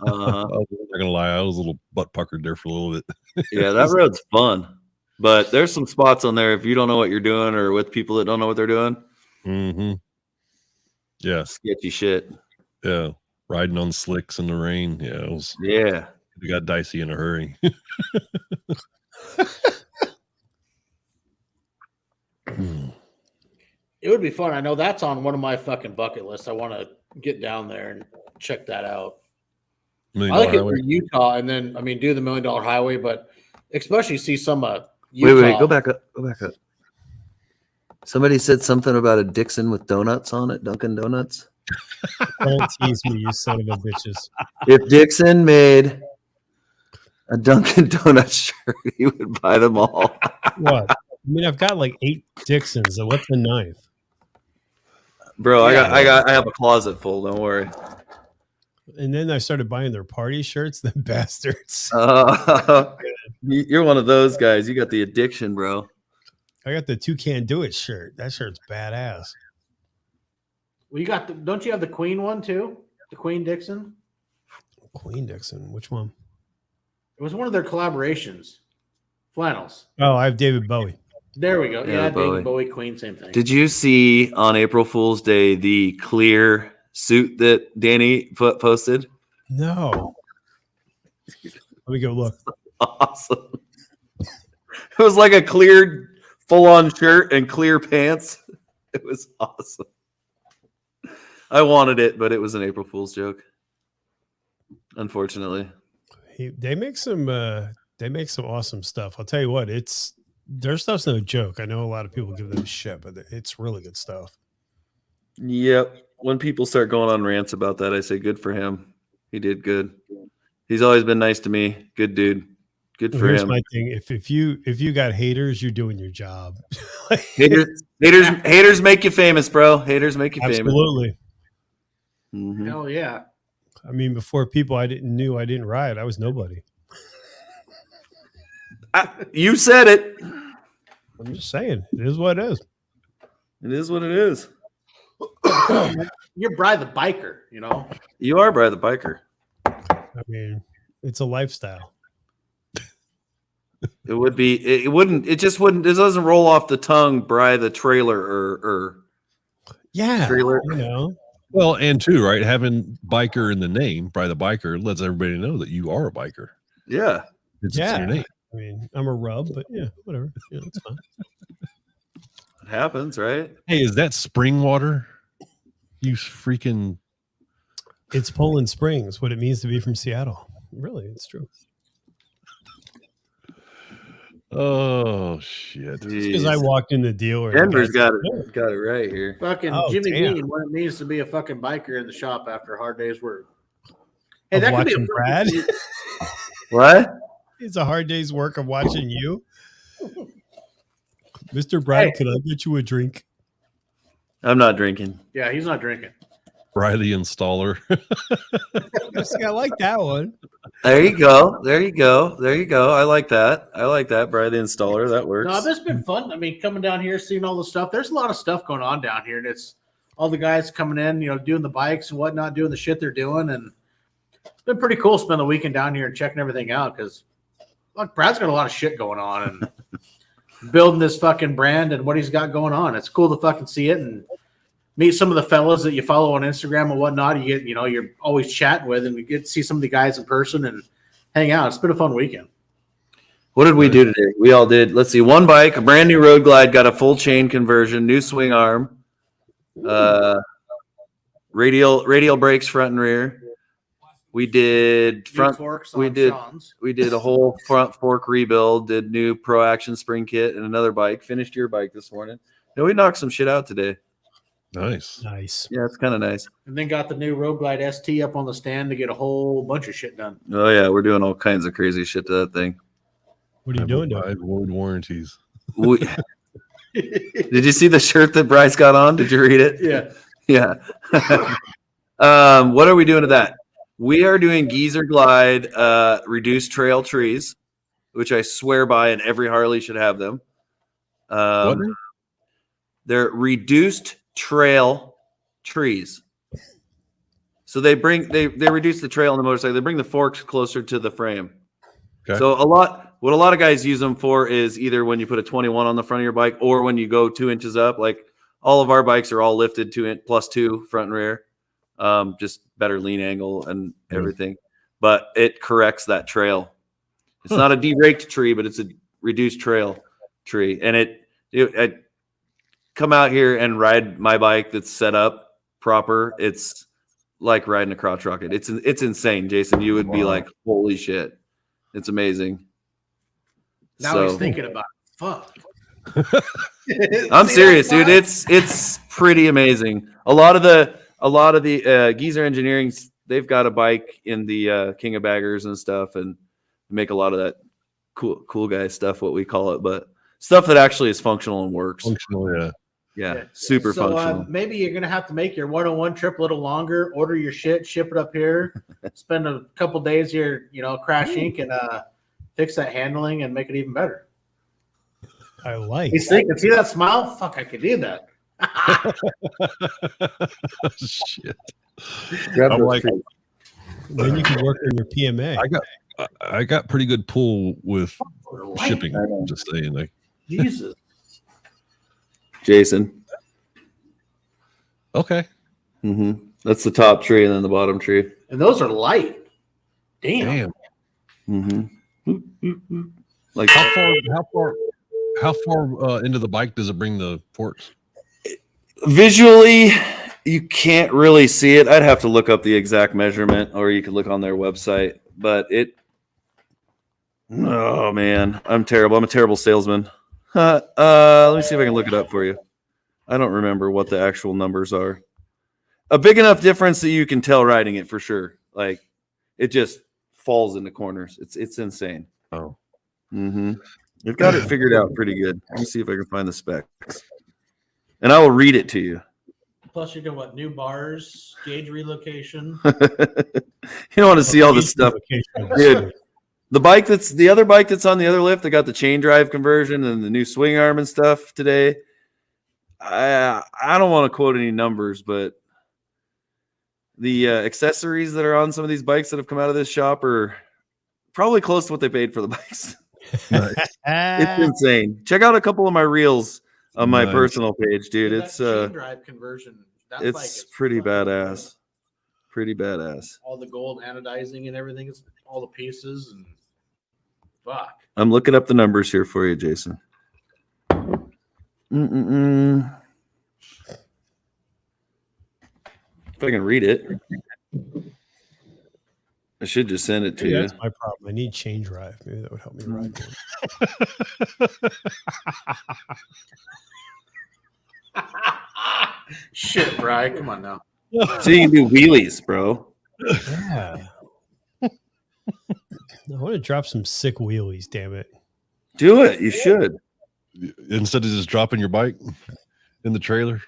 not gonna lie, I was a little butt puckered there for a little bit. Yeah, that road's fun. But there's some spots on there if you don't know what you're doing or with people that don't know what they're doing. Mm-hmm. Yeah. Sketchy shit. Yeah. Riding on slicks in the rain. Yeah. It got dicey in a hurry. It would be fun. I know that's on one of my fucking bucket lists. I want to get down there and check that out. I like it for Utah, and then do the $1 Million Highway, but especially see some Utah. Wait, go back up. Somebody said something about a Dixon with donuts on it, Dunkin' Donuts. Don't tease me, you son of a bitches. If Dixon made a Dunkin' Donuts shirt, he would buy them all. What? I've got like 8 Dixons. So what's the 9th? Bro, I have a closet full. Don't worry. And then I started buying their party shirts. The bastards. You're one of those guys. You got the addiction, bro. I got the 2 Can't Do It shirt. That shirt's badass. Well, you got don't you have the Queen one too? The Queen Dixon? Queen Dixon. Which one? It was one of their collaborations. Flannels. Oh, I have David Bowie. There we go. Yeah, Bowie. David Bowie, Queen, same thing. Did you see on April Fool's Day the clear suit that Danny posted? No. Let me go look. Awesome. It was like a clear full-on shirt and clear pants. It was awesome. I wanted it, but it was an April Fool's joke. Unfortunately. They make some awesome stuff. I'll tell you what, their stuff's no joke. I know a lot of people give them shit, but it's really good stuff. Yep. When people start going on rants about that, I say good for him. He did good. He's always been nice to me. Good dude. Good for Here's him. my thing. If you got haters, you're doing your job. Haters make you famous, bro. Haters make you famous. Absolutely. Mm-hmm. Hell yeah. Before people I didn't ride, I was nobody. You said it. I'm just saying, it is what it is. It is what it is. You're Bri the biker, you know. You are Bri the biker. It's a lifestyle. It would be. It wouldn't. It just wouldn't. It doesn't roll off the tongue. Bri the trailer or yeah. Trailer. Well, and too, right? Having biker in the name, Bri the biker, lets everybody know that you are a biker. Yeah. It's your name. I'm a rub, but yeah, whatever. Yeah, that's fine. It happens, right? Hey, is that spring water? You freaking. It's Poland Springs, what it means to be from Seattle. Really, it's true. Oh shit! Because I walked in the dealer. Denver's got it right here. Fucking Jimmy Dean, what it means to be a fucking biker in the shop after a hard day's work. Hey, that could be a Brad. What? It's a hard day's work of watching you, Mr. Brad. Could I get you a drink? I'm not drinking. Yeah, he's not drinking. Bri the installer. I like that one. There you go. I like that. Bri the installer. That works. No, this has been fun. Coming down here, seeing all the stuff. There's a lot of stuff going on down here, and it's all the guys coming in, doing the bikes and whatnot, doing the shit they're doing, and it's been pretty cool. Spend the weekend down here and checking everything out because, look, Brad's got a lot of shit going on and building this fucking brand and what he's got going on. It's cool to fucking see it and meet some of the fellas that you follow on Instagram and whatnot. You get, you're always chatting with, and you get to see some of the guys in person and hang out. It's been a fun weekend. What did we do today? We all did. Let's see. One bike, a brand new Road Glide, got a full chain conversion, new swing arm, radial brakes front and rear. We did front forks. We did a whole front fork rebuild. Did new Pro Action spring kit and another bike. Finished your bike this morning. We knocked some shit out today. Nice. Nice. Yeah, it's kind of nice. And then got the new Road Glide ST up on the stand to get a whole bunch of shit done. Oh yeah, we're doing all kinds of crazy shit to that thing. What are you doing? I avoid warranties. Did you see the shirt that Bryce got on? Did you read it? Yeah. Yeah. What are we doing to that? We are doing Geezer Glide reduced trail trees, which I swear by, and every Harley should have them. What? They're reduced trail trees. So they reduce the trail on the motorcycle. They bring the forks closer to the frame. Okay. So what a lot of guys use them for is either when you put a 21 on the front of your bike or when you go 2 inches up. Like all of our bikes are all lifted +2 front and rear. Just better lean angle and everything. But it corrects that trail. It's not a deraked tree, but it's a reduced trail tree. And I come out here and ride my bike that's set up proper. It's like riding a crotch rocket. It's insane, Jason. You would be like, holy shit. It's amazing. Now he's thinking about it. Fuck. I'm serious, dude. It's pretty amazing. A lot of the Geezer Engineering, they've got a bike in the King of Baggers and stuff, and make a lot of that cool guy stuff, what we call it, but stuff that actually is functional and works. Functional, yeah, super functional. Maybe you're gonna have to make your 101 trip a little longer. Order your shit, ship it up here, spend a couple days here, Crash Inc. and fix that handling and make it even better. I like. He's thinking, see that smile? Fuck, I could do that. Shit. Grab I'm those like, trees. Then you can work on your PMA. I got pretty good pull with shipping. I know. I'm just saying, like, Jesus. Jason. okay. That's the top tree and then the bottom tree. And those are light. Damn. Like How far into the bike does it bring the forks? visually, you can't really see it. I'd have to look up the exact measurement, or you could look on their website. But oh man, I'm terrible. I'm a terrible salesman. Let me see if I can look it up for you. I don't remember what the actual numbers are. A big enough difference that you can tell riding it for sure. Like it just falls into corners. It's insane. Oh. They've got it figured out pretty good. Let me see if I can find the specs. And I will read it to you. Plus, you're going new bars, gauge relocation. You don't want to see all this stuff. Dude, the other bike that's on the other lift, they got the chain drive conversion and the new swing arm and stuff today. I don't want to quote any numbers, but the accessories that are on some of these bikes that have come out of this shop are probably close to what they paid for the bikes. It's insane. Check out a couple of my reels on my personal page, dude. That It's chain drive conversion. That bike it's is pretty fucking badass. Pretty badass. all the gold anodizing and everything. It's all the pieces and fuck. I'm looking up the numbers here for you, Jason. If I can read it, I should just send it to you. That's my problem. I need chain drive. Maybe that would help me ride more. Shit, Brian. Come on now. So you can do wheelies, bro. Yeah. I want to drop some sick wheelies, damn it. Do it. You should. Instead of just dropping your bike in the trailer.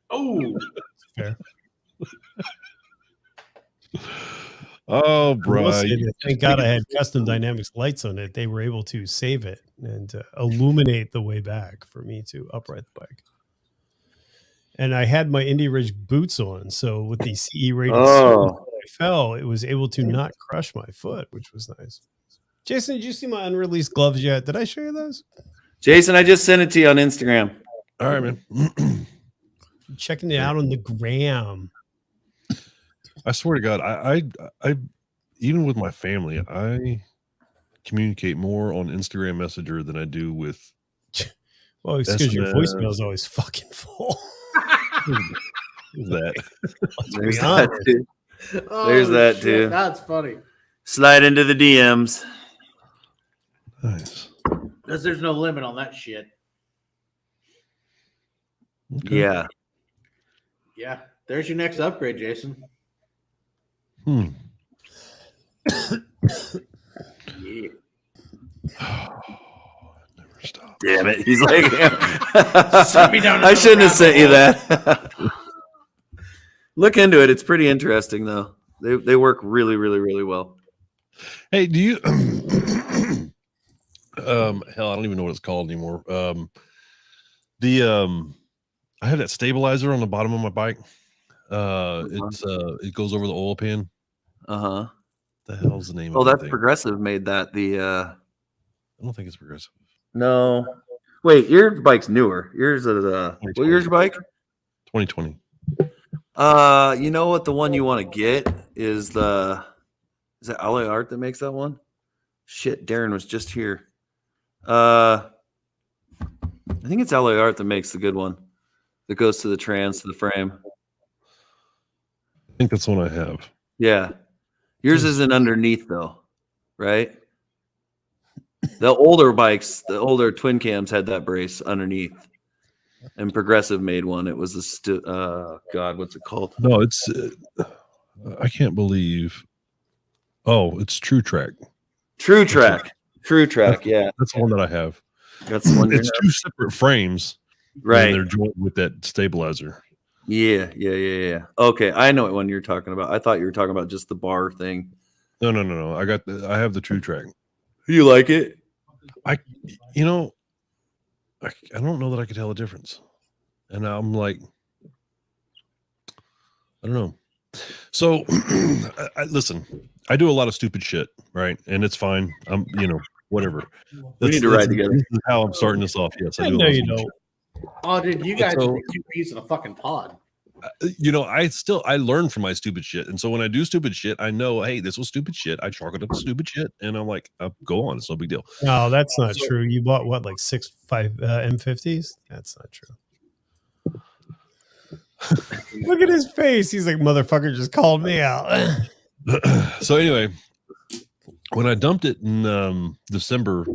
Oh, Fair. Oh, I will bro. say that thank God I had custom dynamics lights on it. They were able to save it and illuminate the way back for me to upright the bike. And I had my Indy Ridge boots on, so with the CE rated soles, when I fell, it was able to not crush my foot, which was nice. Jason, did you see my unreleased gloves yet? Did I show you those? Jason, I just sent it to you on Instagram. All right, man. Checking it out on the gram. I swear to God, I even with my family, I communicate more on Instagram Messenger than I do with. Well, it's because your SMS. voicemail is always fucking full. Who's that? There's be that, honest. too. Oh, There's that, shit. too. That's funny. Slide into the DMs. Nice. Because there's no limit on that shit. Okay. Yeah. Yeah, there's your next upgrade, Jason. Hmm. Yeah. Never stop. Damn it. He's like, Sent me down I shouldn't have another sent you rabbit that. Look into it. It's pretty interesting, though. They work really, really, really well. Hey, do you hell, I don't even know what it's called anymore. I have that stabilizer on the bottom of my bike. It goes over the oil pan. Uh-huh. The hell's the name Oh, of that that's thing? Progressive made that. I don't think it's Progressive. No. Wait, your bike's newer. Yours is what year's your bike? 2020. You know what the one you want to get is is it Alloy Art that makes that one? Shit, Darren was just here. I think it's Alloy Art that makes the good one. That goes to the trans to the frame. I think that's the one I have. Yeah. Yours isn't underneath though, right? The older bikes, the older twin cams had that brace underneath. And Progressive made one. It was God, what's it called? No, it's I can't believe. Oh, it's True Track. True Track. True Track, yeah. That's the one that I have. That's the one. It's two separate frames. Right. And they're joined with that stabilizer. Yeah. Okay, I know what one you're talking about. I thought you were talking about just the bar thing. No. I have the True Track. You like it? I don't know that I could tell a difference. And I'm like, I don't know. So listen, I do a lot of stupid shit, right? And it's fine. I'm, whatever. We need to ride together. This is how I'm starting this off. Yes, I do. No, you don't. Oh, dude, you guys are the two peas in a fucking pod. I learn from my stupid shit. And so when I do stupid shit, I know, hey, this was stupid shit. I chalk it up to stupid shit. And I'm like, go on. It's no big deal. No, that's not true. You bought what, like 6.5 M50s? That's not true. Look at his face. He's like, motherfucker just called me out. So anyway, when I dumped it in December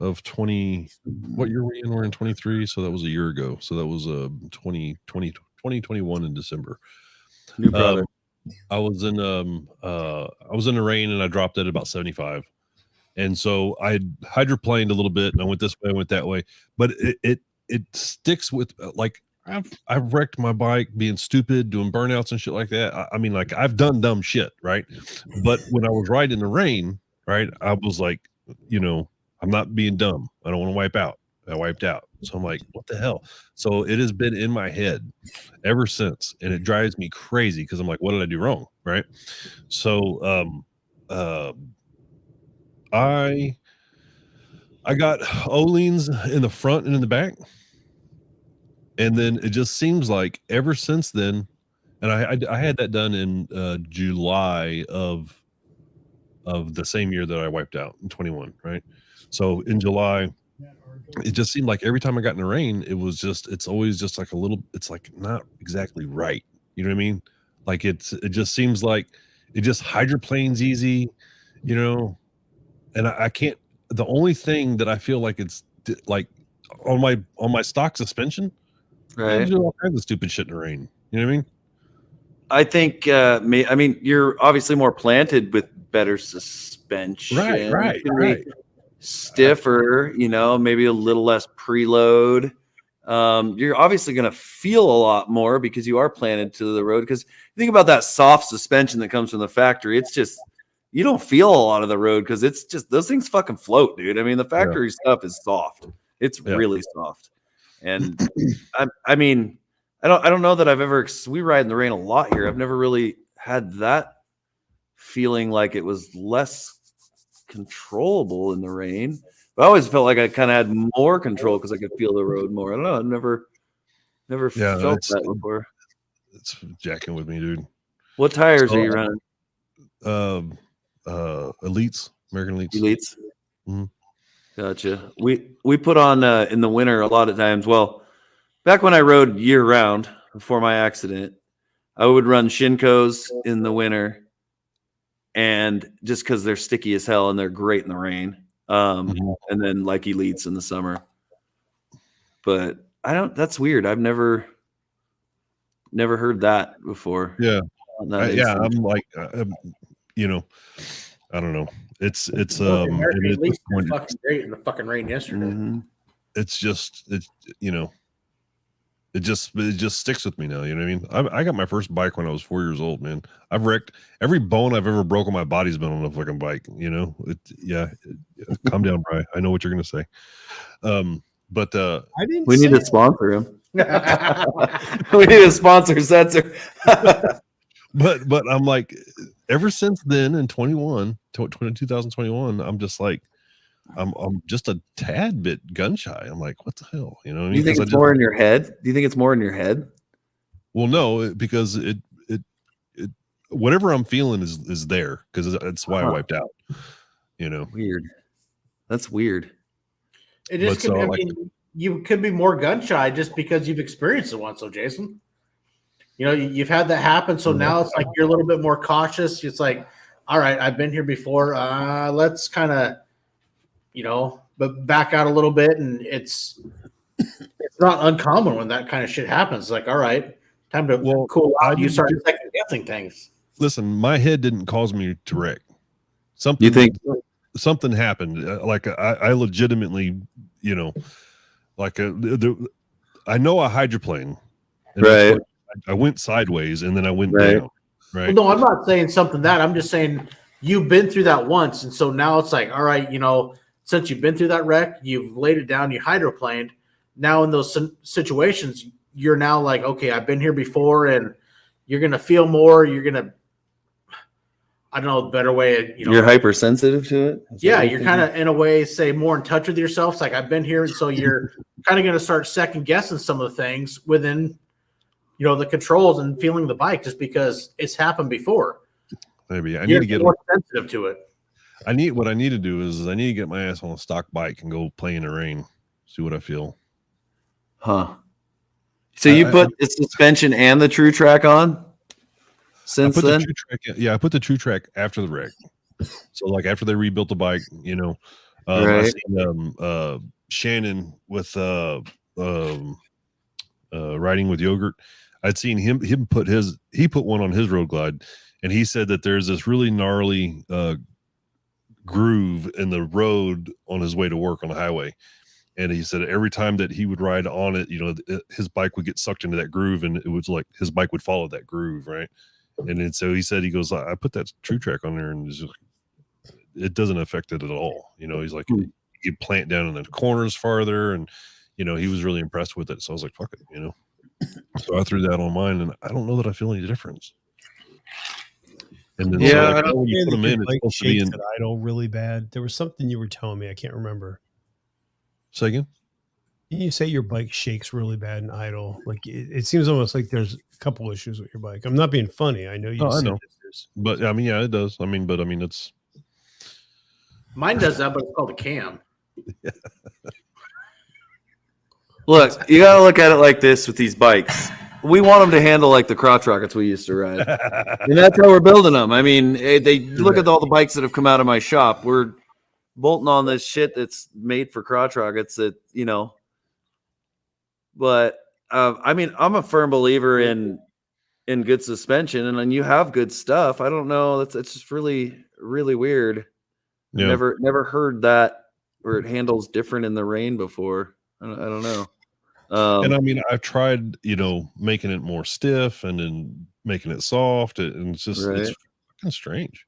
of 20, what year were we in? We're in 23. So that was a year ago. So that was 2021 in December. New product. I was in the rain and I dropped it at about 75. And so I hydroplaned a little bit and I went this way, I went that way, but it sticks with like I've wrecked my bike being stupid, doing burnouts and shit like that. I mean, like I've done dumb shit, right? But when I was riding in the rain, right, I was like, I'm not being dumb. I don't want to wipe out. I wiped out. So I'm like, what the hell? So it has been in my head ever since. And it drives me crazy because I'm like, what did I do wrong? Right. So I got O-leans in the front and in the back. And then it just seems like ever since then, and I had that done in July of the same year that I wiped out in 21, right? So in July, it just seemed like every time I got in the rain, it's always just like it's like not exactly right. You know what I mean? Like it just seems like it just hydroplanes easy, and I can't, the only thing that I feel like it's like on my stock suspension, Right. I do all kinds of stupid shit in the rain. You know what I mean? I think you're obviously more planted with better suspension. Right. Stiffer, maybe a little less preload. You're obviously going to feel a lot more because you are planted to the road. Because think about that soft suspension that comes from the factory. It's just, you don't feel a lot of the road because it's just, those things fucking float, dude. I mean, the factory stuff is soft. It's really soft. And I don't know that we ride in the rain a lot here. I've never really had that feeling like it was less controllable in the rain. But I always felt like I kind of had more control because I could feel the road more. I don't know. I've never felt that before. It's jacking with me, dude. What tires are you running? Elites, American Elites. Elites. Mm-hmm. Gotcha. We put on in the winter a lot of times. Well, back when I rode year round before my accident, I would run Shinkos in the winter, and just because they're sticky as hell and they're great in the rain, and then like Elites in the summer. But that's weird. I've never never heard that before. Yeah. On that Yeah. instance. I'm like, you know, I don't know. It's Well, the and American at this Leafs point, did fucking great in the fucking rain yesterday. Mhm. it's just you know, it just sticks with me now. You know what I mean? I got my first bike when I was 4 years old, man. I've wrecked every bone I've ever broken my body's been on a fucking bike. You know, calm down, Bri. I know what you're gonna say. But I didn't. We need say to sponsor him. We need a sponsor Setzer. but I'm like, ever since then in 2021, I'm just like, I'm just a tad bit gun shy. I'm like, what the hell? You know what I Do you mean? think it's more in your head? Do you think it's more in your head? Well, no, because it whatever I'm feeling is there because it's why I wiped out. You know, Weird. That's weird. It just But could so, be, I like- mean, you could be more gun shy just because you've experienced it once. So, Jason, you know, you've had that happen. So now it's like you're a little bit more cautious. It's like, all right, I've been here before. Let's kind of, you know, but back out a little bit. And it's not uncommon when that kind of shit happens. It's like, all right, time to cool out. You start second guessing things. Listen, my head didn't cause me to wreck. Something You think? something happened? Like I legitimately, you know, like I know a hydroplane, and that's Right. what- I went sideways and then I went Right. down. Right. Well, no, I'm not saying something that. I'm just saying you've been through that once. And so now it's like, all right, you know, since you've been through that wreck, you've laid it down, you hydroplaned. Now in those situations, you're now like, okay, I've been here before, and you're going to feel more. You're going to, I don't know, a better way, you know. You're hypersensitive to it? Yeah, you're kind of, in a way, say more in touch with yourself. It's like, I've been here. And so you're kind of going to start second guessing some of the things within, you know, the controls and feeling the bike just because it's happened before. Maybe I You're need to get more sensitive to it. what I need to do is I need to get my ass on a stock bike and go play in the rain, see what I feel. Huh. So you put the suspension and the true track on since then? I put the true track after the wreck. So like after they rebuilt the bike, you know, I Right. seen Shannon with riding with yogurt. I'd seen him put one on his road glide, and he said that there's this really gnarly groove in the road on his way to work on the highway. And he said every time that he would ride on it, you know, his bike would get sucked into that groove, and it was like his bike would follow that groove, right? And then so he said, he goes, I put that true track on there, and it doesn't affect it at all. You know, he's like, you plant down in the corners farther, and you know, he was really impressed with it. So I was like, fuck it, you know. So I threw that on mine, and I don't know that I feel any difference. And then so like, when you put them in, it's supposed to be in idle really bad. There was something you were telling me, I can't remember. Say again? You say your bike shakes really bad in idle. Like it seems almost like there's a couple issues with your bike. I'm not being funny. I know you. I know. But I mean, yeah, it does. I mean, it's Mine does that, but it's called a cam. Look, you got to look at it like this with these bikes. We want them to handle like the crotch rockets we used to ride. And that's how we're building them. I mean, they look at all the bikes that have come out of my shop. We're bolting on this shit that's made for crotch rockets that, you know. But, I mean, I'm a firm believer in good suspension, and then you have good stuff. I don't know. It's just really, really weird. Yeah. Never heard that where it handles different in the rain before. I don't know. And I mean, I've tried, you know, making it more stiff and then making it soft, and it's just it's fucking strange.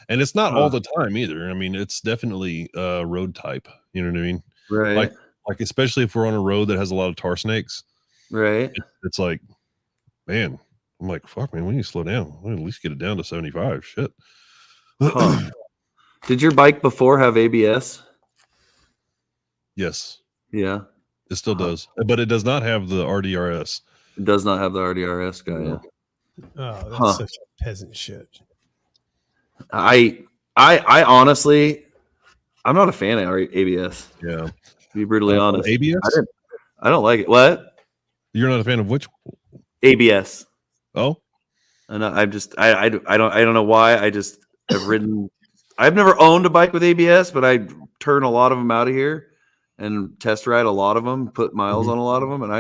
And it's not all the time either. I mean, it's definitely road type. You know what I mean? Right. Like especially if we're on a road that has a lot of tar snakes. Right. It's like, man, I'm like, fuck, man, we need to slow down. We need to at least get it down to 75. Shit. Huh. Did your bike before have ABS? Yes. Yeah. It still does, but it does not have the RDRS. It does not have the RDRS guy. Yeah. Oh, that's such a peasant shit. I honestly, I'm not a fan of ABS. Yeah. To be brutally honest. ABS? I don't like it. What? You're not a fan of which? ABS. Oh. And I don't know why. I just have ridden. I've never owned a bike with ABS, but I turn a lot of them out of here and test ride a lot of them, put miles on a lot of them, and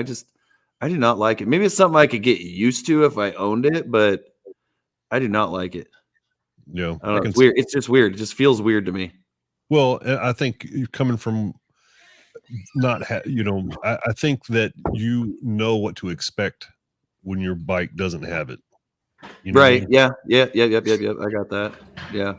I do not like it. Maybe it's something I could get used to if I owned it, but I do not like it. You know, I don't know. It's weird. It's just weird. It just feels weird to me. Well, I think coming from not, I think that you know what to expect when your bike doesn't have it. You know Right. what I mean? Yeah. Yep. I got that. Yeah.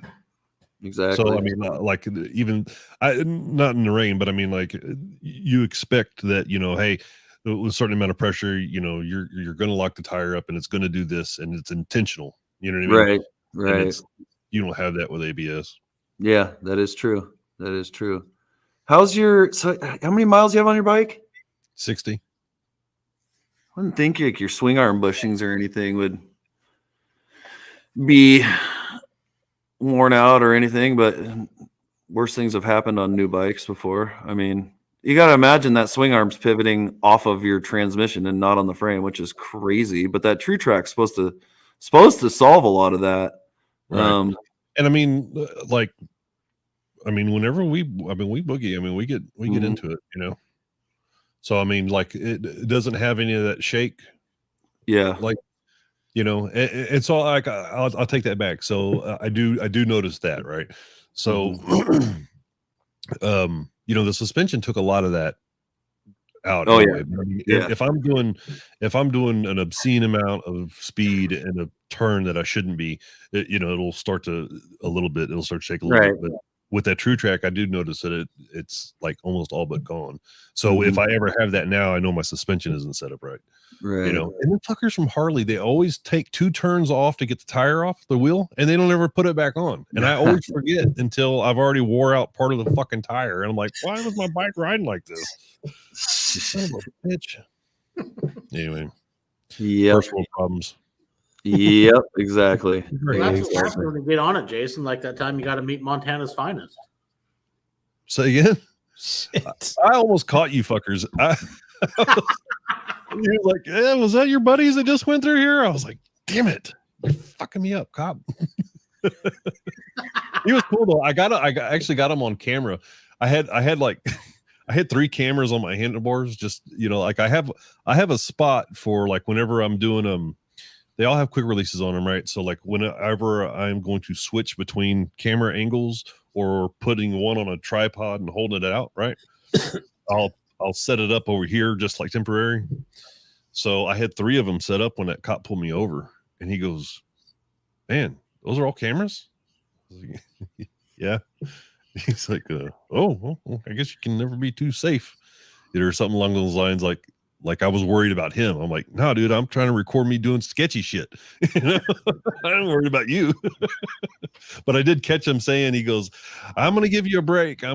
Exactly. So I mean, like even not in the rain, but I mean, like you expect that hey, with a certain amount of pressure, you're going to lock the tire up and it's going to do this, and it's intentional. You know what I mean? Right. And you don't have that with ABS. Yeah, that is true. That is true. How many miles do you have on your bike? 60. I wouldn't think like your swing arm bushings or anything would be worn out or anything, but worse things have happened on new bikes before. I mean, you got to imagine that swing arm's pivoting off of your transmission and not on the frame, which is crazy. But that true track's supposed to solve a lot of that. Right. And I mean, whenever we boogie, we get into it, So I mean, like it doesn't have any of that shake. Yeah. Like, it's all like I'll take that back. So I do notice that, right? So, the suspension took a lot of that out. Oh anyway. yeah. I mean, Yeah. If I'm doing an obscene amount of speed in a turn that I shouldn't be, it'll start to shake a little Right. bit. But with that true track, I do notice that it's like almost all but gone. So if I ever have that now, I know my suspension isn't set up right. Right. And the fuckers from Harley, they always take 2 turns off to get the tire off the wheel, and they don't ever put it back on. And I always forget until I've already wore out part of the fucking tire, and I'm like, why was my bike riding like this? Son of a bitch. Anyway, first world problems. Yep, exactly. Well, that's what happens when you get on it, Jason. Like that time you got to meet Montana's finest. Say again? Shit. I almost caught you fuckers. He was like, yeah, was that your buddies that just went through here? I was like, damn it. You're fucking me up, cop. He was cool though. I actually got him on camera. I had 3 cameras on my handlebars. Just, like I have a spot for like whenever I'm doing they all have quick releases on them, right? So like whenever I'm going to switch between camera angles or putting one on a tripod and holding it out, right? I'll set it up over here just like temporary. So I had 3 of them set up when that cop pulled me over, and he goes, "Man, those are all cameras?" I was like, yeah. He's like, well, I guess you can never be too safe, or something along those lines. Like I was worried about him. I'm like, no, dude, I'm trying to record me doing sketchy shit. I'm worried about you. But I did catch him saying, he goes, I'm going to give you a break. I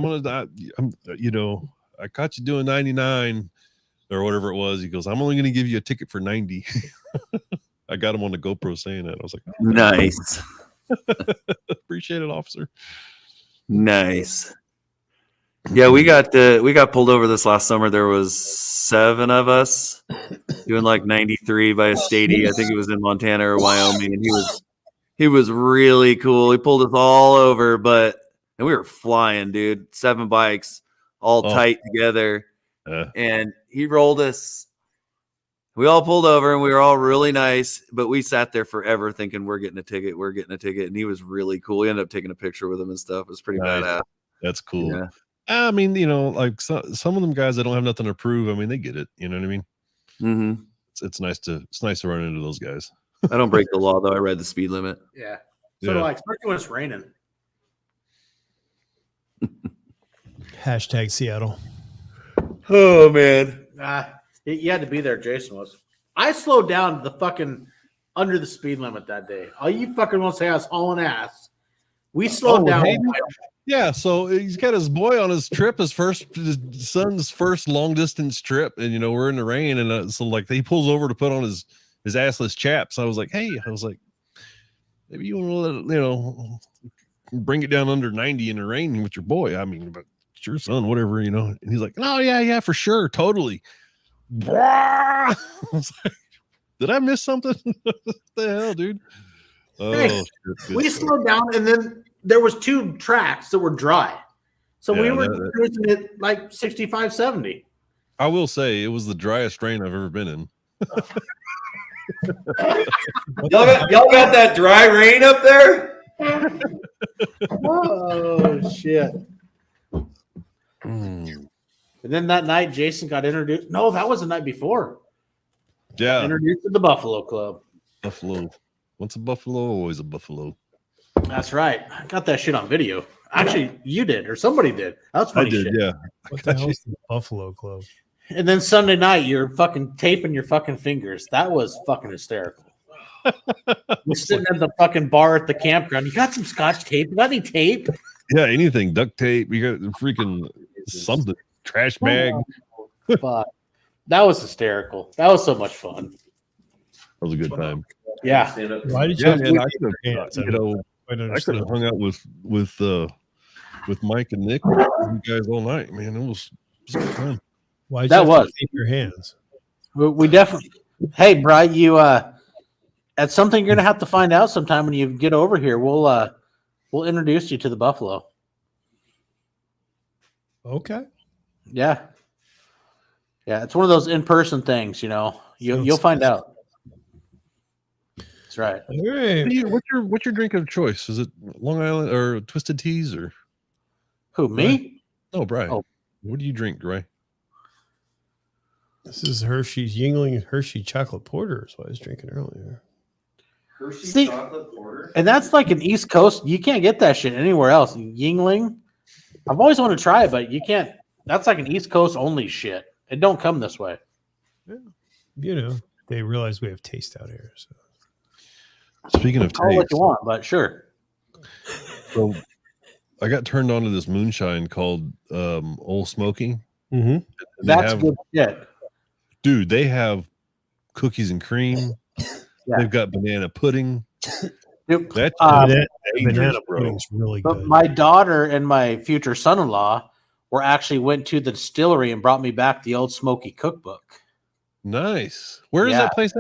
caught you doing 99 or whatever it was. He goes, I'm only going to give you a ticket for 90. I got him on the GoPro saying that. I was like, oh, nice. Appreciate it, officer. Nice. Yeah, we got pulled over this last summer. There was 7 of us doing like 93 by a statey. I think it was in Montana or Wyoming, and he was really cool. He pulled us all over, and we were flying, dude. 7 bikes all tight together, and he rolled us. We all pulled over, and we were all really nice, but we sat there forever thinking we're getting a ticket, and he was really cool. We ended up taking a picture with him and stuff. It was pretty badass. That's cool. Yeah. I mean, like some of them guys that don't have nothing to prove. I mean, they get it. You know what I mean? Mm-hmm. It's nice to run into those guys. I don't break the law though. I ride the speed limit. Yeah. So do I, especially when it's raining. Hashtag Seattle. Oh man. You had to be there, Jason was. I slowed down the fucking under the speed limit that day. All you fucking want to say I was hauling ass. We slowed down. Yeah, so he's got his boy on his trip, his son's first long distance trip, and we're in the rain, and so like he pulls over to put on his assless chaps. I was like, maybe you want to bring it down under 90 in the rain with your boy. I mean, but it's your son, whatever, And he's like, oh yeah, for sure, totally. I was like, did I miss something? What the hell, dude? Oh, hey, we slowed down, and then there was 2 tracks that were dry. So we were cruising at like 65, 70. I will say it was the driest rain I've ever been in. Y'all got that dry rain up there? Oh shit! Mm. And then that night, Jason got introduced. No, that was the night before. Yeah, Introduced to the Buffalo Club. buffalo. Once a buffalo, always a buffalo. That's right. I got that shit on video. Actually, you did, or somebody did. That's I funny did, shit. yeah. What the hell is the Buffalo Club? And then Sunday night, you're fucking taping your fucking fingers. That was fucking hysterical. We're sitting at the fucking bar at the campground. You got some scotch tape? You got any tape? Yeah, anything, duct tape. You got freaking something, trash bag. Fuck. That was hysterical. That was so much fun. That was a good time. Yeah. Why did you Yeah, have to man, I keep your could hands? have, you know, I don't I could have understand. hung out with Mike and Nick, you guys all night, man. It was a good time. Why did That you have was. to keep your hands? We definitely. Hey, Bri, you that's something you're gonna have to find out sometime when you get over here. We'll introduce you to the Buffalo. Okay. Yeah. Yeah, it's one of those in-person things, you know. You'll find out. That's right. All right. What's your drink of choice? Is it Long Island or Twisted Teas or Who, me? no, Brian? Oh. What do you drink, Ray? This is Hershey's Yingling Hershey chocolate porter is what I was drinking earlier. Hershey See- chocolate porter. And that's like an East Coast. You can't get that shit anywhere else. Yingling. I've always wanted to try it, but you can't. That's like an East Coast only shit. It don't come this way. You know, they realize we have taste out here. So Speaking of Call it what taste, you want, but sure. so I got turned on to this moonshine called Old Smoky. mm-hmm. And That's good shit. dude, they have cookies and cream. Yeah. They've got banana pudding. Dude, That's banana dangerous, bro. pudding's really but good. my daughter and my future son-in-law went to the distillery and brought me back the Old Smoky cookbook. Nice. Where is Yeah. that place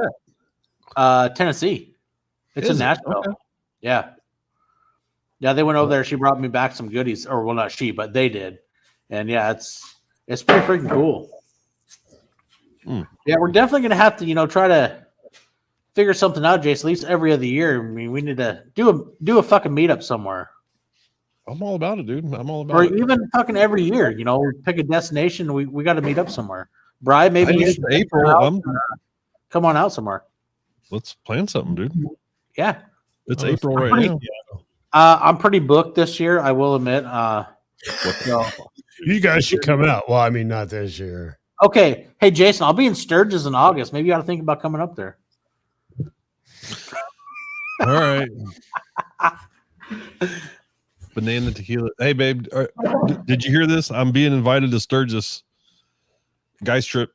at? Tennessee. It's in Is it? Nashville. Okay. Yeah. Yeah, they went over there. She brought me back some goodies, or well, not she, but they did. And yeah, it's pretty freaking cool. Mm. Yeah, we're definitely gonna have to, try to figure something out, Jason. At least every other year. I mean, we need to do a fucking meetup somewhere, I'm all about it, dude. I'm all about or it. even fucking every year. Pick a destination. We got to meet up somewhere. Brian, maybe Hey, you it's should April. come on out somewhere. Let's plan something, dude. Yeah, It's Oh, April right pretty- now. I'm pretty booked this year. I will admit. So, You guys should come out. Well, I mean, not this year. okay, hey Jason, I'll be in Sturgis in August. Maybe you ought to think about coming up there. All right. Banana tequila. Hey, babe. Did you hear this? I'm being invited to Sturgis. Guys trip.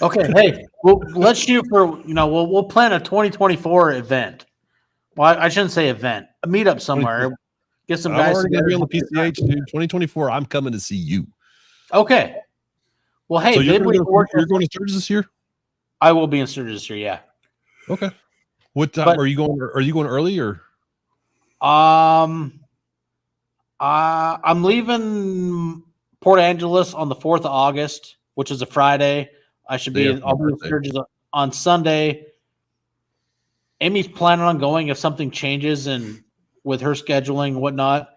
Okay, hey, well, let's shoot for we'll plan a 2024 event. Well, I shouldn't say event, a meetup somewhere. Get some I'm guys already gonna together. be on the PCH, dude. 2024. I'm coming to see you. Okay. Well, hey, So you're maybe going to Sturgis this year? I will be in Sturgis this year. Yeah. Okay. What time But- are you going? Are you going early or? I'm leaving Port Angeles on the 4th of August, which is a Friday. I should be. Yeah, I'll be in birthday. Sturgis on Sunday. Amy's planning on going if something changes and with her scheduling and whatnot,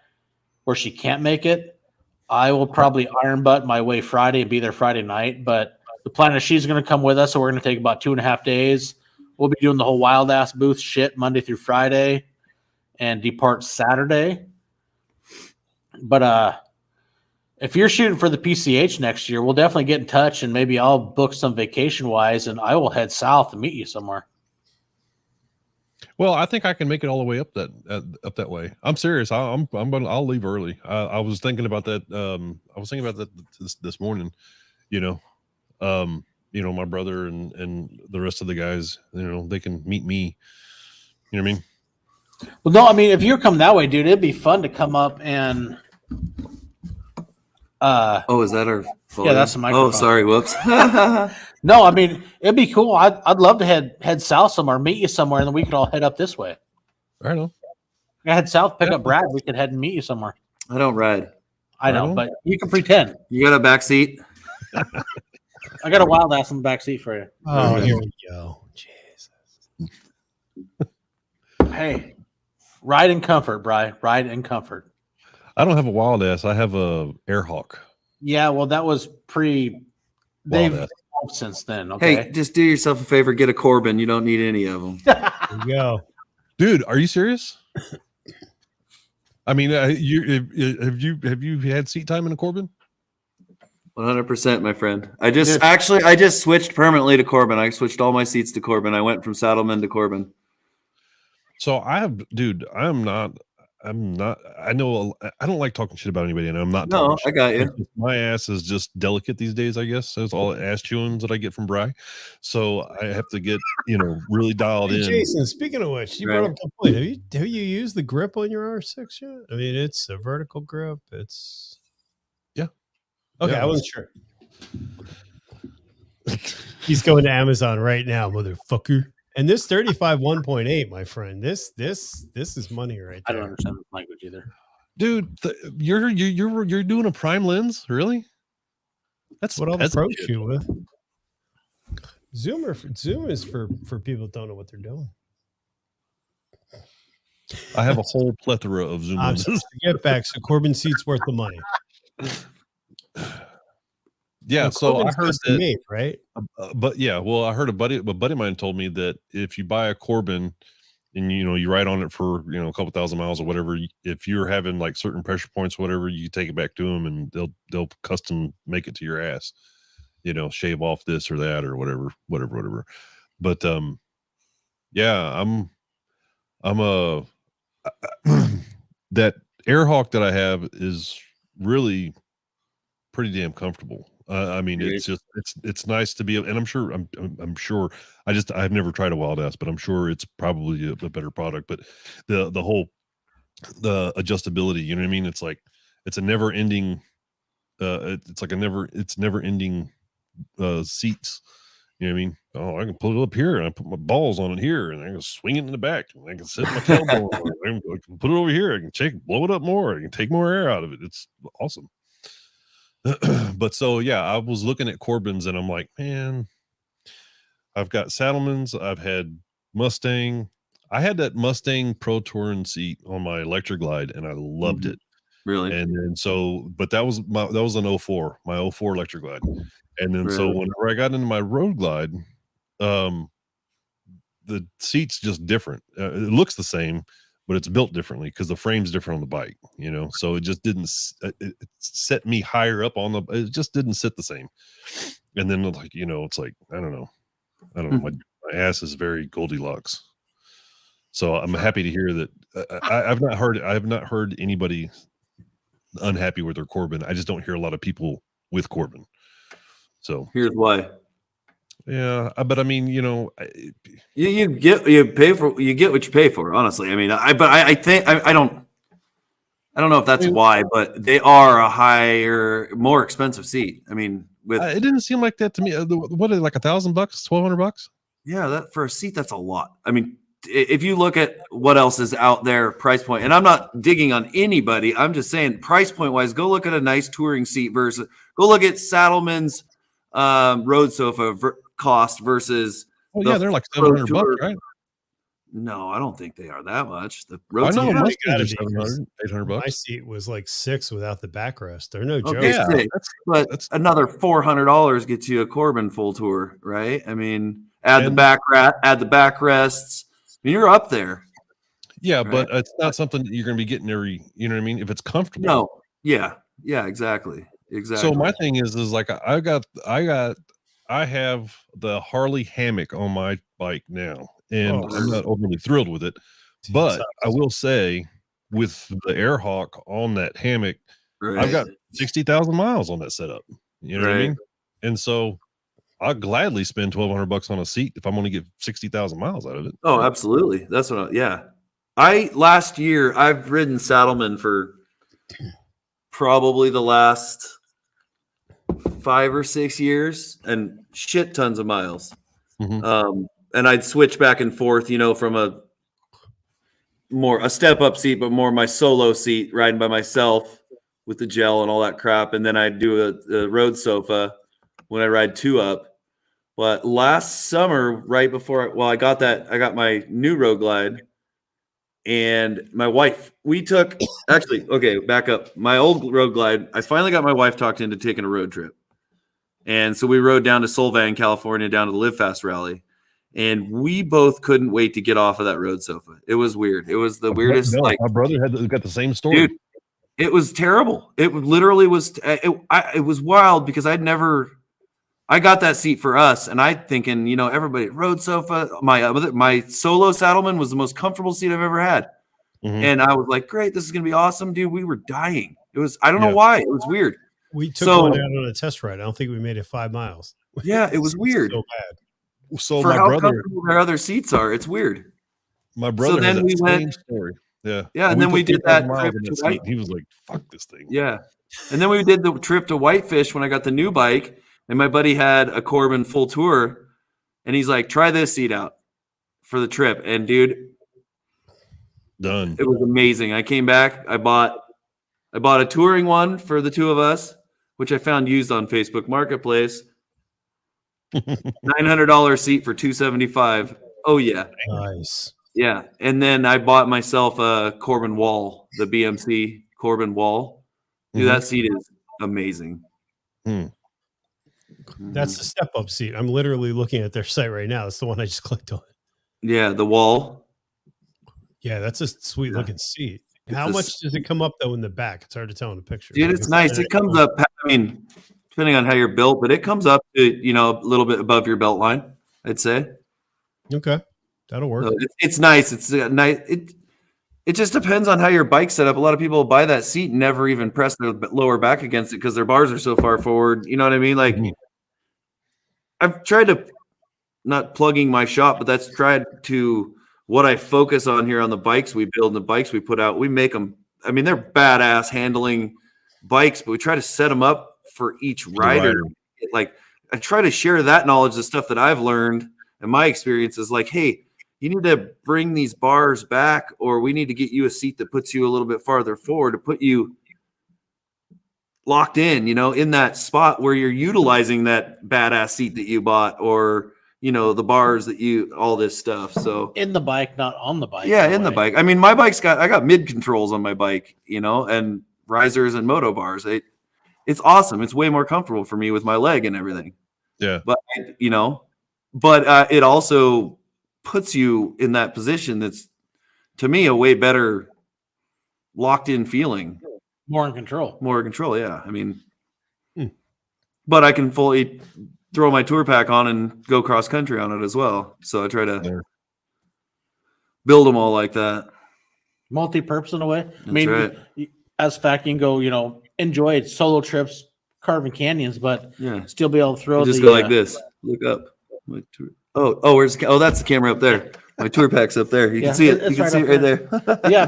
where she can't make it. I will probably iron butt my way Friday and be there Friday night. But the plan is she's going to come with us, so we're going to take about 2.5 days. We'll be doing the whole wild ass booth shit Monday through Friday, and depart Saturday. But if you're shooting for the PCH next year, we'll definitely get in touch, and maybe I'll book some vacation wise, and I will head south and meet you somewhere. Well, I think I can make it all the way up that way. I'm serious. I'll leave early. I was thinking about that. I was thinking about that this morning. My brother and the rest of the guys. They can meet me. You know what I mean? Well, no, I mean, if you're coming that way, dude, it'd be fun to come up and. Oh, is that our volume? that's the microphone. Oh, sorry. Whoops. No, I mean, it'd be cool. I'd love to head south somewhere, meet you somewhere, and then we could all head up this way. I don't know. I head south, pick up Brad. We could head and meet you somewhere. I don't ride. I know, Right on. but you can pretend. You got a back seat? I got a wild ass in the back seat for you. Oh, Okay. here we go. Jesus. Hey, ride in comfort, Bri. Ride in comfort. I don't have a wild ass. I have a Airhawk. Yeah, well, that was pre. Wild They've ass. evolved since then. Okay. Hey, just do yourself a favor. Get a Corbin. You don't need any of them. There you go. Dude, are you serious? I mean, have you had seat time in a Corbin? 100%, my friend. I just switched permanently to Corbin. I switched all my seats to Corbin. I went from Saddleman to Corbin. So I know I don't like talking shit about anybody, and I'm not. No, talking I shit. got you. It's just my ass is just delicate these days, I guess. That's all the ass chewings that I get from Bri. So I have to get, really dialed Hey, in. Jason, speaking of which, you brought up a point. Have you used the grip on your R6 yet? I mean, it's a vertical grip. It's okay. Yeah, I wasn't sure. He's going to Amazon right now, motherfucker. And this 35 1.8, my friend. This is money right I there. don't understand the language either. Dude, you're doing a prime lens, really? That's What I'll peasant approach shit. you with. Zoom is for people that don't know what they're doing. I have a whole plethora of zoom lenses. Get back. So Corbin seat's worth the money. Yeah, Now, so I Corbin's heard custom that. made, right? But yeah, well, I heard a buddy of mine told me that if you buy a Corbin and you ride on it for a couple thousand miles or whatever, if you're having like certain pressure points or whatever, you take it back to them and they'll custom make it to your ass, shave off this or that or whatever. But yeah, I'm a that Airhawk that I have is really pretty damn comfortable. I mean, it's just it's nice to be, and I'm sure I've never tried a wild ass, but I'm sure it's probably a better product. But the adjustability, you know what I mean? It's like it's a never ending. It's never ending seats. You know what I mean? Oh, I can pull it up here and I put my balls on it here and I can swing it in the back and I can sit my tailbone on it. I can put it over here. I can blow it up more. I can take more air out of it. It's awesome. But so yeah, I was looking at Corbins and I'm like, man, I've got Saddlemans, I've had Mustang. I had that Mustang Pro Touring seat on my Electric Glide and I loved it. Really? And then but that was an 04, my 04 Electric Glide. And then so whenever I got into my Road Glide, the seat's just different. It looks the same, but it's built differently because the frame's different on the bike, so it just didn't it set me higher up it just didn't sit the same. And then it's like I don't know my ass is very Goldilocks, so I'm happy to hear that. I have not heard anybody unhappy with their Corbin. I just don't hear a lot of people with Corbin, so here's why. Yeah, but I mean, you get what you pay for. Honestly, I mean, I think I don't know if that's why, but they are a higher, more expensive seat. I mean, it didn't seem like that to me. What is it, like $1,000, $1,200? Yeah, that for a seat, that's a lot. I mean, if you look at what else is out there, price point, and I'm not digging on anybody. I'm just saying, price point wise, go look at a nice touring seat go look at Saddleman's road sofa cost versus. Oh yeah, they're like $700, right? No, I don't think they are that much. The I know sofa- Mustang is $700, $800. My seat was like $600 without the backrest. They're no joke. Okay, Yeah, but another $400 gets you a Corbin full tour, right? I mean, add the backrests. I mean, you're up there. Yeah, right? but it's not something that you're going to be getting every. You know what I mean? If it's comfortable. No. Yeah. Exactly. So my thing is like I have the Harley hammock on my bike now, and I'm not overly thrilled with it. But I will say, with the Airhawk on that hammock, I've got 60,000 miles on that setup. You know what I mean? And so I'll gladly spend $1,200 on a seat if I'm going to get 60,000 miles out of it. Oh, absolutely. That's what. Last year I've ridden Saddleman for probably the last 5 or 6 years and shit tons of miles. Mm-hmm. And I'd switch back and forth, from a step up seat, but more my solo seat riding by myself with the gel and all that crap, and then I do a road sofa when I ride 2-up. But last summer, right before, I got my new Road Glide, and my wife, back up. My old Road Glide, I finally got my wife talked into taking a road trip. And so we rode down to Solvang, California, down to the Live Fast rally. And we both couldn't wait to get off of that road sofa. It was weird. It was the weirdest. No, like my brother got the same story. Dude, it was terrible. It literally was. It was wild because I got that seat for us, and I thinking, everybody road sofa. My solo Saddleman was the most comfortable seat I've ever had, and I was like, great, this is gonna be awesome, dude. We were dying. It was. I don't know why. It was weird. We took one out on a test ride. I don't think we made it 5 miles. Yeah, it was weird. So bad. So for my how brother, comfortable their other seats are, it's weird. My brother. So then we same story. Yeah. And then we did that trip to White. He was like, "Fuck this thing." Yeah. And then we did the trip to Whitefish when I got the new bike, and my buddy had a Corbin full tour, and he's like, "Try this seat out for the trip." And dude, done. It was amazing. I came back. I bought a touring one for the two of us, which I found used on Facebook Marketplace. $900 seat for $275. Oh yeah, nice. Yeah, and then I bought myself a Corbin wall, the BMC Corbin wall. Dude, that seat is amazing. That's the step-up seat. I'm literally looking at their site right now. It's the one I just clicked on. Yeah, the wall. Yeah, that's a sweet looking seat. How much does it come up though in the back? It's hard to tell in the picture. Dude, it's nice. It comes up. I mean, depending on how you're built, but it comes up to a little bit above your belt line, I'd say. Okay, that'll work. So it's nice. It's nice. It just depends on how your bike's set up. A lot of people buy that seat and never even press their lower back against it because their bars are so far forward. You know what I mean? Like, I've tried to, not plugging my shop, but that's tried to what I focus on here on the bikes we build and the bikes we put out. We make them. I mean, they're badass handling bikes, but we try to set them up for each rider. Like, I try to share that knowledge, the stuff that I've learned and my experiences. Like, hey, you need to bring these bars back, or we need to get you a seat that puts you a little bit farther forward to put you locked in, in that spot where you're utilizing that badass seat that you bought, or, the bars that all this stuff. So in the bike, not on the bike. Yeah, in the bike. I mean, my I got mid controls on my bike, and risers and moto bars. It's awesome. It's way more comfortable for me with my leg and everything. Yeah. But, it also puts you in that position that's, to me, a way better locked in feeling. More in control. Yeah. I mean, but I can fully throw my tour pack on and go cross country on it as well. So I try to build them all like that. Multi-purpose in a way. That's right. As a fact, you can go, enjoy solo trips, carving canyons, but still be able to throw go like this. Look up. My tour. That's the camera up there. My tour pack's up there. You can see it. You can see it right there. Yeah,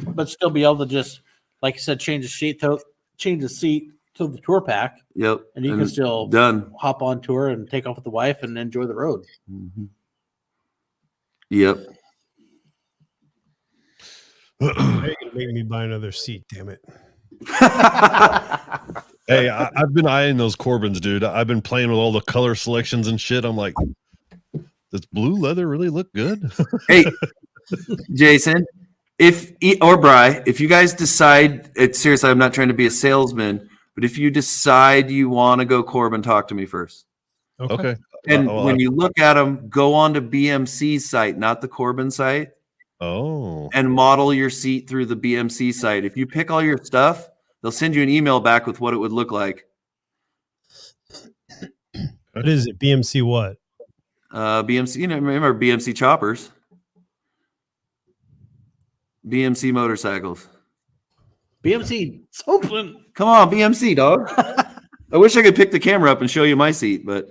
but still be able to just, like you said, change the seat to the tour pack. Yep. And you can still hop on tour and take off with the wife and enjoy the road. Mm-hmm. Yep. You're gonna make me buy another seat, damn it. Hey, I've been eyeing those Corbins, dude. I've been playing with all the color selections and shit. I'm like, does blue leather really look good? Hey, Jason, or Bri, if you guys decide, seriously, I'm not trying to be a salesman, but if you decide you want to go Corbin, talk to me first. Okay. And when you look at them, go on to BMC's site, not the Corbin site. Oh. And model your seat through the BMC site. If you pick all your stuff, they'll send you an email back with what it would look like. What is it? BMC what? BMC, remember BMC choppers? BMC motorcycles. BMC, it's open. Come on, BMC, dog. I wish I could pick the camera up and show you my seat, but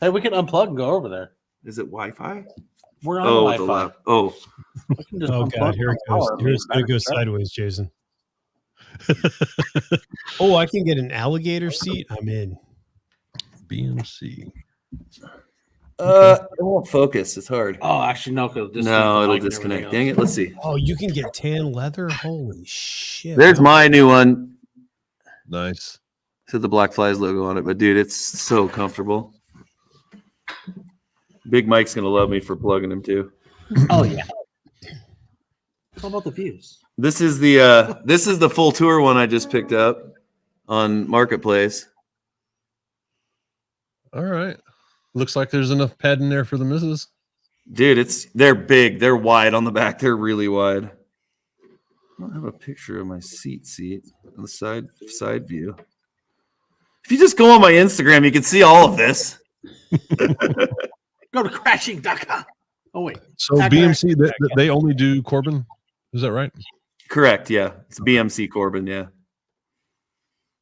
hey, we can unplug and go over there. Is it Wi-Fi? We're on Wi-Fi. Oh God, here it goes. Here's gonna go sideways, Jason. Oh, I can get an alligator seat. I'm in. BMC. It won't focus. It's hard. Oh, actually, no. It'll disconnect. Dang it. Let's see. Oh, you can get tan leather. Holy shit! There's my new one. Nice. Said the Black Flies logo on it, but dude, it's so comfortable. Big Mike's gonna love me for plugging him too. Oh yeah. How about the views? This is the full tour one I just picked up on Marketplace. All right. Looks like there's enough padding there for the missus. Dude, they're big. They're wide on the back. They're really wide. I don't have a picture of my seat on the side view. If you just go on my Instagram, you can see all of this. Go to crashing.com. Oh wait. So BMC, they only do Corbin? Is that right? Correct, yeah. It's BMC Corbin, yeah.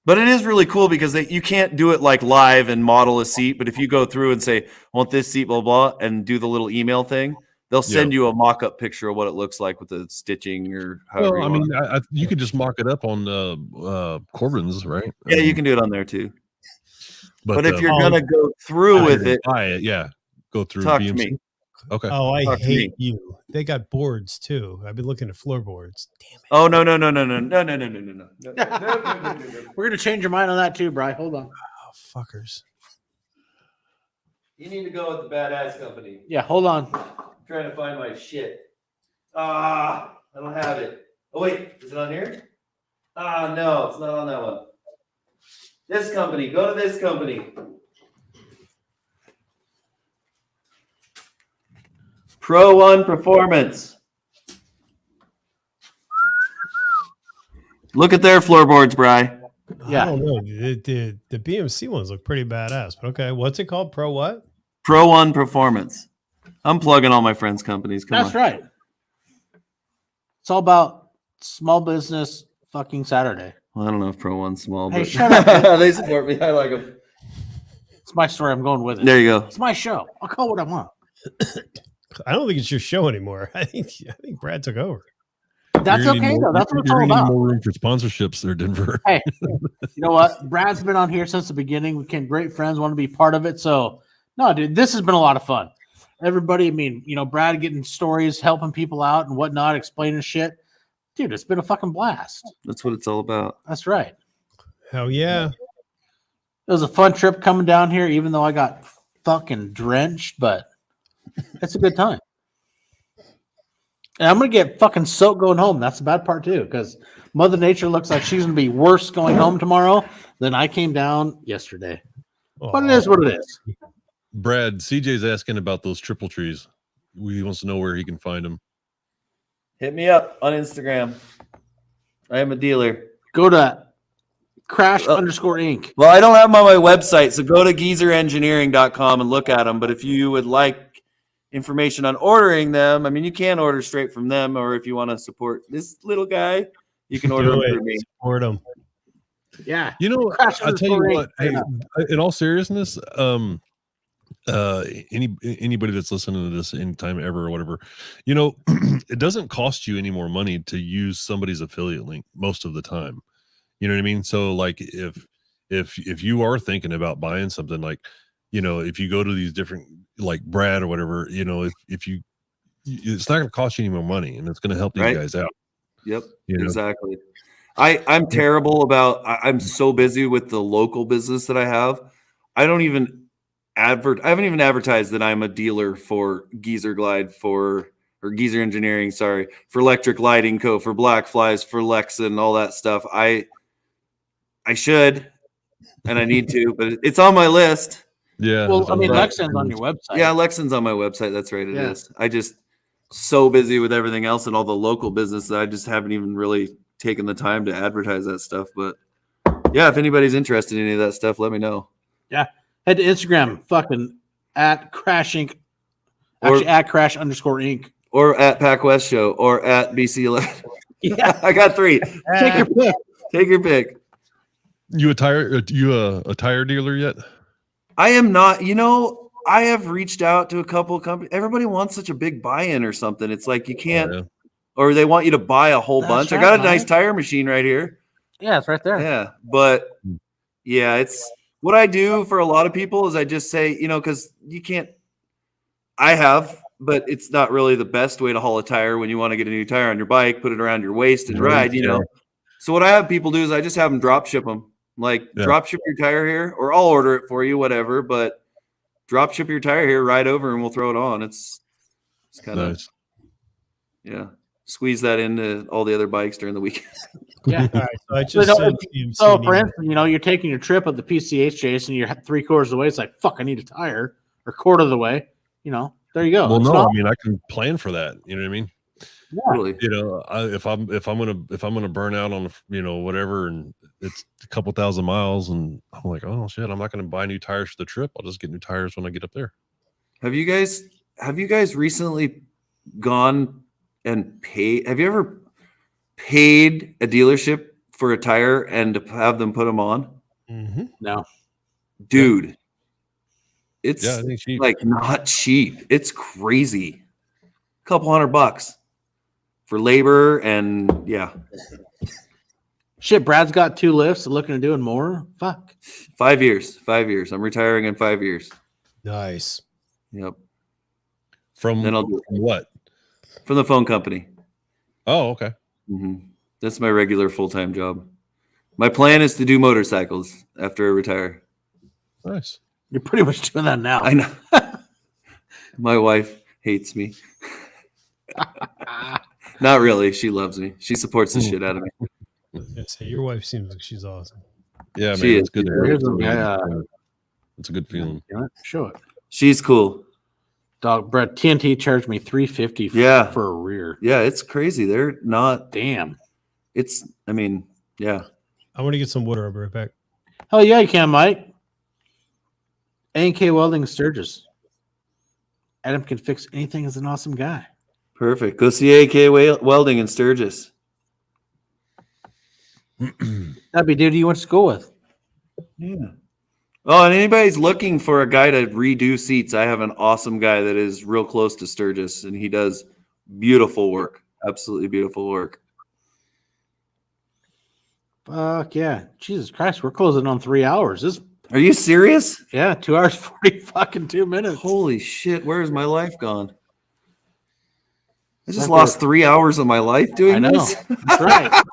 But it is really cool because you can't do it like live and model a seat. But if you go through and say, I want this seat, blah, blah, and do the little email thing, they'll send you a mock-up picture of what it looks like with the stitching or however Well, I mean, you could just mock it up on Corbin's, right? Yeah, you can do it on there too. But if you're oh, going to go through with it, buy it, yeah. Go through talk BMC. to me. Okay. Oh, I Talk to hate me. you. They got boards too. I've been looking at floorboards. Damn it. Oh, no. We're gonna change your mind on that too, Bri. Hold on. Oh, fuckers. You need to go with the Badass Company. Yeah, hold on. I'm trying to find my shit. I don't have it. Oh, wait. Is it on here? No, it's not on that one. This company. Go to this company. Pro One Performance. Look at their floorboards, Bri. Yeah. I don't know. The BMC ones look pretty badass. But okay, what's it called? Pro what? Pro One Performance. I'm plugging all my friends' companies. Come That's on. right. It's all about small business fucking Saturday. Well, I don't know if Pro One's small, Hey, but shut up. they support me. I like them. It's my story. I'm going with it. There you go. It's my show. I'll call what I want. I don't think it's your show anymore. I think Brad took over. That's You're gonna okay need though. more- That's what it's you're all gonna need about. more room for sponsorships there, Denver. Hey, you know what? Brad's been on here since the beginning. We became great friends, want to be part of it. So, no, dude, this has been a lot of fun. Everybody, I mean, Brad getting stories, helping people out and whatnot, explaining shit. Dude, it's been a fucking blast. That's what it's all about. That's right. Hell yeah. It was a fun trip coming down here, even though I got fucking drenched, but it's a good time. And I'm going to get fucking soaked going home. That's the bad part, too, because Mother Nature looks like she's going to be worse going home tomorrow than I came down yesterday. But it is what it is. Brad, CJ's asking about those triple trees. He wants to know where he can find them. Hit me up on Instagram. I am a dealer. Go to crash_Inc. Well, I don't have them on my website, so go to geezerengineering.com and look at them. But if you would like information on ordering them, I mean, you can order straight from them, or if you want to support this little guy, you can order them through me. Support them. Yeah. You know, Crash I'll tell you Inc. what, hey, in all seriousness, anybody that's listening to this anytime ever or whatever, it doesn't cost you any more money to use somebody's affiliate link most of the time. You know what I mean? So like if you are thinking about buying something, like, if you go to these different, like Brad or whatever, if you, it's not going to cost you any more money, and it's going to help these guys out. Yep, exactly. I'm terrible about, I'm so busy with the local business that I have. I haven't even advertised that I'm a dealer for Geezer Glide or Geezer Engineering, sorry, for Electric Lighting Co., for Black Flies, for Lexan, all that stuff. I should, and I need to, but it's on my list. Yeah. Well, I mean, Lexan's on your website. Yeah, Lexan's on my website. That's right. It is. I just so busy with everything else and all the local business that I just haven't even really taken the time to advertise that stuff. But yeah, if anybody's interested in any of that stuff, let me know. Yeah. Head to Instagram, fucking at Crash Inc. Actually, at Crash_Inc. Or at Pac West Show or at BC11. Yeah. I got 3. Take your pick. Take your pick. You a tire dealer yet? I am not. I have reached out to a couple of companies. Everybody wants such a big buy-in or something. It's like you can't, or they want you to buy a whole bunch. Right, I got a nice tire machine right here. Yeah, it's right there. Yeah, but yeah, it's what I do for a lot of people is I just say, because you can't. I have, but it's not really the best way to haul a tire when you want to get a new tire on your bike, put it around your waist and ride. So what I have people do is I just have them drop ship them. Like, Yeah. drop ship your tire here, or I'll order it for you, whatever. But drop ship your tire here, ride over, and we'll throw it on. It's kind of Nice. yeah. Squeeze that into all the other bikes during the weekend. Yeah. All right, so I So, just sent CMC so an for email. instance, you're taking your trip at the PCH, Jason, you're 3/4 of the way. It's like, fuck, I need a tire, or quarter of the way. There you go. Well, It's no, not- I mean I can plan for that. You know what I mean? Totally. If I'm gonna burn out on whatever, and it's a couple thousand miles, and I'm like, oh shit, I'm not gonna buy new tires for the trip. I'll just get new tires when I get up there. Have you guys recently gone and paid? Have you ever paid a dealership for a tire and to have them put them on? Mm-hmm. No. Dude, it's Yeah, I think cheap. like not cheap. It's crazy. A couple $100 for labor and yeah, Shit, Brad's got 2 lifts, looking at doing more. Fuck. 5 years. 5 years. I'm retiring in 5 years. Nice. Yep. From Then I'll do it. what? From the phone company. Oh, okay. That's my regular full-time job. My plan is to do motorcycles after I retire. Nice. You're pretty much doing that now. I know. My wife hates me. Not really. She loves me. She supports the shit out of me. Yeah, so your wife seems like she's awesome. Yeah, man, She it's is. good to hear. Here's a- It's a good feeling. Show it. She's cool. Dog, Brett, TNT charged me $350 Yeah. for a rear. Yeah, it's crazy. They're not. Damn. I mean, yeah. I want to get some water. I'll be right back. Hell yeah, you can, Mike. A&K Welding Sturgis. Adam can fix anything. Is an awesome guy. Perfect. Go see AK Welding in Sturgis. That'd be dude you went to school with. Yeah. Oh, and anybody's looking for a guy to redo seats, I have an awesome guy that is real close to Sturgis, and he does beautiful work. Absolutely beautiful work. Fuck yeah. Jesus Christ, we're closing on 3 hours. Are you serious? 2 hours, 40 fucking 2 minutes. Holy shit, where is my life gone? I just Like lost 3 hours of my life doing I know. this. That's right.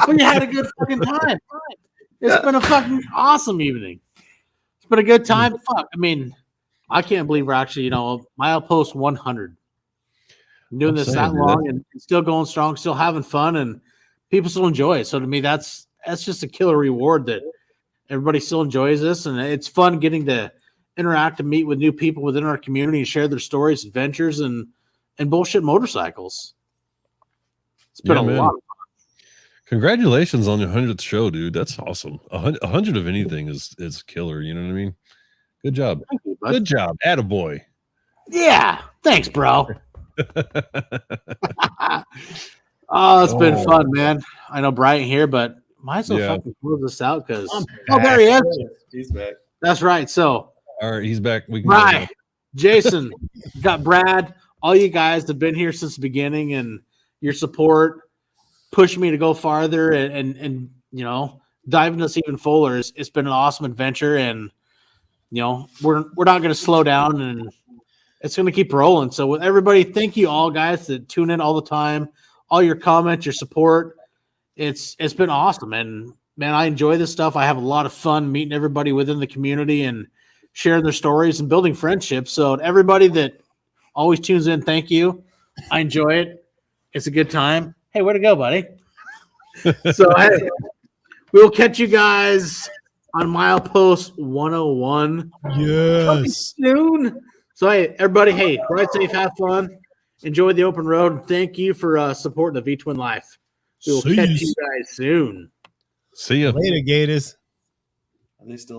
But you had a good fucking time. It's been a fucking awesome evening. It's been a good time. Fuck. I mean, I can't believe we're actually, Milepost 100. I'm doing I'm this saying, that dude, long and still going strong, still having fun, and people still enjoy it. So to me, that's just a killer reward that everybody still enjoys this, and it's fun getting to interact and meet with new people within our community and share their stories, adventures, and bullshit motorcycles. It's been Yeah, a man. lot. Congratulations on your 100th show, dude. That's awesome. 100 of anything is killer. You know what I mean? Good job. Thank you, bud. Good job. Attaboy. Yeah. Thanks, bro. Oh, it's been fun, man. I know Brian here, but might as well Yeah. fucking close this out because I'm there he is. He's back. That's right. So, All right, he's back. We can right, Jason, got Brad. All you guys have been here since the beginning, and your support pushed me to go farther and dive into this even fuller. It's been an awesome adventure, and we're not going to slow down, and it's going to keep rolling. So, with everybody, thank you all guys that tune in all the time, all your comments, your support. It's been awesome, and man, I enjoy this stuff. I have a lot of fun meeting everybody within the community and sharing their stories and building friendships. So, to everybody that always tunes in, thank you. I enjoy it. It's a good time. Hey, where to go, buddy? So, hey, we'll catch you guys on Milepost 101 Yes. soon. So, hey, everybody, hey, ride safe, have fun, enjoy the open road, and thank you for supporting the Vtwin Life. We will See catch you. you guys soon. See ya. Later, Gators. Are they still